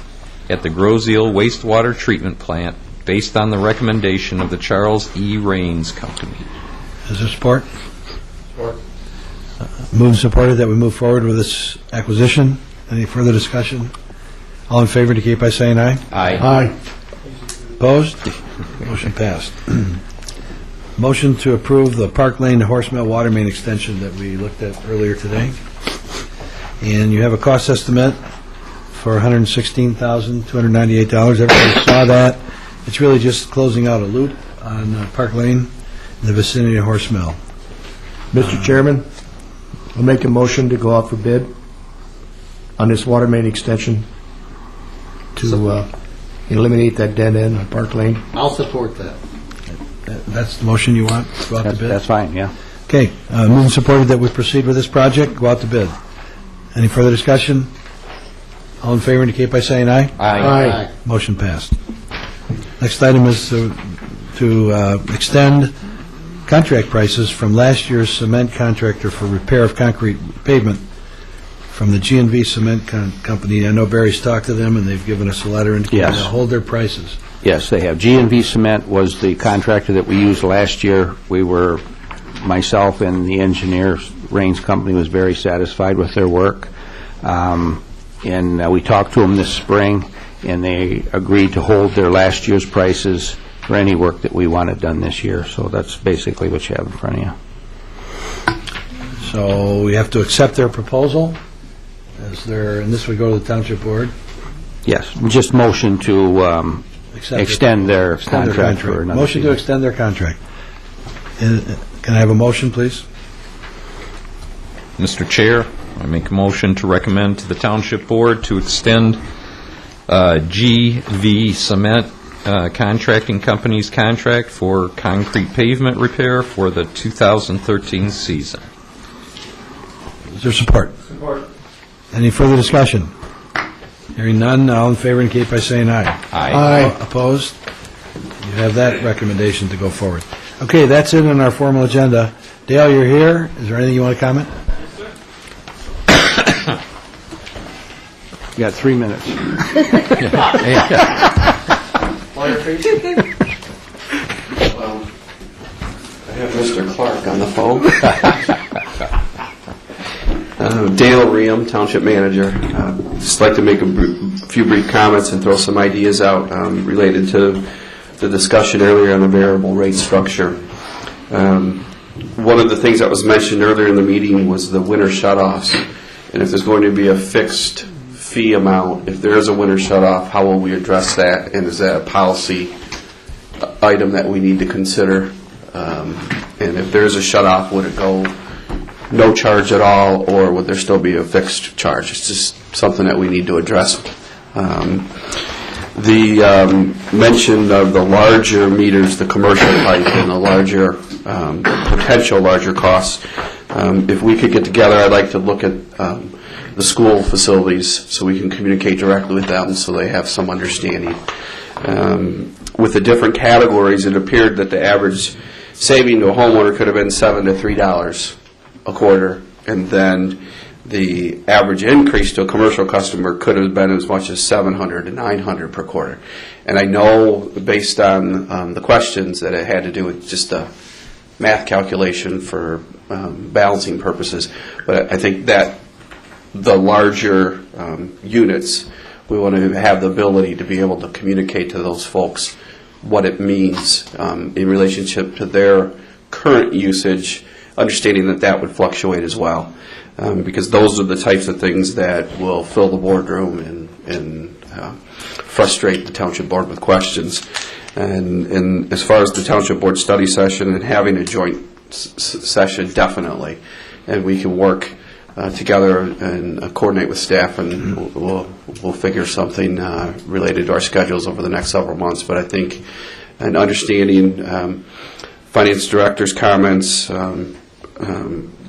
at the Groseal Wastewater Treatment Plant based on the recommendation of the Charles E. Raines Company. Is there support? Support. Moved and supported that we move forward with this acquisition. Any further discussion? All in favor indicate by saying aye. Aye. Opposed? Motion passed. Motion to approve the Park Lane to Horse Mill water main extension that we looked at earlier today. And you have a cost estimate for $116,298. Everybody saw that. It's really just closing out a loop on Park Lane in the vicinity of Horse Mill. Mr. Chairman, I'll make a motion to go out for bid on this water main extension to eliminate that dead end on Park Lane. I'll support that. That's the motion you want? Go out to bid? That's fine, yeah. Okay. Moved and supported that we proceed with this project. Go out to bid. Any further discussion? All in favor indicate by saying aye. Aye. Motion passed. Next item is to extend contract prices from last year's cement contractor for repair of concrete pavement from the G&V Cement Company. I know Barry's talked to them, and they've given us a letter indicating Yes. they'll hold their prices. Yes, they have. G&V Cement was the contractor that we used last year. Myself and the engineer, Raines Company, was very satisfied with their work. And we talked to them this spring, and they agreed to hold their last year's prices for any work that we wanted done this year. So that's basically what you have in front of you. So we have to accept their proposal, and this would go to the Township Board. Yes, just motion to extend their contract for another Motion to season. extend their contract. Can I have a motion, please? Mr. Chair, I make a motion to recommend to the Township Board to extend GV Cement Contracting Company's contract for concrete pavement repair for the 2013 season. Is there support? Support. Any further discussion? Hearing none, all in favor indicate by saying aye. Aye. Opposed? You have that recommendation to go forward. Okay, that's it on our formal agenda. Dale, you're here. Is there anything you want to comment? You got 3 minutes. I have Mr. Clark on the phone. Dale Ream, Township Manager. Just like to make a few brief comments and throw some ideas out related to the discussion earlier on the variable rate structure. One of the things that was mentioned earlier in the meeting was the winter shutoffs, and if there's going to be a fixed fee amount, if there is a winter shutoff, how will we address that, and is that a policy item that we need to consider? And if there is a shutoff, would it go no charge at all, or would there still be a fixed charge? It's just something that we need to address. The mention of the larger meters, the commercial pipe, and the larger potential larger costs, If we could get together, I'd like to look at the school facilities so we can communicate directly with them so they have some understanding. With the different categories, it appeared that the average saving to a homeowner could have been $7 to $3 a quarter, and then the average increase to a commercial customer could have been as much as $700 to $900 per quarter. And I know, based on the questions, that it had to do with just a math calculation for balancing purposes. But I think that the larger units, we want to have the ability to be able to communicate to those folks what it means in relationship to their current usage, understanding that that would fluctuate as well. Because those are the types of things that will fill the boardroom and frustrate the township board with questions. And as far as the township board study session and having a joint session, definitely. And we can work together and coordinate with staff, and we'll figure something related to our schedules over the next several months. But I think an understanding finance director's comments,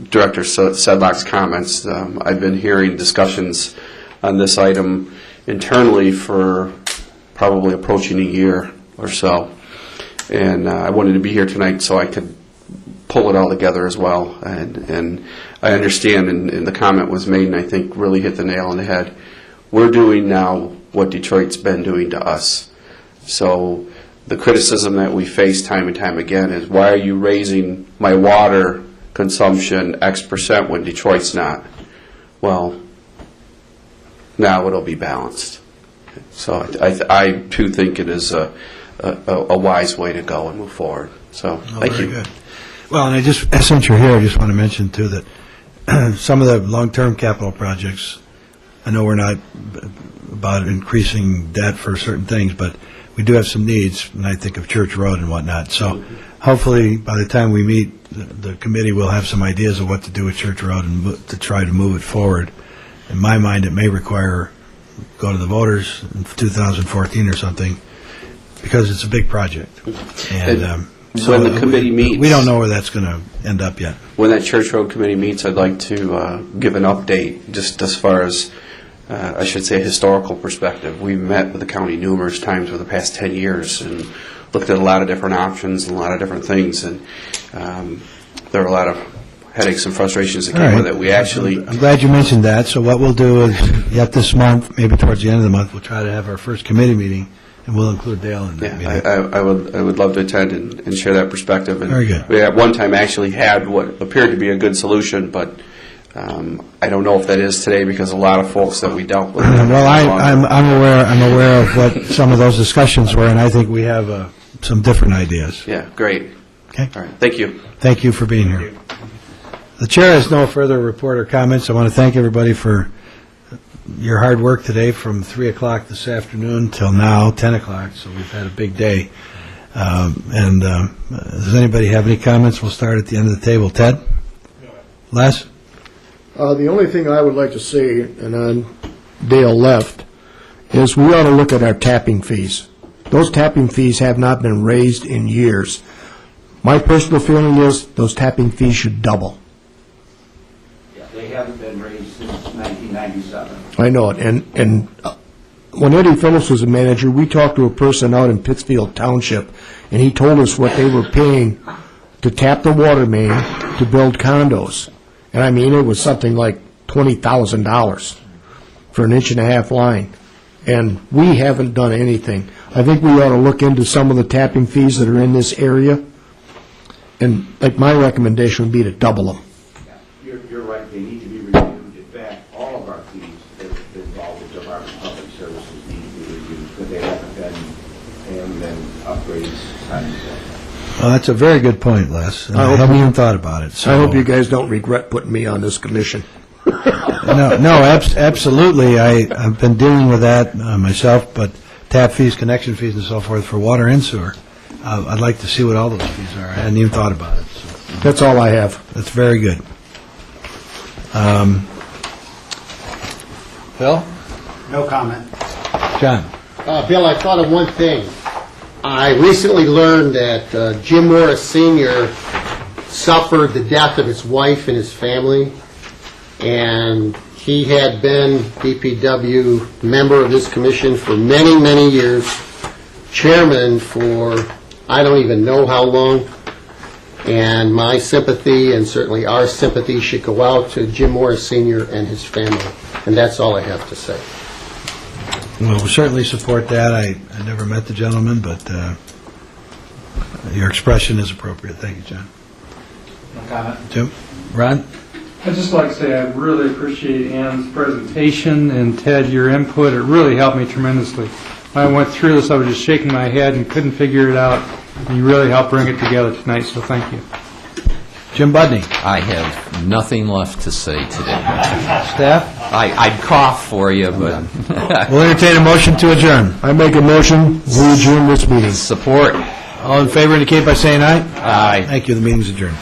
Director Sedlock's comments. I've been hearing discussions on this item internally for probably approaching a year or so. And I wanted to be here tonight so I could pull it all together as well. And I understand, and the comment was made, and I think really hit the nail on the head. We're doing now what Detroit's been doing to us. So the criticism that we face time and time again is, why are you raising my water consumption X% when Detroit's not? Well, now it'll be balanced. So I too think it is a wise way to go and move forward. So thank you. Good. Well, and since you're here, I just want to mention too that some of the long-term capital projects, I know we're not about increasing debt for certain things, but we do have some needs, and I think of Church Road and whatnot. So hopefully by the time we meet, the committee will have some ideas of what to do with Church Road and to try to move it forward. In my mind, it may require go to the voters in 2014 or something, because it's a big project. And so when the committee meets, we don't know where that's going to end up yet. When that Church Road committee meets, I'd like to give an update just as far as, I should say, a historical perspective. We've met with the county numerous times over the past 10 years and looked at a lot of different options and a lot of different things. And there are a lot of headaches and frustrations that came with it. We actually... I'm glad you mentioned that. So what we'll do is, yet this month, maybe towards the end of the month, we'll try to have our first committee meeting, and we'll include Dale in that meeting. I would love to attend and share that perspective. And very good. We at one time actually had what appeared to be a good solution, but I don't know if that is today, because a lot of folks that we dealt with... Well, I'm aware of what some of those discussions were, and I think we have some different ideas. Yeah, great. Okay. All right. Thank you. Thank you for being here. The chair has no further report or comments. I want to thank everybody for your hard work today from 3 o'clock this afternoon till now, 10 o'clock, so we've had a big day. Does anybody have any comments? We'll start at the end of the table. Ted? Les? The only thing I would like to say, and on Dale left, is we ought to look at our tapping fees. Those tapping fees have not been raised in years. My personal feeling is those tapping fees should double. They haven't been raised since 1997. I know it. And when Eddie Phillips was a manager, we talked to a person out in Pittsfield Township, and he told us what they were paying to tap the water main to build condos. And I mean, it was something like $20,000 for an 1.5-inch line. And we haven't done anything. I think we ought to look into some of the tapping fees that are in this area. And like my recommendation would be to double them. You're right, they need to be reviewed. In fact, all of our fees that involve the Department of Public Services need to be reviewed, because they haven't been upgraded. Well, that's a very good point, Les. I haven't even thought about it. So. I hope you guys don't regret putting me on this commission. Absolutely. I've been dealing with that myself, but tap fees, connection fees, and so forth for water and sewer. I'd like to see what all those fees are. I hadn't even thought about it. So. That's all I have. That's very good. Phil? No comment. John? Bill, I thought of one thing. I recently learned that Jim Morris Sr. suffered the death of his wife and his family, and he had been DPW member of this commission for many, many years, chairman for I don't even know how long, and my sympathy and certainly our sympathy should go out to Jim Morris Sr. and his family, and that's all I have to say. Well, we'll certainly support that. I never met the gentleman, but your expression is appropriate. Thank you, John. No comment. Jim? Ron? I'd just like to say I really appreciate Ann's presentation, and Ted, your input. It really helped me tremendously. When I went through this, I was just shaking my head and couldn't figure it out. And you really helped bring it together tonight, so thank you. Jim Budney? I have nothing left to say today. Staff? I'd cough for you, but... We'll entertain a motion to adjourn. I make a motion, we adjourn this meeting. Support. All in favor indicate by saying aye. Aye. Thank you. The meeting's adjourned.